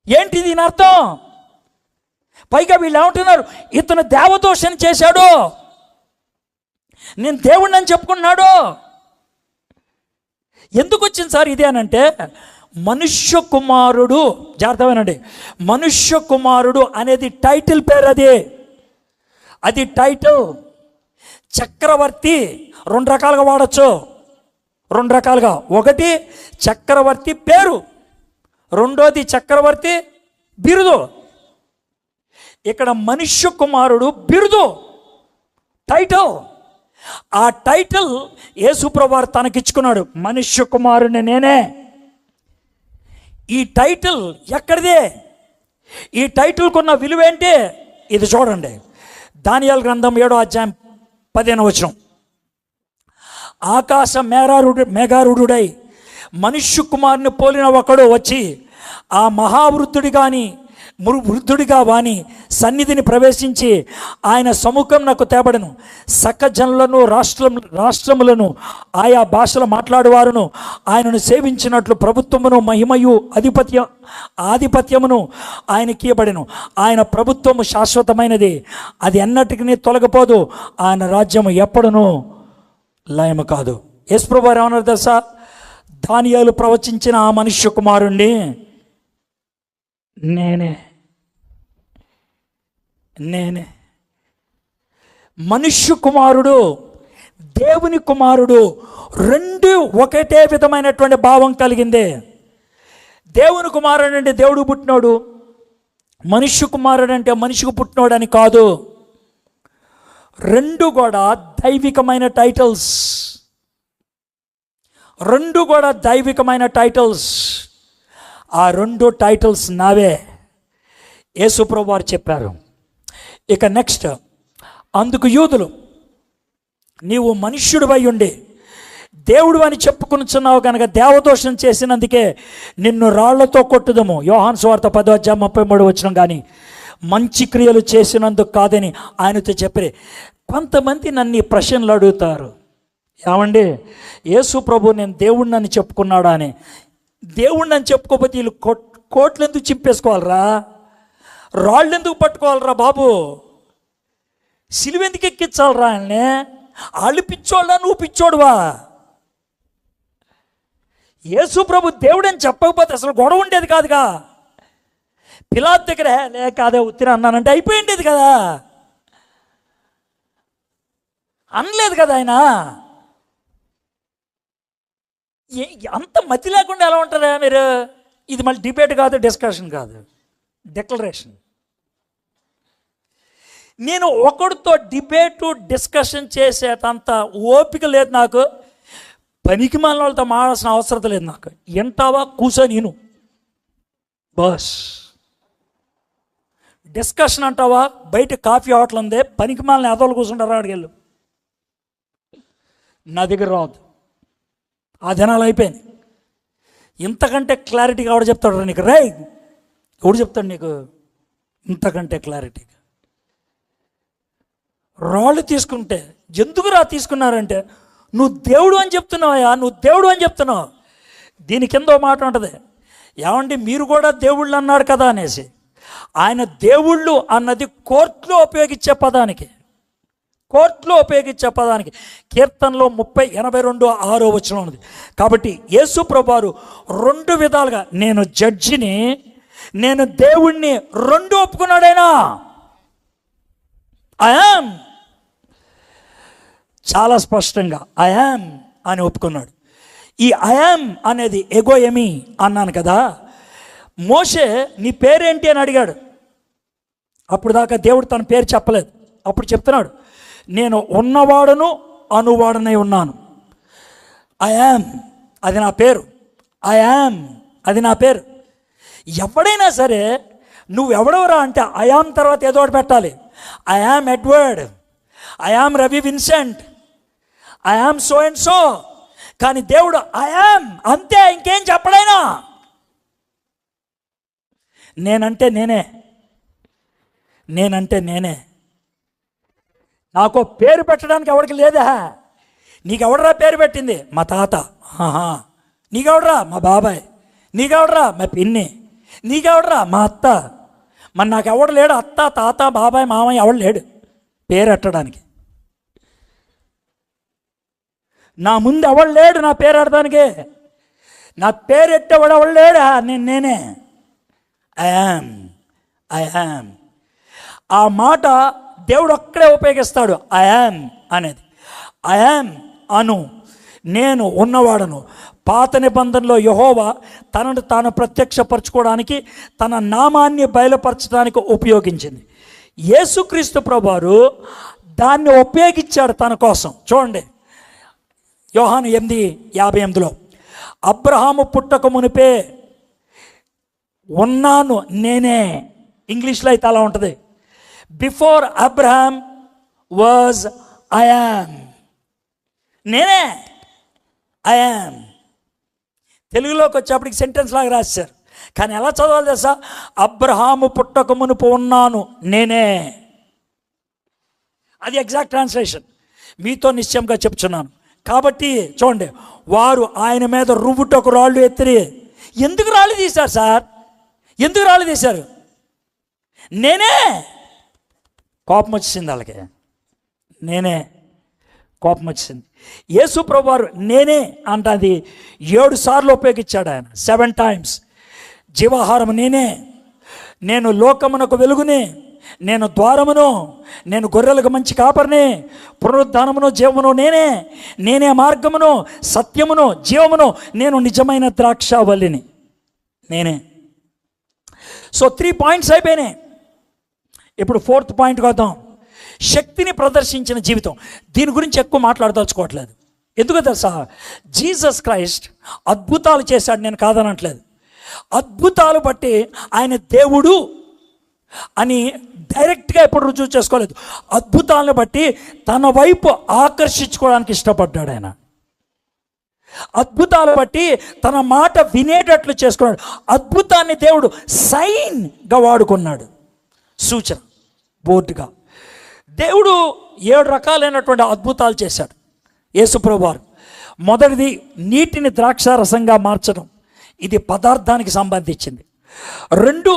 ఏంటి దీని అర్థం? పైగా వీళ్ళు ఏమంటున్నారు, ఇతను దేవదూషణ చేశాడు, నేను దేవుణ్ణి అని చెప్పుకున్నాడు. ఎందుకు వచ్చింది సార్ ఇది అని అంటే, మనుష్య కుమారుడు, జాగ్రత్తమేనండి, మనుష్య కుమారుడు అనేది టైటిల్ పేరు, అది టైటిల్. చక్రవర్తి రెండు రకాలుగా వాడచ్చు, రెండు రకాలుగా. ఒకటి చక్రవర్తి పేరు, రెండోది చక్రవర్తి బిరుదు. ఇక్కడ మనుష్య కుమారుడు బిరుదు, టైటిల్. ఆ టైటిల్ యేసుప్రభువారు తనకిచ్చుకున్నాడు, మనుష్య కుమారుని నేనే. ఈ టైటిల్ ఎక్కడిదే? ఈ టైటిల్కున్న విలువ ఏంటి? ఇది చూడండి, దానియేలు గ్రంథం 7వ అధ్యాయం 15వ వచనం. ఆకాశ మేఘారుడై మనుష్య కుమారుని పోలిన ఒకడు వచ్చి ఆ మహావృద్ధుడి కానీ వృద్ధుడిగా వాని సన్నిధిని ప్రవేశించి ఆయన సముఖం నాకు తేబడను. సకజనులను రాష్ట్రములను ఆయా భాషలు మాట్లాడేవారును ఆయనను సేవించినట్లు ప్రభుత్వమును మహిమయు ఆధిపత్యమును ఆయనకి ఇవ్వబడెను. ఆయన ప్రభుత్వము శాశ్వతమైనది, అది ఎన్నటికీ తొలగిపోదు, ఆయన రాజ్యము ఎప్పుడునూ లయము కాదు. యేసుప్రభువు ఏమన్నారు తెలుసా? దానియేలు ప్రవచించిన ఆ మనుష్య కుమారుణ్ణి నేనే. మనుష్య కుమారుడు, దేవుని కుమారుడు, రెండు ఒకటే విధమైనటువంటి భావం కలిగింది. దేవుని కుమారుడు అంటే దేవుడు పుట్టినోడు, మనుష్య కుమారుడు అంటే మనిషికి పుట్టినోడు అని కాదు. రెండు కూడా దైవికమైన టైటిల్స్, రెండు కూడా దైవికమైన టైటిల్స్. ఆ రెండు టైటిల్స్ నావే, యేసుప్రభువు వారు చెప్పారు. ఇక నెక్స్ట్, అందుకు యూదులు నీవు మనుష్యుడివై ఉండి దేవుడు అని చెప్పుకొనుచున్నావు కనుక దేవదోషం చేసినందుకే నిన్ను రాళ్లతో కొట్టుదము. యోహాను సువార్త 10వ అధ్యాయం 33వ వచనం. కానీ మంచి క్రియలు చేసినందుకు కాదని ఆయనతో చెప్పారు. కొంతమంది నన్ను ఈ ప్రశ్నలు అడుగుతారు, ఏమండి యేసు ప్రభు నేను దేవుణ్ణి అని చెప్పుకున్నాడా అని. దేవుణ్ణి అని చెప్పుకోకపోతే వీళ్ళు కోట్లు ఎందుకు చింపేసుకోవాలరా, రాళ్ళు ఎందుకు పట్టుకోవాలరా బాబు, సిలువ ఎందుకు ఎక్కించాలరా ఆయన్ని? వాళ్ళు పిచ్చోళ్ళా, నువ్వు పిచ్చోడువా? యేసు ప్రభు దేవుడని చెప్పకపోతే అసలు గొడవ ఉండేది కాదుగా. పిలాతు దగ్గర కాదే ఉత్తిన అన్నానంటే అయిపోయిండేది కదా, అనలేదు కదా ఆయన. అంత మతి లేకుండా ఎలా ఉంటారా మీరు? ఇది మళ్ళీ డిబేట్ కాదు, డిస్కషన్ కాదు, డిక్లరేషన్. నేను ఒకడితో డిబేటు డిస్కషన్ చేసేటంత ఓపిక లేదు నాకు. పనికి మాలిన వాళ్ళతో మాడాల్సిన అవసరం లేదు నాకు. ఎంటావా కూసో నేను బస్. డిస్కషన్ అంటావా, బయట కాఫీ హోటల్ ఉంది, పనికి మాలిన ఎదవలు కూర్చుంటారా, అడిగెళ్ళు. నా దగ్గర రావద్దు, ఆ దినాలు అయిపోయింది. ఇంతకంటే క్లారిటీగా ఎవడు చెప్తాడు నీకు? ఎవడు చెప్తాడు నీకు ఇంతకంటే క్లారిటీగా? రాళ్ళు తీసుకుంటే ఎందుకు తీసుకున్నారంటే నువ్వు దేవుడు అని చెప్తున్నావా, నువ్వు దేవుడు అని చెప్తున్నావు. దీని కింద మాట ఉంటుంది, ఏమండి మీరు కూడా దేవుళ్ళు అన్నారు కదా అనేసి. ఆయన దేవుళ్ళు అన్నది కోర్టులో ఉపయోగించే పదానికి, కోర్టులో ఉపయోగించే పదానికి. కీర్తనలో 82:6 వచనం ఉంది. కాబట్టి యేసు ప్రభువారు రెండు విధాలుగా నేను జడ్జిని, నేను దేవుణ్ణి రెండు ఒప్పుకున్నాడైనా. ఐ యామ్, చాలా స్పష్టంగా ఐ యామ్ అని ఒప్పుకున్నాడు. ఈ ఐయామ్ అనేది ఎగోయమి అన్నాను కదా. మోషే నీ పేరేంటి అని అడిగాడు. అప్పుడు దాకా దేవుడు తన పేరు చెప్పలేదు. అప్పుడు చెప్తున్నాడు, నేను ఉన్నవాడను అనువాడనై ఉన్నాను. ఐయామ్ అది నా పేరు, ఐయామ్ అది నా పేరు. ఎవడైనా సరే నువ్వెవడవరా అంటే ఐయామ్ తర్వాత ఏదో ఒకటి పెట్టాలి. I'm Edward, I'm Ravi Vincent, I'm so and so. కానీ దేవుడు ఐయామ్ అంతే, ఇంకేం చెప్పడైనా. నేనంటే నేనే, నేనంటే నేనే. నాకు పేరు పెట్టడానికి ఎవరికి లేదా? నీకెవడరా పేరు పెట్టింది? మా తాత. నీకెవడరా? మా బాబాయ్. నీకెవడరా? మా పిన్ని. నీకెవడరా? మా అత్త. మరి నాకెవడు లేడు, అత్త తాత బాబాయ్ మామయ్య ఎవడు లేడు పేరు పెట్టడానికి. నా ముందు ఎవడు లేడు నా పేరు పెట్టడానికి. నా పేరు ఎట్టేవాడు ఎవడు లేడా? నేనే. I'm, I'm. ఆ మాట దేవుడు ఒక్కడే ఉపయోగిస్తాడు, ఐయామ్ అనేది. ఐయామ్ అను, నేను ఉన్నవాడను. పాత నిబంధనలో యెహోవా తనను తాను ప్రత్యక్షపరచుకోవడానికి, తన నామాన్ని బయలుపరచడానికి ఉపయోగించింది. యేసుక్రీస్తు ప్రభువారు దాన్ని ఉపయోగించాడు తన కోసం. చూడండి, యోహాను 8:58 అబ్రహాము పుట్టక మునిపే ఉన్నాను నేనే. ఇంగ్లీష్లో అయితే అలా ఉంటుంది, బిఫోర్ అబ్రహాం వాజ్ ఐయామ్. నేనే ఐయామ్. తెలుగులోకి వచ్చేప్పటికి సెంటెన్స్ లాగా రాశారు, కానీ ఎలా చదవాలి తెలుసా? అబ్రహాము పుట్టక మునుపు ఉన్నాను నేనే. అది ఎగ్జాక్ట్ ట్రాన్స్లేషన్. మీతో నిశ్చయంగా చెప్తున్నాను. కాబట్టి చూడండి, వారు ఆయన మీద రువ్వుటకు రాళ్ళు ఎత్తిరి. ఎందుకు రాళ్ళు తీశారు సార్? ఎందుకు రాళ్ళు తీశారు? నేనే. కోపం వచ్చింది వాళ్ళకి, నేనే. కోపం వచ్చింది. యేసు ప్రభువారు నేనే అంటే 7 సార్లు ఉపయోగించాడు ఆయన, 7 times. జీవాహారం నేనే, నేను లోకమునకు వెలుగుని, నేను ద్వారమును, నేను గొర్రెలకు మంచి కాపరిని, పునరుద్ధానమును జీవమును నేనే, నేనే మార్గమును సత్యమును జీవమును, నేను నిజమైన ద్రాక్షావల్లిని, నేనే. సో 3 points అయిపోయినాయి. ఇప్పుడు 4th పాయింట్కి వద్దాం. శక్తిని ప్రదర్శించిన జీవితం. దీని గురించి ఎక్కువ మాట్లాడదలుచుకోవట్లేదు. ఎందుకో తెలుసా? జీసస్ క్రైస్ట్ అద్భుతాలు చేశాడు, నేను కాదనట్లేదు. అద్భుతాలు బట్టి ఆయన దేవుడు అని డైరెక్ట్గా ఎప్పుడు రుజువు చేసుకోలేదు. అద్భుతాలను బట్టి తన వైపు ఆకర్షించుకోవడానికి ఇష్టపడ్డాడు ఆయన. అద్భుతాలు బట్టి తన మాట వినేటట్లు చేసుకున్నాడు. అద్భుతాన్ని దేవుడు సైన్గా వాడుకున్నాడు, సూచన బోర్డుగా. దేవుడు 7 రకాలైనటువంటి అద్భుతాలు చేశాడు యేసుప్రభువారు. మొదటిది నీటిని ద్రాక్షారసంగా మార్చడం, ఇది పదార్థానికి సంబంధించింది. 2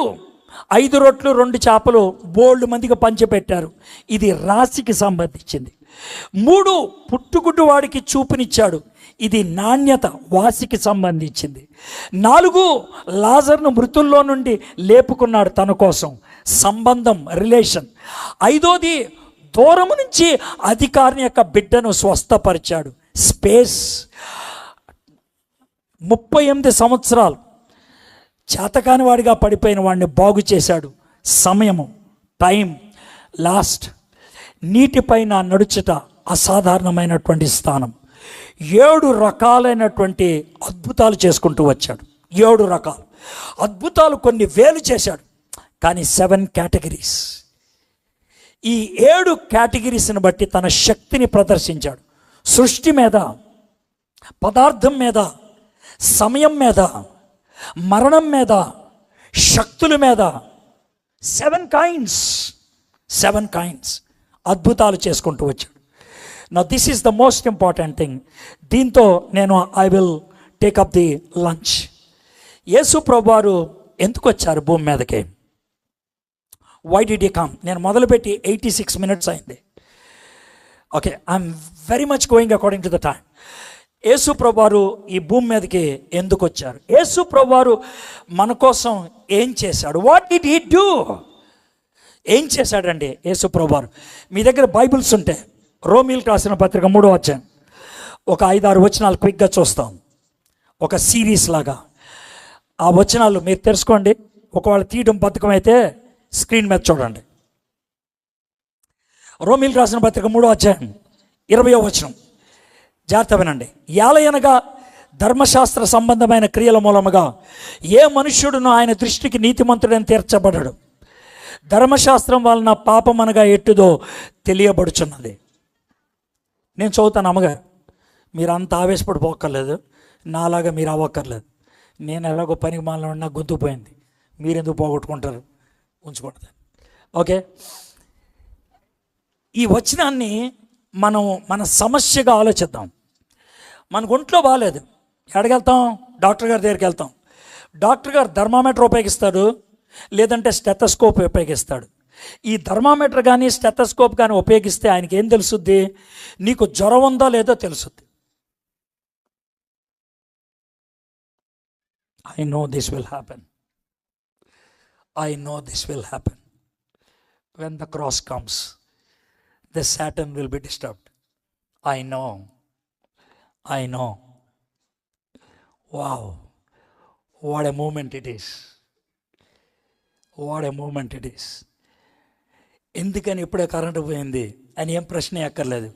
5 రొట్లు 2 చేపలు బోల్డ్ మందికి పంచిపెట్టారు, ఇది రాశికి సంబంధించింది. 3 పుట్టుగుడ్డు వాడికి చూపునిచ్చాడు, ఇది నాణ్యత వాసికి సంబంధించింది. 4 లాజర్ను మృతుల్లో నుండి లేపుకున్నాడు తన కోసం, సంబంధం రిలేషన్. 5వది దూరము నుంచి అధికారిని యొక్క బిడ్డను స్వస్థపరిచాడు, స్పేస్. 38 సంవత్సరాలు చేతకాని వాడిగా పడిపోయిన వాడిని బాగు చేశాడు, సమయము, టైం. లాస్ట్, నీటిపైన నడుచుట అసాధారణమైనటువంటి స్థానం. 7 రకాలైనటువంటి అద్భుతాలు చేసుకుంటూ వచ్చాడు. 7 రకాలు అద్భుతాలు, కొన్ని వేలు చేశాడు, కానీ 7 కేటగిరీస్. ఈ 7 కేటగిరీస్ని బట్టి తన శక్తిని ప్రదర్శించాడు. సృష్టి మీద, పదార్థం మీద, సమయం మీద, మరణం మీద, శక్తుల మీద 7 kinds అద్భుతాలు చేసుకుంటూ వచ్చాడు. నా this is the most important thing. దీంతో నేను I will take up the lunch. యేసు ప్రభువారు ఎందుకు వచ్చారు భూమి మీదకి? Why did you come? నేను మొదలుపెట్టి 86 minutes అయింది. Okay, I'm very much going according to the time. యేసు ప్రభువారు ఈ భూమి మీదకి ఎందుకు వచ్చారు? యేసు ప్రభువారు మన కోసం ఏం చేశాడు? What did he do? ఏం చేశాడండి యేసు ప్రభువారు? మీ దగ్గర బైబిల్స్ ఉంటే రోమీయులకు రాసిన పత్రిక 3వ అధ్యాయం ఒక 5-6 వచనాలు క్విక్గా చూస్తాం. ఒక సిరీస్ లాగా. ఆ వచనాలు మీరు తెలుసుకోండి. ఒకవేళ తీయడం బద్ధకం అయితే స్క్రీన్ మీద చూడండి. రోమీయులకు రాసిన పత్రిక 3వ అధ్యాయం 20వ వచనం జాగ్రత్త వినండి. ఏలయనగా ధర్మశాస్త్ర సంబంధమైన క్రియల మూలముగా ఏ మనుష్యుడును ఆయన దృష్టికి నీతిమంతుడని తీర్చబడడు. ధర్మశాస్త్రం వలన పాపమనగా ఎట్టుదో తెలియబడుచున్నది. నేను చదువుతాను అమ్మగారు, మీరు అంత ఆవేశపడిపోక్కర్లేదు, నాలాగా మీరు అవ్వక్కర్లేదు. నేను ఎలాగో పనికి మాల నాకు గొంతు పోయింది, మీరెందుకు పోగొట్టుకుంటారు, ఉంచుకోండి. ఓకే, ఈ వచనాన్ని మనం మన సమస్యగా ఆలోచిద్దాం. మనకు ఒంట్లో బాగాలేదు, ఎక్కడికి డాక్టర్ గారి దగ్గరికి వెళ్తాం. డాక్టర్ గారు థర్మామీటర్ ఉపయోగిస్తాడు, లేదంటే స్టెథోస్కోప్ ఉపయోగిస్తాడు. ఈ థర్మామీటర్ కానీ స్టెథోస్కోప్ కానీ ఉపయోగిస్తే ఆయనకి ఏం తెలుసుద్ది? నీకు జ్వరం ఉందో లేదో తెలుసుద్ది. I know this will happen. I know this will happen. When the cross comes, the Satan will be disturbed. I know. I know. Wow. What a moment it is. What a moment it is. ఎందుకని ఇప్పుడే current పోయింది అని ఏం ప్రశ్న ఎక్కర్లేదు.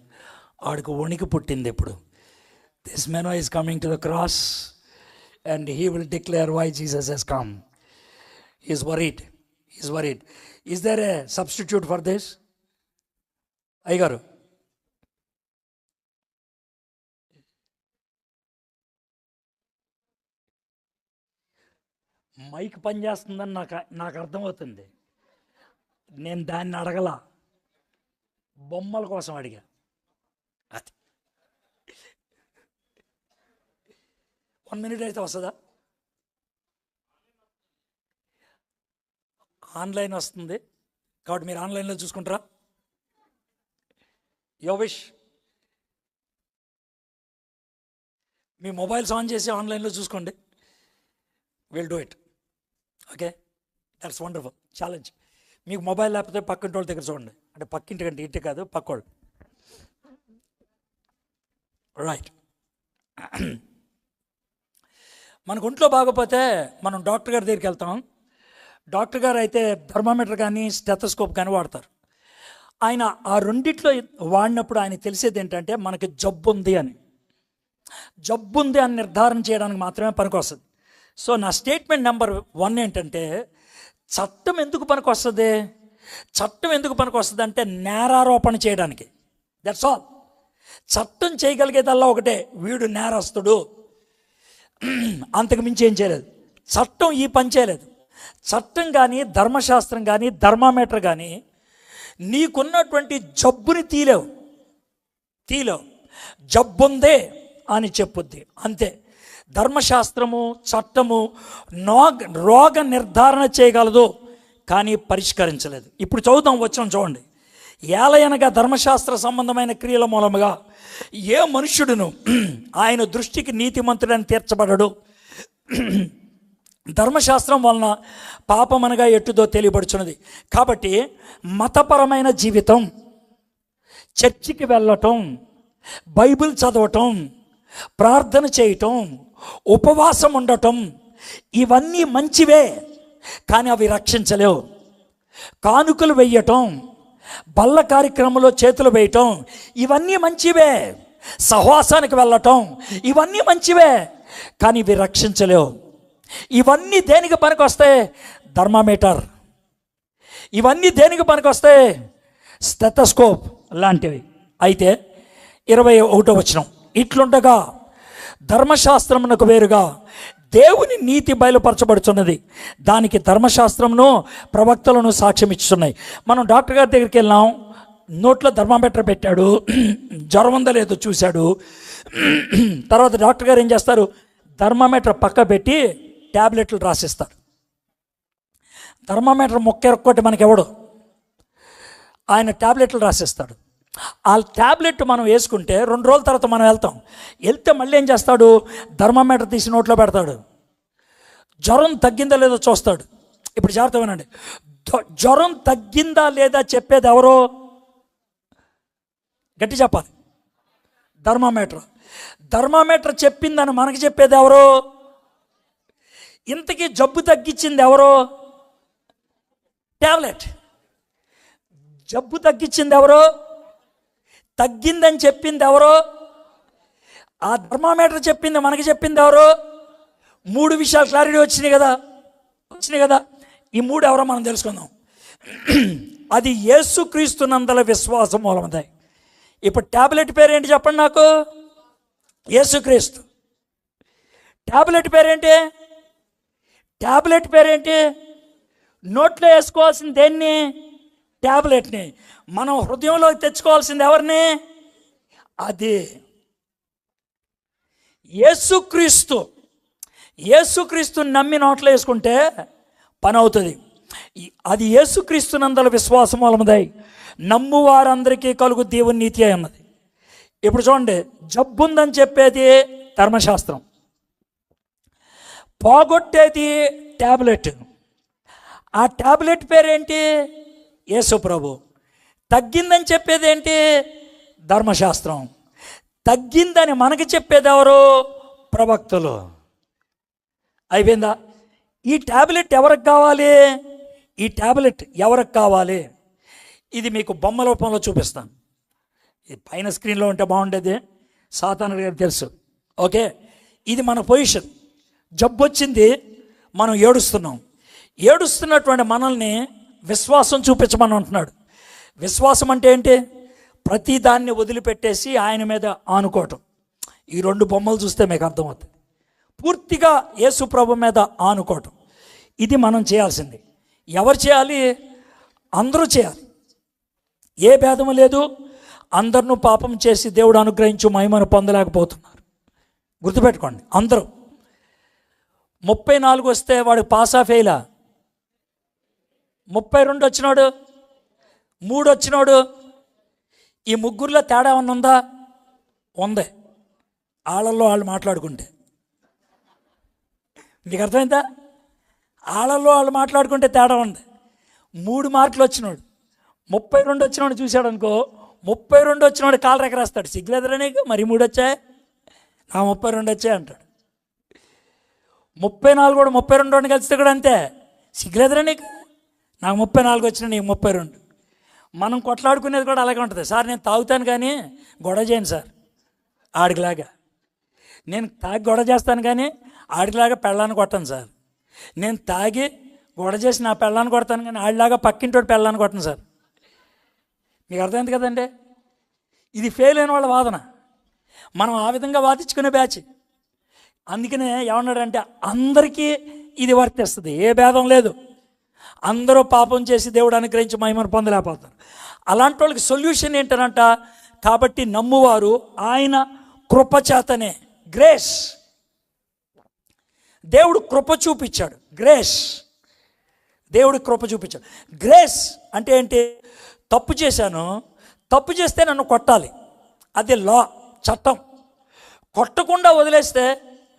ఆడికి వణికి పుట్టింది ఇప్పుడు. This man is coming to the cross and he will declare why Jesus has come. He is worried. He is worried. Is there a substitute for this? అయ్యగారు, మైక్ పనిచేస్తుందని నాకు అర్థమవుతుంది. నేను దాన్ని అడగల, బొమ్మల కోసం అడిగా. అది 1 minute అయితే వస్తుందా? ఆన్లైన్ వస్తుంది కాబట్టి మీరు ఆన్లైన్లో చూసుకుంటారా? యోవిష్, మీ మొబైల్స్ ఆన్ చేసి ఆన్లైన్లో చూసుకోండి. Will do it. Okay, that's wonderful challenge. మీకు మొబైల్ లేకపోతే పక్కింటి వాళ్ళ దగ్గర చూడండి. అంటే పక్కింటి కంటే ఇంటి కాదు, పక్కోళ్ళు. రైట్. మనకు ఒంట్లో బాగోపోతే మనం డాక్టర్ గారి దగ్గరికి వెళ్తాం. డాక్టర్ గారు అయితే థర్మామీటర్ కానీ స్టెథోస్కోప్ కానీ వాడతారు. ఆయన ఆ రెండిట్లో వాడినప్పుడు ఆయన తెలిసేది ఏంటంటే మనకి జబ్బు ఉంది అని నిర్ధారణ చేయడానికి మాత్రమే పనికొస్తుంది. సో నా స్టేట్మెంట్ నెంబర్ 1 ఏంటంటే, చట్టం ఎందుకు పనికొస్తుంది? చట్టం ఎందుకు పనికొస్తుంది అంటే నేరారోపణ చేయడానికి. That's all. చట్టం చేయగలిగేదల్లా ఒకటే, వీడు నేరస్తుడు, అంతకు మించి ఏం చేయలేదు. చట్టం ఈ పని చేయలేదు. చట్టం కానీ ధర్మశాస్త్రం కానీ థర్మామీటర్ కానీ నీకున్నటువంటి జబ్బుని తీలేవు. జబ్బుందే అని చెప్పుద్ది, అంతే. ధర్మశాస్త్రము చట్టము రోగ నిర్ధారణ చేయగలదు కానీ పరిష్కరించలేదు. ఇప్పుడు చదువుదాం, వచ్చాం చూడండి. ఏలయనగా ధర్మశాస్త్ర సంబంధమైన క్రియల మూలముగా ఏ మనుష్యుడును ఆయన దృష్టికి నీతిమంతుడని తీర్చబడడు. ధర్మశాస్త్రం వలన పాపమనగా ఎట్టుదో తెలియబడుచున్నది. కాబట్టి మతపరమైన జీవితం, చర్చికి వెళ్ళటం, బైబిల్ చదవటం, ప్రార్థన చేయటం, ఉపవాసం ఉండటం, ఇవన్నీ మంచివే కానీ అవి రక్షించలేవు. కానుకలు వెయ్యటం, బల్ల కార్యక్రమంలో చేతులు వేయటం, ఇవన్నీ మంచివే. సహవాసానికి వెళ్ళటం, ఇవన్నీ మంచివే కానీ ఇవి రక్షించలేవు. ఇవన్నీ దేనికి పనికొస్తాయి? థర్మామీటర్. ఇవన్నీ దేనికి పనికొస్తాయి? స్టెథోస్కోప్ లాంటివి. అయితే 21వ వచనం, ఇట్లుండగా ధర్మశాస్త్రమునకు వేరుగా దేవుని నీతి బయలుపరచబడుతున్నది, దానికి ధర్మశాస్త్రమును ప్రవక్తలను సాక్ష్యం ఇస్తున్నాయి. మనం డాక్టర్ గారి దగ్గరికి వెళ్ళాం, నోట్లో థర్మామీటర్ పెట్టాడు, జ్వరం ఉందో లేదో చూశాడు. తర్వాత డాక్టర్ గారు ఏం చేస్తారు? థర్మామీటర్ పక్క పెట్టి ట్యాబ్లెట్లు రాసిస్తారు. థర్మామీటర్ మొక్కెరొక్కటి మనకెవడు, ఆయన ట్యాబ్లెట్లు రాసిస్తాడు. ఆ ట్యాబ్లెట్ మనం వేసుకుంటే 2 రోజుల తర్వాత మనం వెళ్తే మళ్ళీ ఏం చేస్తాడు? థర్మామీటర్ తీసి నోట్లో పెడతాడు. జ్వరం తగ్గిందా లేదో చూస్తాడు. ఇప్పుడు జాగ్రత్త వినండి, జ్వరం తగ్గిందా లేదా చెప్పేది ఎవరో? గట్టి చెప్పాలి. థర్మామీటర్ చెప్పిందని మనకి చెప్పేది ఎవరు? ఇంతకీ జబ్బు తగ్గించింది ఎవరు? టాబ్లెట్. జబ్బు తగ్గించింది ఎవరు? తగ్గిందని చెప్పింది ఎవరు? ఆ థర్మామీటర్ చెప్పింది మనకి చెప్పింది ఎవరు? 3 విషయాలు క్లారిటీ వచ్చినాయి కదా. ఈ 3 ఎవరో మనం తెలుసుకుందాం. అది యేసుక్రీస్తునందల విశ్వాసం మూలమది. ఇప్పుడు టాబ్లెట్ పేరేంటి చెప్పండి నాకు? యేసుక్రీస్తు. టాబ్లెట్ పేరేంటి? నోట్లో వేసుకోవాల్సింది దేన్ని? టాబ్లెట్ని. మనం హృదయంలోకి తెచ్చుకోవాల్సింది ఎవరిని? అది యేసుక్రీస్తు నమ్మి నోట్లో వేసుకుంటే పని అవుతుంది. అది యేసుక్రీస్తునందల విశ్వాసం మూలమదై నమ్ము వారందరికీ కలుగు దేవుని నీతి అన్నది. ఇప్పుడు చూడండి, జబ్బు ఉందని చెప్పేది ధర్మశాస్త్రం, పోగొట్టేది టాబ్లెట్. ఆ టాబ్లెట్ పేరేంటి? యేసు ప్రభు. తగ్గిందని చెప్పేది ఏంటి? ధర్మశాస్త్రం. తగ్గిందని మనకి చెప్పేది ఎవరు? ప్రవక్తలు. అయిపోయిందా? ఈ టాబ్లెట్ ఎవరికి కావాలి? ఇది మీకు బొమ్మ రూపంలో చూపిస్తాను. ఇది పైన స్క్రీన్లో ఉంటే బాగుండేది, సాతాను గారికి తెలుసు. ఓకే, ఇది మన పొజిషన్. జబ్బు వచ్చింది, మనం ఏడుస్తున్నటువంటి మనల్ని విశ్వాసం చూపించమని అంటున్నాడు. విశ్వాసం అంటే ఏంటి? ప్రతి దాన్ని వదిలిపెట్టేసి ఆయన మీద ఆనుకోవటం. ఈ 2 బొమ్మలు చూస్తే మీకు అర్థమవుతుంది. పూర్తిగా యేసు ప్రభు మీద ఆనుకోవటం. ఇది మనం చేయాల్సింది. ఎవరు చేయాలి? అందరూ చేయాలి. ఏ భేదము లేదు. అందరినూ పాపం చేసి దేవుడు అనుగ్రహించు మహిమను పొందలేకపోతున్నారు. గుర్తుపెట్టుకోండి, అందరూ. 34 వస్తే వాడు పాసా ఫెయిలా? 32 వచ్చినాడు, 3 వచ్చినాడు. ఈ ముగ్గురులో తేడా ఏమన్నా ఉందా? ఉంది. వాళ్ళల్లో వాళ్ళు మాట్లాడుకుంటే. మీకు అర్థమైందా? వాళ్ళల్లో వాళ్ళు మాట్లాడుకుంటే తేడా ఉంది. 3 మార్కులు వచ్చినాడు, 32 వచ్చినాడు చూశాడు అనుకో, 32 వచ్చినాడు కాలు రెగరేస్తాడు. సిగ్గులేదురా నీకు? మరి 3 వచ్చాయి, నా 32 వచ్చాయి అంటాడు. 34 కూడా 32 కలిస్తే కూడా అంతే. సిగ్గులేదురా నీకు? నాకు 34 వచ్చినా, నీకు 32. మనం కొట్లాడుకునేది కూడా అలాగే ఉంటుంది. సార్ నేను తాగుతాను కానీ గొడవ చేయను సార్ ఆడికిలాగా. నేను తాగి గొడవ చేస్తాను కానీ ఆడికిలాగా పెళ్ళాన్ని కొట్టాను సార్. నేను తాగి గొడవ చేసి నా పెళ్ళాన్ని కొడతాను కానీ ఆడిలాగా పక్కింటోటి పెళ్ళాన్ని కొట్టను సార్. మీకు అర్థమైంది కదండి? ఇది ఫెయిల్ అయిన వాళ్ళ వాదన. మనం ఆ విధంగా వాదించుకునే బ్యాచ్. అందుకనే ఏమన్నాడంటే, అందరికీ ఇది వర్తిస్తుంది, ఏ భేదం లేదు. అందరూ పాపం చేసి దేవుడు అనుగ్రహించి మహిమను పొందలేకపోతారు. అలాంటి వాళ్ళకి సొల్యూషన్ ఏంటనంట? కాబట్టి నమ్మువారు ఆయన కృపచేతనే, గ్రేస్, దేవుడు కృప చూపించాడు. దేవుడు కృప చూపించాడు. గ్రేస్ అంటే ఏంటి? తప్పు చేశాను, తప్పు చేస్తే నన్ను కొట్టాలి, అది లా, చట్టం. కొట్టకుండా వదిలేస్తే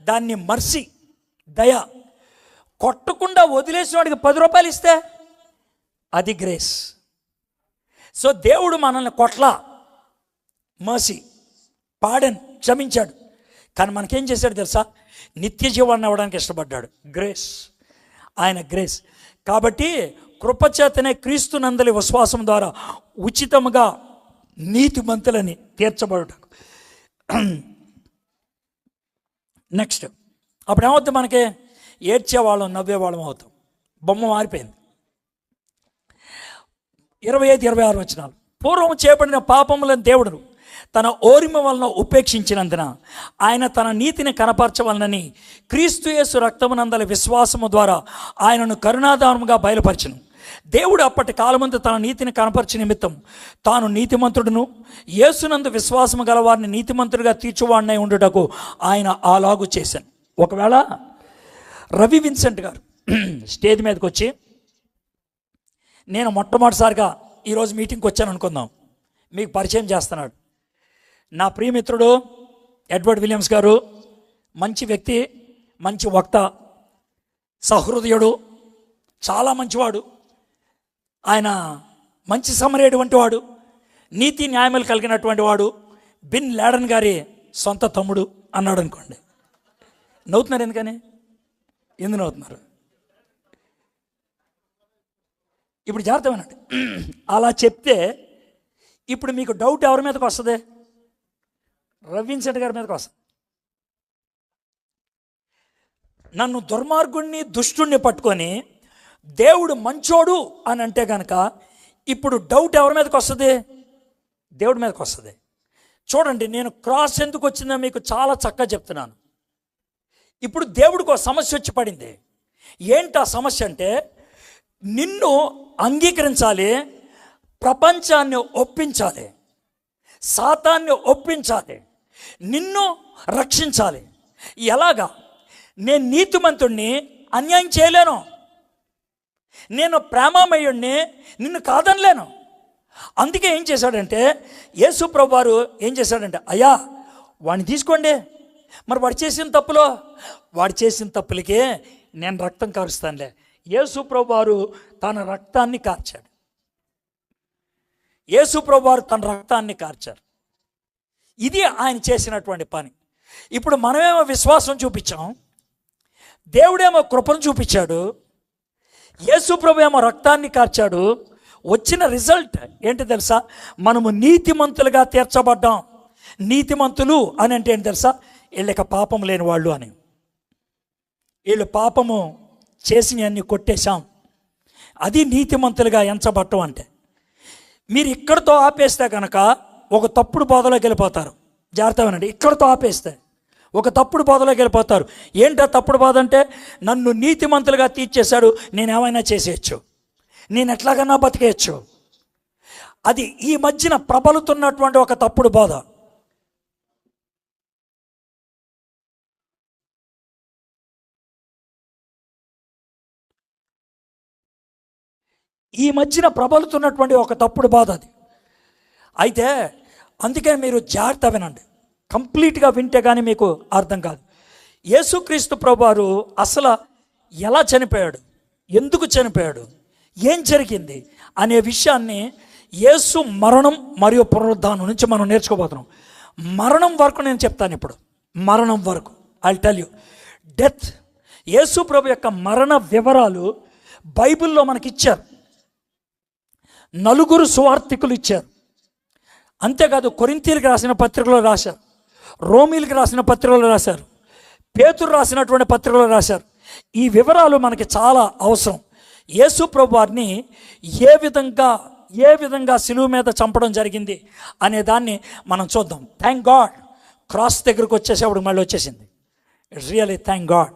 దాన్ని మర్సీ, దయ. కొట్టకుండా వదిలేసిన వాడికి 10 రూపాయలు ఇస్తే అది గ్రేస్. సో దేవుడు మనల్ని కొట్లా, మర్సీ, పాడన్, క్షమించాడు. కానీ మనకేం చేశాడు తెలుసా? నిత్య జీవాన్ని అవ్వడానికి ఇష్టపడ్డాడు. గ్రేస్, ఆయన గ్రేస్. కాబట్టి కృపచేతనే క్రీస్తునందలి విశ్వాసం ద్వారా ఉచితముగా నీతిమంతులని తీర్చబడుటకు. నెక్స్ట్, అప్పుడు ఏమవుతుంది? మనకి ఏడ్చేవాళ్ళం, నవ్వేవాళ్ళం అవుతాం. బొమ్మ మారిపోయింది. 25-26 వచనాలు. పూర్వం చేయబడిన పాపములను దేవుడు తన ఓరిమ వలన ఉపేక్షించినందున ఆయన తన నీతిని కనపరచవలనని క్రీస్తు యేసు రక్తమునందల విశ్వాసము ద్వారా ఆయనను కరుణాదానముగా బయలుపరచును. దేవుడు అప్పటి కాలమందు తన నీతిని కనపరచు నిమిత్తం తాను నీతిమంతుడును యేసునందు విశ్వాసము గలవారిని నీతిమంతుడిగా తీర్చువాడినై ఉండుటకు ఆయన అలాగు చేశాను. ఒకవేళ రవి విన్సెంట్ గారు స్టేజ్ మీదకి వచ్చి, నేను మొట్టమొదటిసారిగా ఈరోజు మీటింగ్కి వచ్చాను అనుకుందాం, మీకు పరిచయం చేస్తున్నాడు. నా ప్రియమిత్రుడు ఎడ్వర్డ్ విలియమ్స్ గారు, మంచి వ్యక్తి, మంచి వక్త, సహృదయుడు, చాలా మంచివాడు. ఆయన మంచి సమరేటువంటి వాడు, నీతి న్యాయములు కలిగినటువంటి వాడు, బిన్ లాడెన్ గారి సొంత తమ్ముడు అన్నాడు అనుకోండి, నవ్వుతున్నారు. ఎందుకని? ఎందుకు నవ్వుతున్నారు? ఇప్పుడు జాగ్రత్త వినండి. అలా చెప్తే ఇప్పుడు మీకు డౌట్ ఎవరి మీదకి వస్తుంది? రవిశంకర్ గారి మీదకి వస్తుంది. నన్ను దుర్మార్గుణ్ణి దుష్టుణ్ణి పట్టుకొని దేవుడు మంచోడు అని అంటే కనుక ఇప్పుడు డౌట్ ఎవరి మీదకి వస్తుంది? దేవుడి మీదకి వస్తుంది. చూడండి, నేను క్రాస్ ఎందుకు వచ్చిందో మీకు చాలా చక్కగా చెప్తున్నాను. ఇప్పుడు దేవుడికి ఒక సమస్య వచ్చి పడింది. ఏంటి ఆ సమస్య అంటే, నిన్ను అంగీకరించాలి, ప్రపంచాన్ని ఒప్పించాలి, సాతాన్ని ఒప్పించాలి, నిన్ను రక్షించాలి. ఎలాగా? నేను నీతిమంతుణ్ణి, అన్యాయం చేయలేను. నేను ప్రేమమయుణ్ణి, నిన్ను కాదనలేను. అందుకే ఏం చేశాడంటే యేసు ప్రభువారు ఏం చేశాడంటే, అయ్యా వాడిని తీసుకోండి, మరి వాడు చేసిన తప్పులకే నేను రక్తం కారుస్తానులే. యేసు ప్రభువారు తన రక్తాన్ని కార్చాడు. యేసు ప్రభువారు తన రక్తాన్ని కార్చారు. ఇది ఆయన చేసినటువంటి పని. ఇప్పుడు మనమేమో విశ్వాసం చూపించాం, దేవుడేమో కృపను చూపించాడు, యేసు ప్రభు ఏమో రక్తాన్ని కార్చాడు. వచ్చిన రిజల్ట్ ఏంటి తెలుసా? మనము నీతిమంతులుగా తీర్చబడ్డాం. నీతిమంతులు అని అంటే ఏంటి తెలుసా? వీళ్ళకి పాపం లేని వాళ్ళు అని. వీళ్ళు పాపము చేసినవన్నీ కొట్టేశాం. అది నీతిమంతులుగా ఎంచబట్టం అంటే. మీరు ఇక్కడితో ఆపేస్తే కనుక ఒక తప్పుడు బోధలోకి వెళ్ళిపోతారు. జాగ్రత్త వినండి. ఇక్కడితో ఆపేస్తే ఒక తప్పుడు బోధలోకి వెళ్ళిపోతారు. ఏంటా తప్పుడు బోధ అంటే, నన్ను నీతిమంతులుగా తీర్చేశాడు, నేను ఏమైనా చేసేయచ్చు, నేను ఎట్లాగన్నా బతికేయచ్చు. అది ఈ మధ్యన ప్రబలుతున్నటువంటి ఒక తప్పుడు బోధ. ఈ మధ్యన ప్రబలుతున్నటువంటి ఒక తప్పుడు బాధ అది. అయితే అందుకే మీరు జాగ్రత్త వినండి. కంప్లీట్గా వింటే కానీ మీకు అర్థం కాదు. యేసుక్రీస్తు ప్రభువారు అసలు ఎలా చనిపోయాడు, ఎందుకు చనిపోయాడు, ఏం జరిగింది అనే విషయాన్ని యేసు మరణం మరియు పునరుద్ధానం నుంచి మనం నేర్చుకోబోతున్నాం. మరణం వరకు నేను చెప్తాను. ఇప్పుడు మరణం వరకు ఐల్ టెల్ యూ డెత్. యేసు ప్రభు యొక్క మరణ వివరాలు బైబిల్లో మనకి ఇచ్చారు. 4 సువార్తికులు ఇచ్చారు. అంతేకాదు, కొరింథీయులకు రాసిన పత్రికలో రాశారు, రోమీలకు రాసిన పత్రికలో రాశారు, పేతురు రాసినటువంటి పత్రికలో రాశారు. ఈ వివరాలు మనకి చాలా అవసరం. యేసు ప్రభువారిని ఏ విధంగా సిలువ మీద చంపడం జరిగింది అనే దాన్ని మనం చూద్దాం. థ్యాంక్ గాడ్, క్రాస్ దగ్గరకు వచ్చేసేప్పుడు మళ్ళీ వచ్చేసింది. It's really thank God.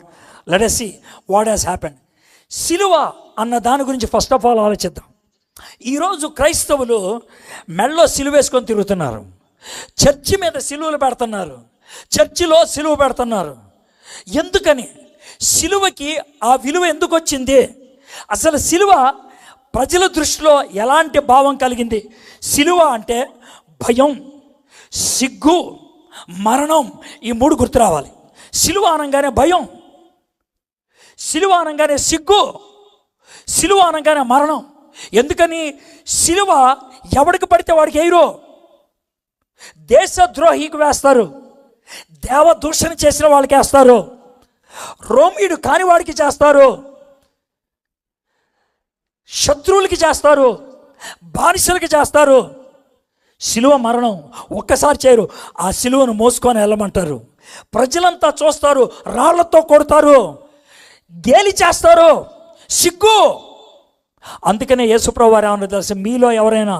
Let us see what has happened. సిలువ అన్న దాని గురించి ఫస్ట్ ఆఫ్ ఆల్ ఆలోచిద్దాం. ఈరోజు క్రైస్తవులు మెడలో సిలువ వేసుకొని తిరుగుతున్నారు, చర్చి మీద సిలువలు పెడుతున్నారు, చర్చిలో సిలువ పెడుతున్నారు. ఎందుకని? సిలువకి ఆ విలువ ఎందుకు వచ్చింది? అసలు సిలువ ప్రజల దృష్టిలో ఎలాంటి భావం కలిగింది? సిలువ అంటే భయం, సిగ్గు, మరణం, ఈ 3 గుర్తు రావాలి. సిలువ అనగానే భయం, సిలువ అనగానే సిగ్గు, సిలువ అనగానే మరణం. ఎందుకని? సిలువ ఎవడికి పడితే వాడికి వేయరు. దేశద్రోహికి వేస్తారు, దేవదూషణ చేసిన వాళ్ళకి వేస్తారు, రోమీయుడు కాని వాడికి చేస్తారు, శత్రువులకి చేస్తారు, బానిసలకి చేస్తారు. సిలువ మరణం ఒక్కసారి చేయరు, ఆ సిలువను మోసుకొని వెళ్ళమంటారు. ప్రజలంతా చూస్తారు, రాళ్లతో కొడతారు, గేలి చేస్తారు, సిగ్గు. అందుకనే యేసుప్రభువు వారు ఏమన్నా తెలుసు, మీలో ఎవరైనా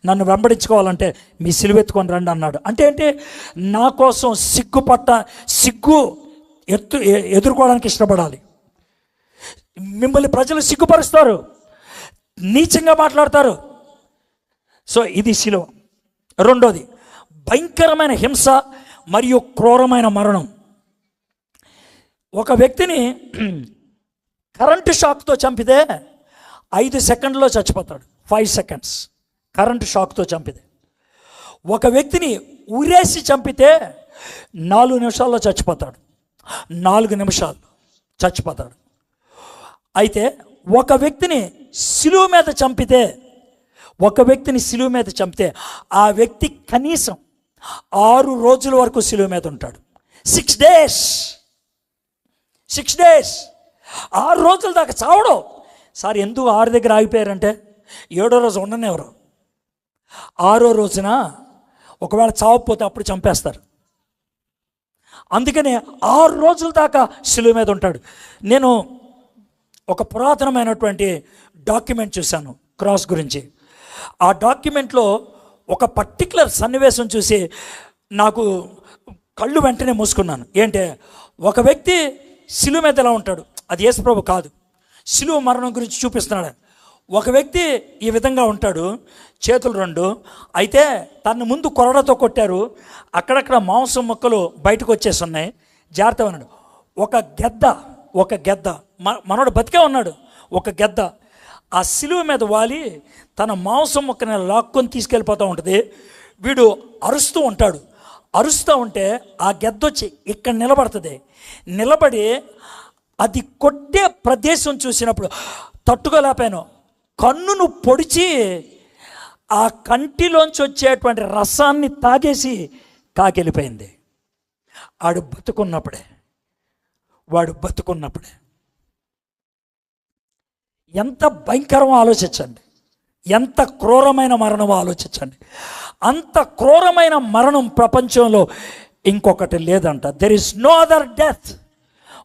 నన్ను వెంబడించుకోవాలంటే మీ సిలువెత్తుకొని రండి అన్నాడు. అంటే ఏంటి? నా కోసం సిగ్గు ఎదుర్కోవడానికి ఇష్టపడాలి. మిమ్మల్ని ప్రజలు సిగ్గుపరుస్తారు, నీచంగా మాట్లాడతారు. సో ఇది సిలువ. రెండోది, భయంకరమైన హింస మరియు క్రూరమైన మరణం. ఒక వ్యక్తిని కరెంటు షాక్తో చంపితే 5 సెకండ్లో చచ్చిపోతాడు. 5 seconds కరెంటు షాక్తో చంపితే. ఒక వ్యక్తిని ఉరేసి చంపితే 4 నిమిషాల్లో చచ్చిపోతాడు. 4 నిమిషాలు చచ్చిపోతాడు. అయితే ఒక వ్యక్తిని సిలువ మీద చంపితే ఆ వ్యక్తి కనీసం 6 రోజుల వరకు శిలువ మీద ఉంటాడు. 6 days 6 days 6 రోజుల దాకా చావడం. సార్ ఎందుకు 6 దగ్గర ఆగిపోయారంటే 7వ రోజు ఉండనివ్వరు. 6వ రోజున ఒకవేళ చావకపోతే అప్పుడు చంపేస్తారు. అందుకనే 6 రోజుల దాకా శిలువ మీద ఉంటాడు. నేను ఒక పురాతనమైనటువంటి డాక్యుమెంట్ చూశాను క్రాస్ గురించి. ఆ డాక్యుమెంట్లో ఒక పర్టికులర్ సన్నివేశం చూసి నాకు కళ్ళు వెంటనే మూసుకున్నాను. ఏంటే, ఒక వ్యక్తి శిలువ మీద ఎలా ఉంటాడు, అది యేసుప్రభు కాదు, శిలువ మరణం గురించి చూపిస్తున్నాడు. ఒక వ్యక్తి ఈ విధంగా ఉంటాడు, చేతులు 2, అయితే తన ముందు కొరడాతో కొట్టారు, అక్కడక్కడ మాంసం ముక్కలు బయటకు వచ్చేసి ఉన్నాయి. జాగ్రత్తగా ఉన్నాడు. ఒక గెద్ద మనోడు బతికే ఉన్నాడు. ఒక గెద్ద ఆ శిలువ మీద వాలి తన మాంసం ముక్కని లాక్కొని తీసుకెళ్ళిపోతూ ఉంటుంది. వీడు అరుస్తూ ఉంటాడు. అరుస్తూ ఉంటే ఆ గెద్ద వచ్చి ఇక్కడ నిలబడుతుంది. నిలబడి అది కొట్టే ప్రదేశం చూసినప్పుడు తట్టుకోలేపాను. కన్నును పొడిచి ఆ కంటిలోంచి వచ్చేటువంటి రసాన్ని తాగేసి కాకెళ్ళిపోయింది. వాడు బతుకున్నప్పుడే ఎంత భయంకరమో ఆలోచించండి, ఎంత క్రూరమైన మరణమో ఆలోచించండి. అంత క్రూరమైన మరణం ప్రపంచంలో ఇంకొకటి లేదంట. There is no other death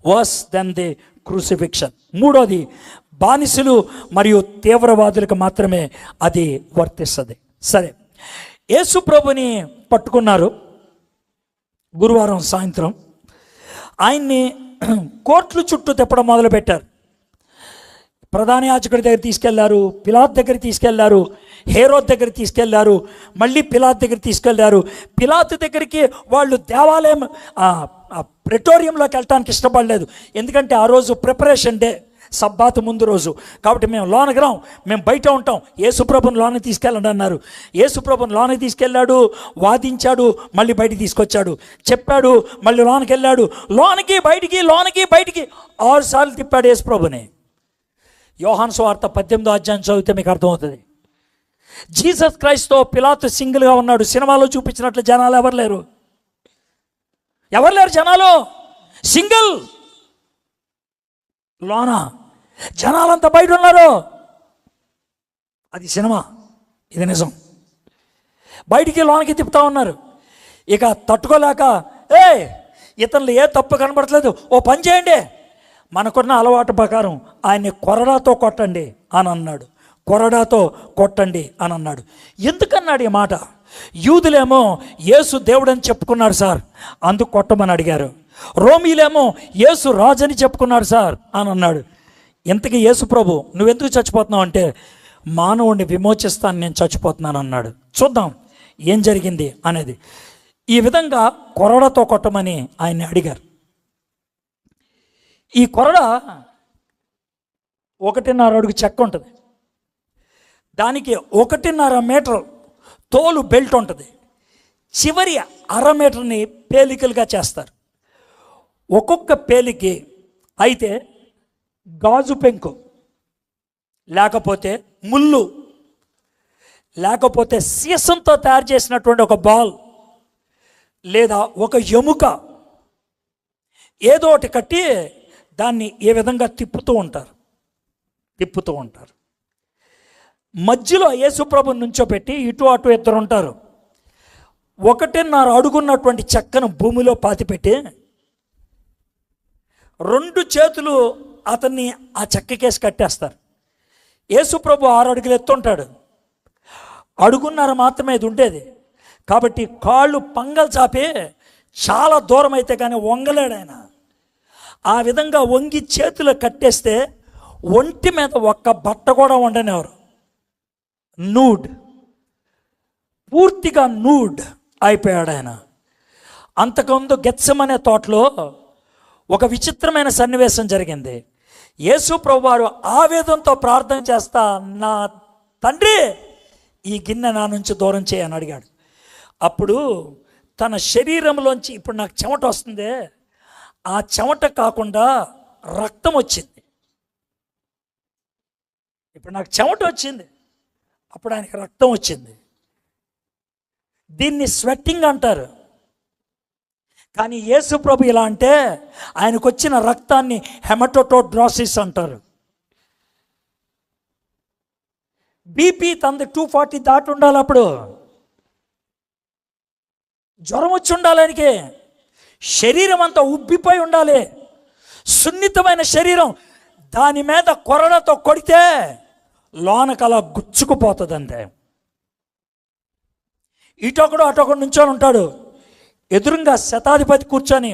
verse then the crucifixion. 3వది బానిసలు మరియు తీవ్రవాదులకు మాత్రమే అది వర్తిస్తుంది. సరే, యేసు ప్రభుని పట్టుకున్నారు గురువారం సాయంత్రం. ఆయన్ని కోర్టుల చుట్టూ తిప్పడం మొదలుపెట్టారు. ప్రధాన యాజకుడి దగ్గర తీసుకెళ్లారు, పిలాత్ దగ్గర తీసుకెళ్లారు, హేరోద్ దగ్గర తీసుకెళ్లారు, మళ్ళీ పిలాత్ దగ్గర తీసుకెళ్లారు. పిలాత్ దగ్గరికి వాళ్ళు దేవాలయం ప్రెటోరియంలోకి వెళ్ళటానికి ఇష్టపడలేదు. ఎందుకంటే ఆ రోజు ప్రిపరేషన్ డే, సబ్బాతు ముందు రోజు. కాబట్టి మేము లోనకి రాం, మేము బయట ఉంటాం, యేసుప్రభుని లోనికి తీసుకెళ్ళండి అన్నారు. యేసుప్రభుని లోనికి తీసుకెళ్ళాడు, వాదించాడు, మళ్ళీ బయటికి తీసుకొచ్చాడు, చెప్పాడు, మళ్ళీ లోనికి వెళ్ళాడు. లోనికి బయటికి 6 సార్లు తిప్పాడు యేసుప్రభుని. యోహాను సువార్త 18వ అధ్యాయం చదివితే మీకు అర్థమవుతుంది. జీసస్ క్రైస్ట్తో పిలాతు సింగిల్గా ఉన్నాడు. సినిమాలో చూపించినట్లు జనాలు ఎవరు లేరు జనాలు, సింగిల్. లోన జనాలంతా బయట ఉన్నారు. అది సినిమా, ఇది నిజం. బయటికి లోనికి తిప్పుతా ఉన్నారు. ఇక తట్టుకోలేక, ఇతరులు ఏ తప్పు కనబడట్లేదు, ఓ పని చేయండి, మనకున్న అలవాటు ప్రకారం ఆయన్ని కొరడాతో కొట్టండి అని అన్నాడు. ఎందుకన్నాడు ఈ మాట? యూదులేమో యేసు దేవుడని చెప్పుకున్నాడు సార్, అందుకు కొట్టమని అడిగారు. రోమీలేమో యేసు రాజని చెప్పుకున్నాడు సార్ అని అన్నాడు. ఇంతకీ యేసు ప్రభు నువ్వెందుకు చచ్చిపోతున్నావు అంటే, మానవుడిని విమోచిస్తాను, నేను చచ్చిపోతున్నాను అన్నాడు. చూద్దాం ఏం జరిగింది అనేది. ఈ విధంగా కొరడాతో కొట్టమని ఆయన్ని అడిగారు. ఈ కొరడ 1.5 అడుగు చెక్క ఉంటుంది, దానికి 1.5 మీటర్ తోలు బెల్ట్ ఉంటుంది, చివరి 1/2 మీటర్ని పేలికలుగా చేస్తారు. ఒక్కొక్క పేలికి అయితే గాజు పెంకు, లేకపోతే ముళ్ళు, లేకపోతే సీసంతో తయారు చేసినటువంటి ఒక బాల్, లేదా ఒక ఎముక, ఏదో ఒకటి కట్టి దాన్ని ఏ విధంగా తిప్పుతూ ఉంటారు. మధ్యలో యేసుప్రభుని నుంచోపెట్టి ఇటు అటు 2 ఉంటారు. 1.5 అడుగున్నటువంటి చెక్కను భూమిలో పాతిపెట్టి 2 చేతులు అతన్ని ఆ చెక్కకేసి కట్టేస్తారు. యేసుప్రభు 6 అడుగులు ఎత్తుంటాడు, 1.5 అడుగు మాత్రమే ఇది ఉండేది. కాబట్టి కాళ్ళు పంగలు చాపి చాలా దూరం అయితే కానీ వంగలేడు ఆయన. ఆ విధంగా వంగి చేతులు కట్టేస్తే ఒంటి మీద ఒక్క బట్ట కూడా ఉండనివారు. పూర్తిగా నూడ్ అయిపోయాడు ఆయన. అంతకుముందు గెత్సెమనే తోటలో ఒక విచిత్రమైన సన్నివేశం జరిగింది. యేసు ప్రభువారు ఆవేదనతో ప్రార్థన చేస్తా, నా తండ్రి ఈ గిన్నె నా నుంచి దూరం చేయని అడిగాడు. అప్పుడు తన శరీరంలోంచి, ఇప్పుడు నాకు చెమట వస్తుంది, ఆ చెమట కాకుండా రక్తం వచ్చింది. ఇప్పుడు నాకు చెమట వచ్చింది, అప్పుడు ఆయనకి రక్తం వచ్చింది. దీన్ని స్వెట్టింగ్ అంటారు. కానీ యేసు ప్రభు ఇలా అంటే ఆయనకు వచ్చిన రక్తాన్ని హెమటోటోడ్రోసిస్ అంటారు. బీపీ తంది 240 దాటి ఉండాలి, అప్పుడు జ్వరం వచ్చి ఉండాలి, ఆయనకి శరీరం అంతా ఉబ్బిపోయి ఉండాలి, సున్నితమైన శరీరం. దాని మీద కొరడాతో కొడితే లోనకలా గుచ్చుకుపోతుంది అంతే. ఇటొకడు అటొకడు నుంచొని ఉంటాడు, ఎదురుగా శతాధిపతి కూర్చొని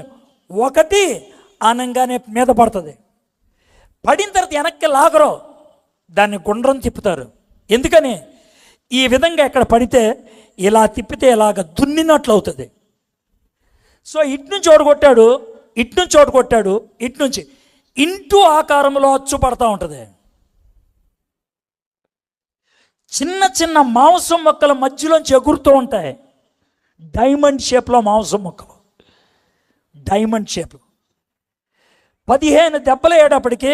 ఒకటి ఆనంగానే మీద పడుతుంది. పడిన తర్వాత వెనక్కి లాగరు, దాన్ని గుండ్రం తిప్పుతారు. ఎందుకని? ఈ విధంగా ఎక్కడ పడితే ఇలా తిప్పితే ఇలాగ దున్నినట్లు అవుతుంది. సో ఇటు నుంచి ఓడగొట్టాడు, ఇటు నుంచి ఓడగొట్టాడు, ఇటు నుంచి ఇంటూ ఆకారంలో అచ్చు పడతా ఉంటుంది. చిన్న చిన్న మాంసం మొక్కల మధ్యలోంచి ఎగురుతూ ఉంటాయి. డైమండ్ షేప్లో మాంసం మొక్కలు, డైమండ్ షేప్లో. 15 దెబ్బలు అయ్యేటప్పటికి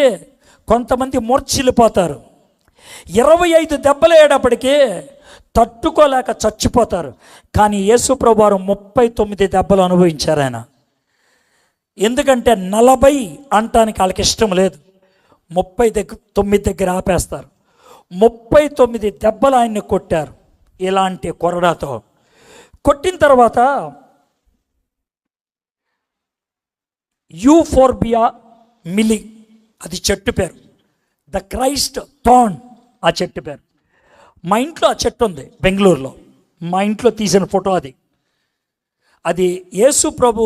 కొంతమంది మూర్ఛిల్లిపోతారు. 25 దెబ్బలు అయ్యేటప్పటికి తట్టుకోలేక చచ్చిపోతారు. కానీ యేసు ప్రభువు వారు 39 దెబ్బలు అనుభవించారు ఆయన. ఎందుకంటే 40 అంటానికి వాళ్ళకి ఇష్టం లేదు, 39 దగ్గర ఆపేస్తారు. 39 దెబ్బలు ఆయన్ని కొట్టారు ఇలాంటి కొరడాతో. కొట్టిన తర్వాత యూఫోర్బియా మిలి, అది చెట్టు పేరు. ద క్రైస్ట్ థార్న్, ఆ చెట్టు పేరు. మా ఇంట్లో ఆ చెట్టు ఉంది బెంగళూరులో, మా ఇంట్లో తీసిన ఫోటో అది. అది యేసు ప్రభు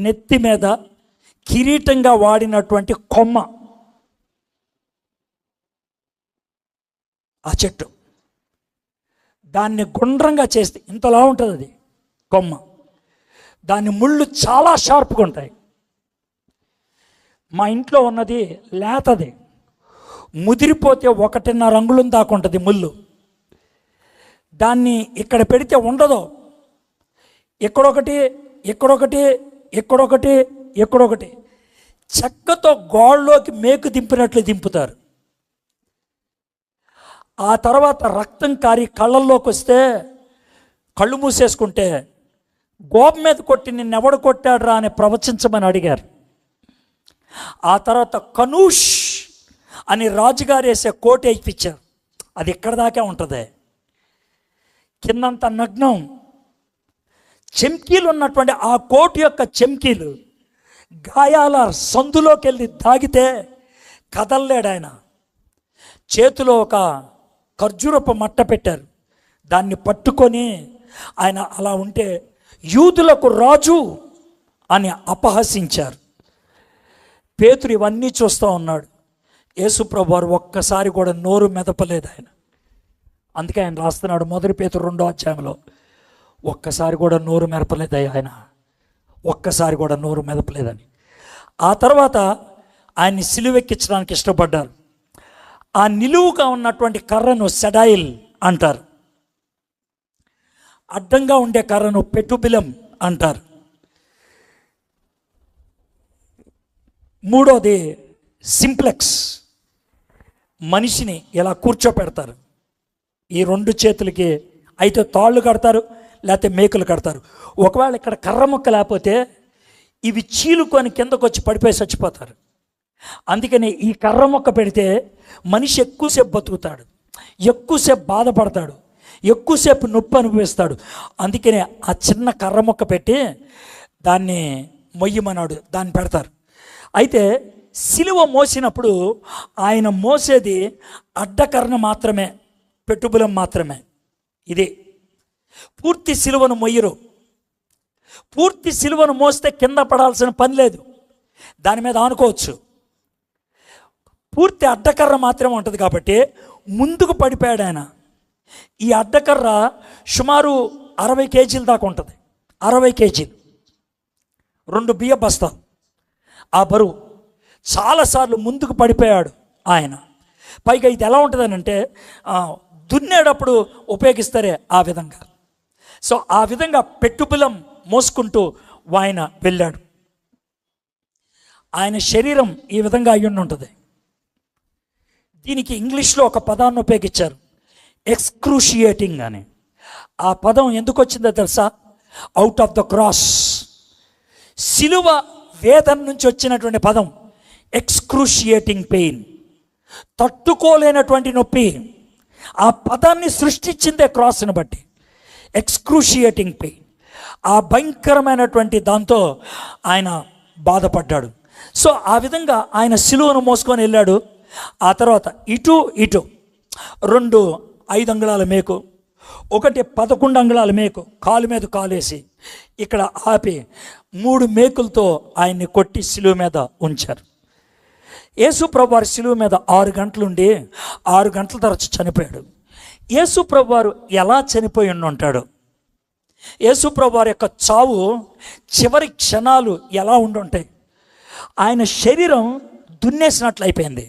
నెత్తి మీద కిరీటంగా వాడినటువంటి కొమ్మ, ఆ చెట్టు. దాన్ని గుండ్రంగా చేస్తే ఇంతలా ఉంటుంది అది కొమ్మ. దాని ముళ్ళు చాలా షార్ప్గా ఉంటాయి. మా ఇంట్లో ఉన్నది లేతది, ముదిరిపోతే 1.5 అంగుళం దాకా ఉంటుంది ముళ్ళు. దాన్ని ఇక్కడ పెడితే ఉండదు, ఎక్కడొకటి ఎక్కడొకటి ఎక్కడొకటి ఎక్కడొకటి చెక్కతో గోడలోకి మేకు దింపినట్లు దింపుతారు. ఆ తర్వాత రక్తం కారి కళ్ళల్లోకి వస్తే కళ్ళు మూసేసుకుంటే గోప మీద కొట్టి నిన్నెవడు కొట్టాడురా అని ప్రవచించమని అడిగారు. ఆ తర్వాత కనూష్ అని రాజుగారు వేసే కోట ఇప్పించారు. అది ఇక్కడ దాకా ఉంటుంది, కిందంత నగ్నం. చెమ్కీలు ఉన్నటువంటి ఆ కోటు యొక్క చెమ్కీలు గాయాల సందులోకి వెళ్ళి తాగితే కదలలేడు ఆయన. చేతిలో ఒక ఖర్జూరపు మట్ట పెట్టారు, దాన్ని పట్టుకొని ఆయన అలా ఉంటే యూదులకు రాజు అని అపహసించారు. పేతురు ఇవన్నీ చూస్తూ ఉన్నాడు. యేసుప్రభు వారు ఒక్కసారి కూడా నోరు మెదపలేదు ఆయన. అందుకే ఆయన రాస్తున్నాడు 1 పేతురు 2వ అధ్యాయంలో, ఒక్కసారి కూడా నోరు మెదపలేదు ఆయన, ఒక్కసారి కూడా నోరు మెదపలేదని. ఆ తర్వాత ఆయన్ని సిలువెక్కించడానికి ఇష్టపడ్డారు. ఆ నిలువుగా ఉన్నటువంటి కర్రను సెడాయిల్ అంటారు, అడ్డంగా ఉండే కర్రను పెటుబిలం అంటారు. మూడోది సింప్లెక్స్, మనిషిని ఇలా కూర్చోపెడతారు. ఈ 2 చేతులకి అయితే తాళ్ళు కడతారు, లేకపోతే మేకులు కడతారు. ఒకవేళ ఇక్కడ కర్ర ముక్క లేకపోతే ఇవి చీలుకొని కిందకు వచ్చి పడిపోయి చచ్చిపోతారు. అందుకని ఈ కర్ర ముక్క పెడితే మనిషి ఎక్కువసేపు బతుకుతాడు, ఎక్కువసేపు బాధపడతాడు, ఎక్కువసేపు నొప్పి అనుభవిస్తాడు. అందుకనే ఆ చిన్న కర్ర ముక్క పెట్టి దాన్ని మొయ్యమన్నాడు, దాన్ని పెడతారు. అయితే సిలువ మోసినప్పుడు ఆయన మోసేది అడ్డకర్ణ మాత్రమే, పెట్టుబలం మాత్రమే. ఇది పూర్తి సిలువను మొయ్యరు. పూర్తి సిలువను మోస్తే కింద పడాల్సిన పని లేదు, దాని మీద ఆనుకోవచ్చు. పూర్తి అడ్డకర్ర మాత్రమే ఉంటుంది కాబట్టి ముందుకు పడిపోయాడు ఆయన. ఈ అడ్డకర్ర సుమారు 60 కేజీల దాకా ఉంటుంది, 60 కేజీలు, 2 బియ్య బస్తాలు ఆ బరువు. చాలాసార్లు ముందుకు పడిపోయాడు ఆయన. పైగా ఇది ఎలా ఉంటుందనంటే దున్నేటప్పుడు ఉపయోగిస్తారే ఆ విధంగా. సో ఆ విధంగా పెట్టుబలం మోసుకుంటూ ఆయన వెళ్ళాడు. ఆయన శరీరం ఈ విధంగా అయ్యుండి ఉంటుంది. దీనికి ఇంగ్లీష్లో ఒక పదాన్ని ఉపయోగించారు, ఎక్స్క్రూషియేటింగ్ అని. ఆ పదం ఎందుకు వచ్చిందో తెలుసా? అవుట్ ఆఫ్ ద క్రాస్, సిలువ వేదన నుంచి వచ్చినటువంటి పదం. ఎక్స్క్రూషియేటింగ్ పెయిన్, తట్టుకోలేనటువంటి నొప్పి. ఆ పదాన్ని సృష్టించిందే క్రాస్ని బట్టి. ఎక్స్క్రూషియేటింగ్ పెయిన్, ఆ భయంకరమైనటువంటి దాంతో ఆయన బాధపడ్డాడు. సో ఆ విధంగా ఆయన సిలువను మోసుకొని వెళ్ళాడు. ఆ తర్వాత ఇటు 2 5 అంగుళాల మేకు, ఒకటి 11 అంగుళాల మేకు కాలు మీద కాలేసి ఇక్కడ ఆపి 3 మేకులతో ఆయన్ని కొట్టి సిలువ మీద ఉంచారు. యేసు ప్రభు వారి సిలువ మీద 6 గంటలుండి 6 గంటల తర్వాత చనిపోయాడు. యేసు ప్రభు వారు ఎలా చనిపోయి ఉంటాడు? యేసు ప్రభు వారి యొక్క చావు చివరి క్షణాలు ఎలా ఉండుంటాయి? ఆయన శరీరం దున్నేసినట్లు అయిపోయింది.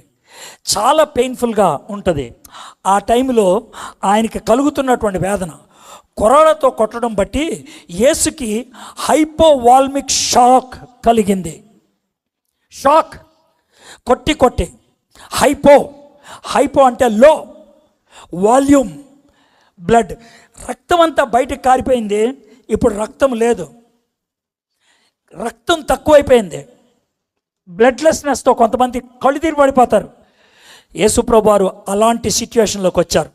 చాలా పెయిన్ఫుల్గా ఉంటుంది. ఆ టైంలో ఆయనకి కలుగుతున్నటువంటి వేదన, కొరడాతో కొట్టడం బట్టి యేసుకి హైపోవాల్మిక్ షాక్ కలిగింది. షాక్, కొట్టి హైపో అంటే లో, వాల్యూమ్, బ్లడ్, రక్తం అంతా బయటకు కారిపోయింది. ఇప్పుడు రక్తం లేదు, రక్తం తక్కువైపోయింది. బ్లడ్లెస్నెస్తో కొంతమంది కళ్ళు తిరిగి పడిపోతారు. యేసుప్రభు వారు అలాంటి సిచ్యువేషన్లోకి వచ్చారు.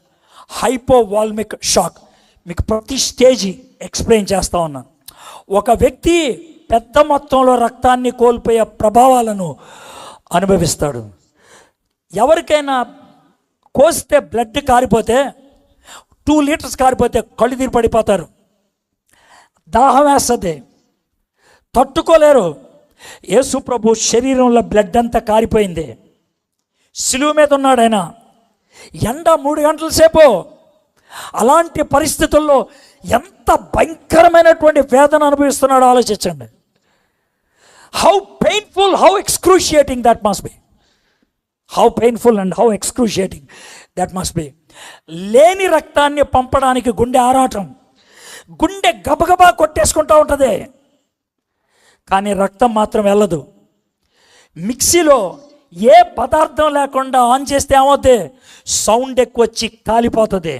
హైపోవాల్మిక్ షాక్. మీకు ప్రతి స్టేజీ ఎక్స్ప్లెయిన్ చేస్తూ ఉన్నాను. ఒక వ్యక్తి పెద్ద మొత్తంలో రక్తాన్ని కోల్పోయే ప్రభావాలను అనుభవిస్తాడు. ఎవరికైనా కోస్తే బ్లడ్ కారిపోతే 2 లీటర్స్ కారిపోతే కళ్ళు తిరిగి పడిపోతారు. దాహం వేస్తుంది, తట్టుకోలేరు. యేసు ప్రభు శరీరంలో బ్లడ్ అంతా కారిపోయింది. సిలువ మీద ఉన్నాడు ఆయన. ఎండ 3 గంటల సేపు. అలాంటి పరిస్థితుల్లో ఎంత భయంకరమైనటువంటి వేదన అనుభవిస్తున్నాడో ఆలోచించండి. How painful, how excruciating that must be. How painful and how excruciating that must be. లేని రక్తాన్ని పంపడానికి గుండె ఆరాటం, గుండె గబగబా కొట్టేసుకుంటూ ఉంటుంది, కానీ రక్తం మాత్రం వెళ్ళదు. మిక్సీలో ఏ పదార్థం లేకుండా ఆన్ చేస్తే ఏమవుతుంది? సౌండ్ ఎక్కువ వచ్చి కాలిపోతుంది.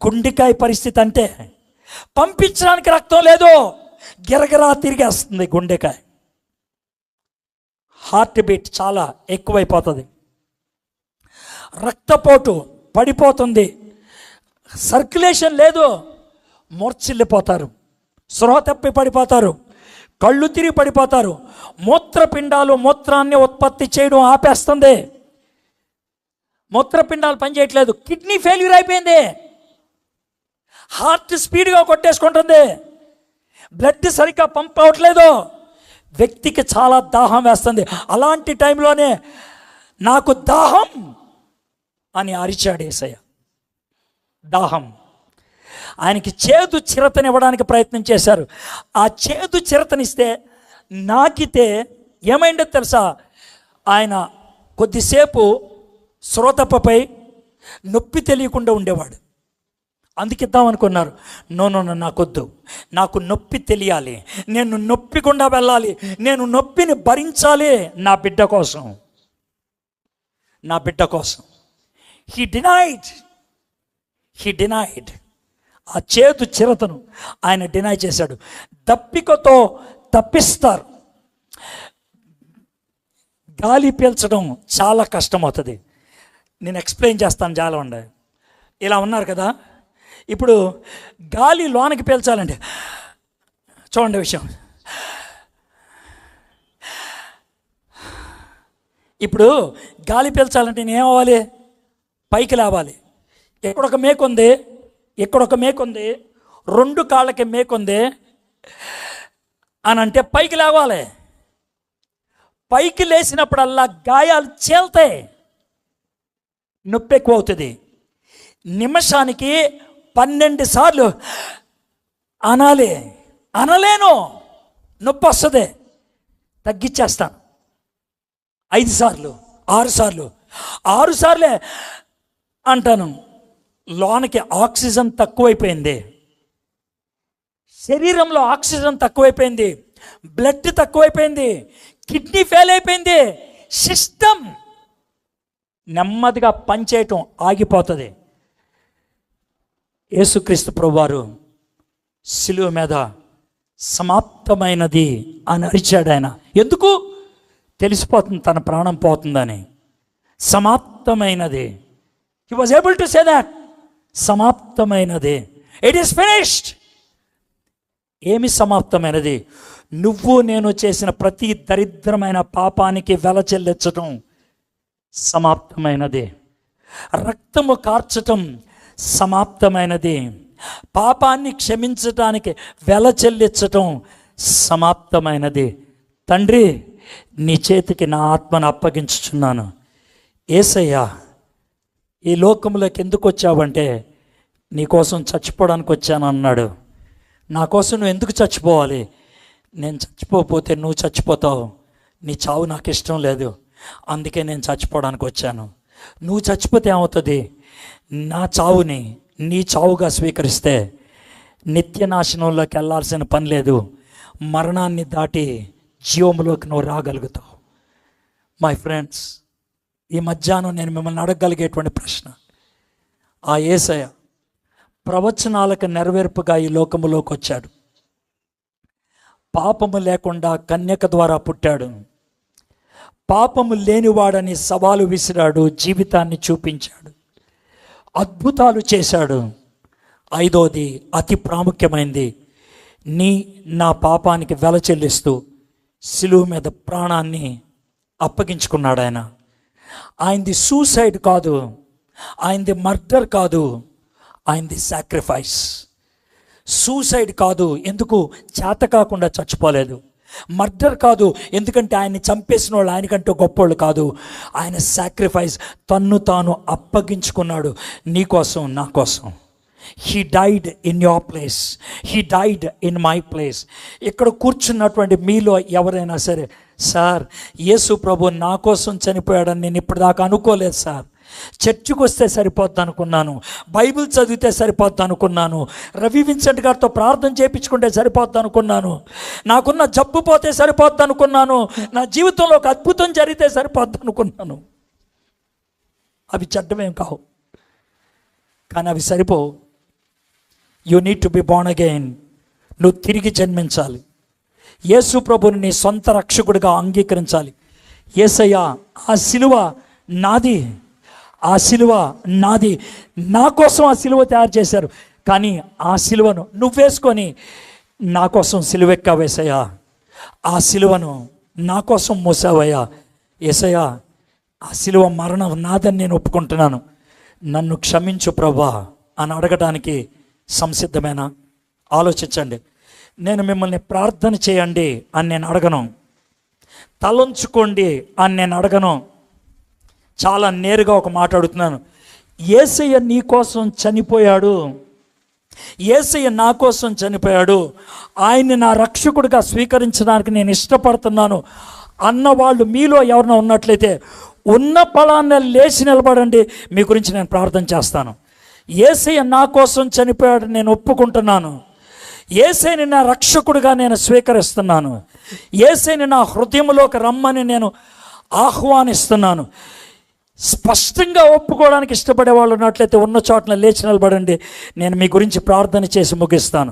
గుండెకాయ పరిస్థితి అంటే పంపించడానికి రక్తం లేదు, గిరగిరా తిరిగేస్తుంది గుండెకాయ. హార్ట్ బీట్ చాలా ఎక్కువైపోతుంది, రక్తపోటు పడిపోతుంది, సర్క్యులేషన్ లేదు, మూర్ఛిల్లిపోతారు, స్పృహ తప్పి పడిపోతారు, కళ్ళు తిరిగి పడిపోతారు. మూత్రపిండాలు మూత్రాన్ని ఉత్పత్తి చేయడం ఆపేస్తుంది. మూత్రపిండాలు పనిచేయట్లేదు, కిడ్నీ ఫెయిల్యూర్ అయిపోయింది, హార్ట్ స్పీడ్గా కొట్టేసుకుంటుంది, బ్లడ్ సరిగ్గా పంప్ అవ్వట్లేదు, వ్యక్తికి చాలా దాహం వేస్తుంది. అలాంటి టైంలోనే నాకు దాహం అని అరిచాడు యేసయ్య. దాహం. ఆయనకి చేదు చిరతనివ్వడానికి ప్రయత్నం చేశారు. ఆ చేదు చిరతనిస్తే నాకితే ఏమైందో తెలుసా? ఆయన కొద్దిసేపు శ్రోతపై నొప్పి తెలియకుండా ఉండేవాడు. అందుకిద్దాం అనుకున్నారు. నో, నాకొద్దు, నాకు నొప్పి తెలియాలి, నేను నొప్పి గుండా వెళ్ళాలి, నేను నొప్పిని భరించాలి నా బిడ్డ కోసం, నా బిడ్డ కోసం. He denied. ఆ చేదు చిరతను ఆయన డినై చేశాడు. దప్పికతో తప్పిస్తారు. గాలి పీల్చడం చాలా కష్టమవుతుంది. నేను ఎక్స్ప్లెయిన్ చేస్తాను, చాలా ఉండే. ఇలా ఉన్నారు కదా, ఇప్పుడు గాలి లోనకి పీల్చాలంటే చూడండి విషయం. ఇప్పుడు గాలి పీల్చాలంటే నేను ఏమవ్వాలి? పైకి లేవాలి. ఎక్కడొక మేకుంది, ఎక్కడొక మేకుంది, 2 కాళ్ళకి మేకుంది అని అంటే పైకి లేవాలి. పైకి లేచినప్పుడల్లా గాయాలు చీల్తాయి, నొప్పి ఎక్కువ అవుతుంది. నిమిషానికి 12 సార్లు అనాలి. అనలేను, నొప్పి వస్తుంది, తగ్గించేస్తాను. 5 సార్లు, 6 సార్లు, 6 సార్లే అంటాను. లోనికి ఆక్సిజన్ తక్కువైపోయింది, శరీరంలో ఆక్సిజన్ తక్కువైపోయింది, బ్లడ్ తక్కువైపోయింది, కిడ్నీ ఫెయిల్ అయిపోయింది, సిస్టమ్ నెమ్మదిగా పనిచేయటం ఆగిపోతుంది. యేసుక్రీస్తు ప్రభువారు శిలువ మీద సమాప్తమైనది అని అరిచాడు ఆయన. ఎందుకు? తెలిసిపోతుంది తన ప్రాణం పోతుందని. సమాప్తమైనది. హి was able to say that. సమాప్తమైనది. It is finished. ఏమి సమాప్తమైనది? నువ్వు నేను చేసిన ప్రతి దరిద్రమైన పాపానికి వెల చెల్లించటం సమాప్తమైనది. రక్తము కార్చటం సమాప్తమైనది. పాపాన్ని క్షమించటానికి వెల చెల్లించటం సమాప్తమైనది. తండ్రి, నీ చేతికి నా ఆత్మను అప్పగించుచున్నాను. యేసయ్యా, ఈ లోకంలోకి ఎందుకు వచ్చావంటే నీకోసం చచ్చిపోవడానికి వచ్చాను అన్నాడు. నా కోసం నువ్వు ఎందుకు చచ్చిపోవాలి? నేను చచ్చిపోతే నువ్వు చచ్చిపోతావు. నీ చావు నాకు ఇష్టం లేదు, అందుకే నేను చచ్చిపోవడానికి వచ్చాను. నువ్వు చచ్చిపోతే ఏమవుతుంది? నా చావుని నీ చావుగా స్వీకరిస్తే నిత్య నాశనంలోకి వెళ్ళాల్సిన పని లేదు. మరణాన్ని దాటి జీవంలోకి నువ్వు రాగలుగుతావు. మై ఫ్రెండ్స్, ఈ మధ్యాహ్నం నేను మిమ్మల్ని అడగగలిగేటువంటి ప్రశ్న, ఆ యేసయ్య ప్రవచనాలకు నెరవేర్పుగా ఈ లోకములోకి వచ్చాడు. పాపము లేకుండా కన్యక ద్వారా పుట్టాడు. పాపము లేనివాడని సవాలు విసిరాడు. జీవితాన్ని చూపించాడు. అద్భుతాలు చేశాడు. ఐదోది, అతి ప్రాముఖ్యమైనది, నా పాపానికి వెల చెల్లిస్తూ సిలువ మీద ప్రాణాన్ని అప్పగించుకున్నాడు. ఆయనది సూసైడ్ కాదు, ఆయనది మర్డర్ కాదు, ఆయనది సాక్రిఫైస్. సూసైడ్ కాదు, ఎందుకు? చేత కాకుండా చచ్చిపోలేదు. మర్డర్ కాదు, ఎందుకంటే ఆయన్ని చంపేసిన వాళ్ళు ఆయనకంటే గొప్పోళ్ళు కాదు. ఆయన సాక్రిఫైస్, తన్ను తాను అప్పగించుకున్నాడు నీ కోసం, నా కోసం. He died in your place, he died in my place. ఇక్కడ కూర్చున్నటువంటి మీలో ఎవరైనా సరే, సార్ యేసు ప్రభు నా కోసం చనిపోయాడని నేను ఇప్పటిదాకా అనుకోలేదు సార్. చర్చికి వస్తే సరిపోద్ది అనుకున్నాను, బైబిల్ చదివితే సరిపోద్ది అనుకున్నాను, రవి విన్సెంట్ గారితో ప్రార్థన చేయించుకుంటే సరిపోద్ది అనుకున్నాను, నాకున్న జబ్బు పోతే సరిపోద్ది అనుకున్నాను, నా జీవితంలో ఒక అద్భుతం జరిగితే సరిపోద్ది అనుకున్నాను. అవి చెడ్డమేం కావు, కానీ అవి సరిపోవు. You need to be born again. నువ్వు తిరిగి జన్మించాలి. యేసు ప్రభుని నీ సొంత రక్షకుడిగా అంగీకరించాలి. యేసయ్యా, ఆ సిలువ నాది, ఆ సిలువ నాది, నా కోసం ఆ సిలువ తయారు చేశారు, కానీ ఆ సిలువను నువ్వేసుకొని నా కోసం సిలువెక్కావేసయ్యా, ఆ సిలువను నా కోసం మోసావయ్యా. యేసయ్యా, ఆ సిలువ మరణం నాదని నేను ఒప్పుకుంటున్నాను, నన్ను క్షమించు ప్రభా అని అడగడానికి సంసిద్ధమేనా? ఆలోచించండి. నేను మిమ్మల్ని ప్రార్థన చేయండి అని నేను అడగను, తలంచుకోండి అని నేను అడగను. చాలా నేరుగా ఒక మాట అడుగుతున్నాను. యేసయ్య నీ కోసం చనిపోయాడు, యేసయ్య నా కోసం చనిపోయాడు, ఆయన్ని నా రక్షకుడిగా స్వీకరించడానికి నేను ఇష్టపడుతున్నాను అన్నవాళ్ళు మీలో ఎవరైనా ఉన్నట్లయితే ఉన్న ఫలాన్ని లేచి నిలబడండి. మీ గురించి నేను ప్రార్థన చేస్తాను. యేసయ్య నా కోసం చనిపోయాడు, నేను ఒప్పుకుంటున్నాను. యేసయ్యని నా రక్షకుడిగా నేను స్వీకరిస్తున్నాను. యేసయ్యని నా హృదయంలోకి రమ్మని నేను ఆహ్వానిస్తున్నాను. స్పష్టంగా ఒప్పుకోవడానికి ఇష్టపడే వాళ్ళు ఉన్నట్లయితే ఉన్న చోట్ల లేచి నిలబడండి. నేను మీ గురించి ప్రార్థన చేసి ముగిస్తాను.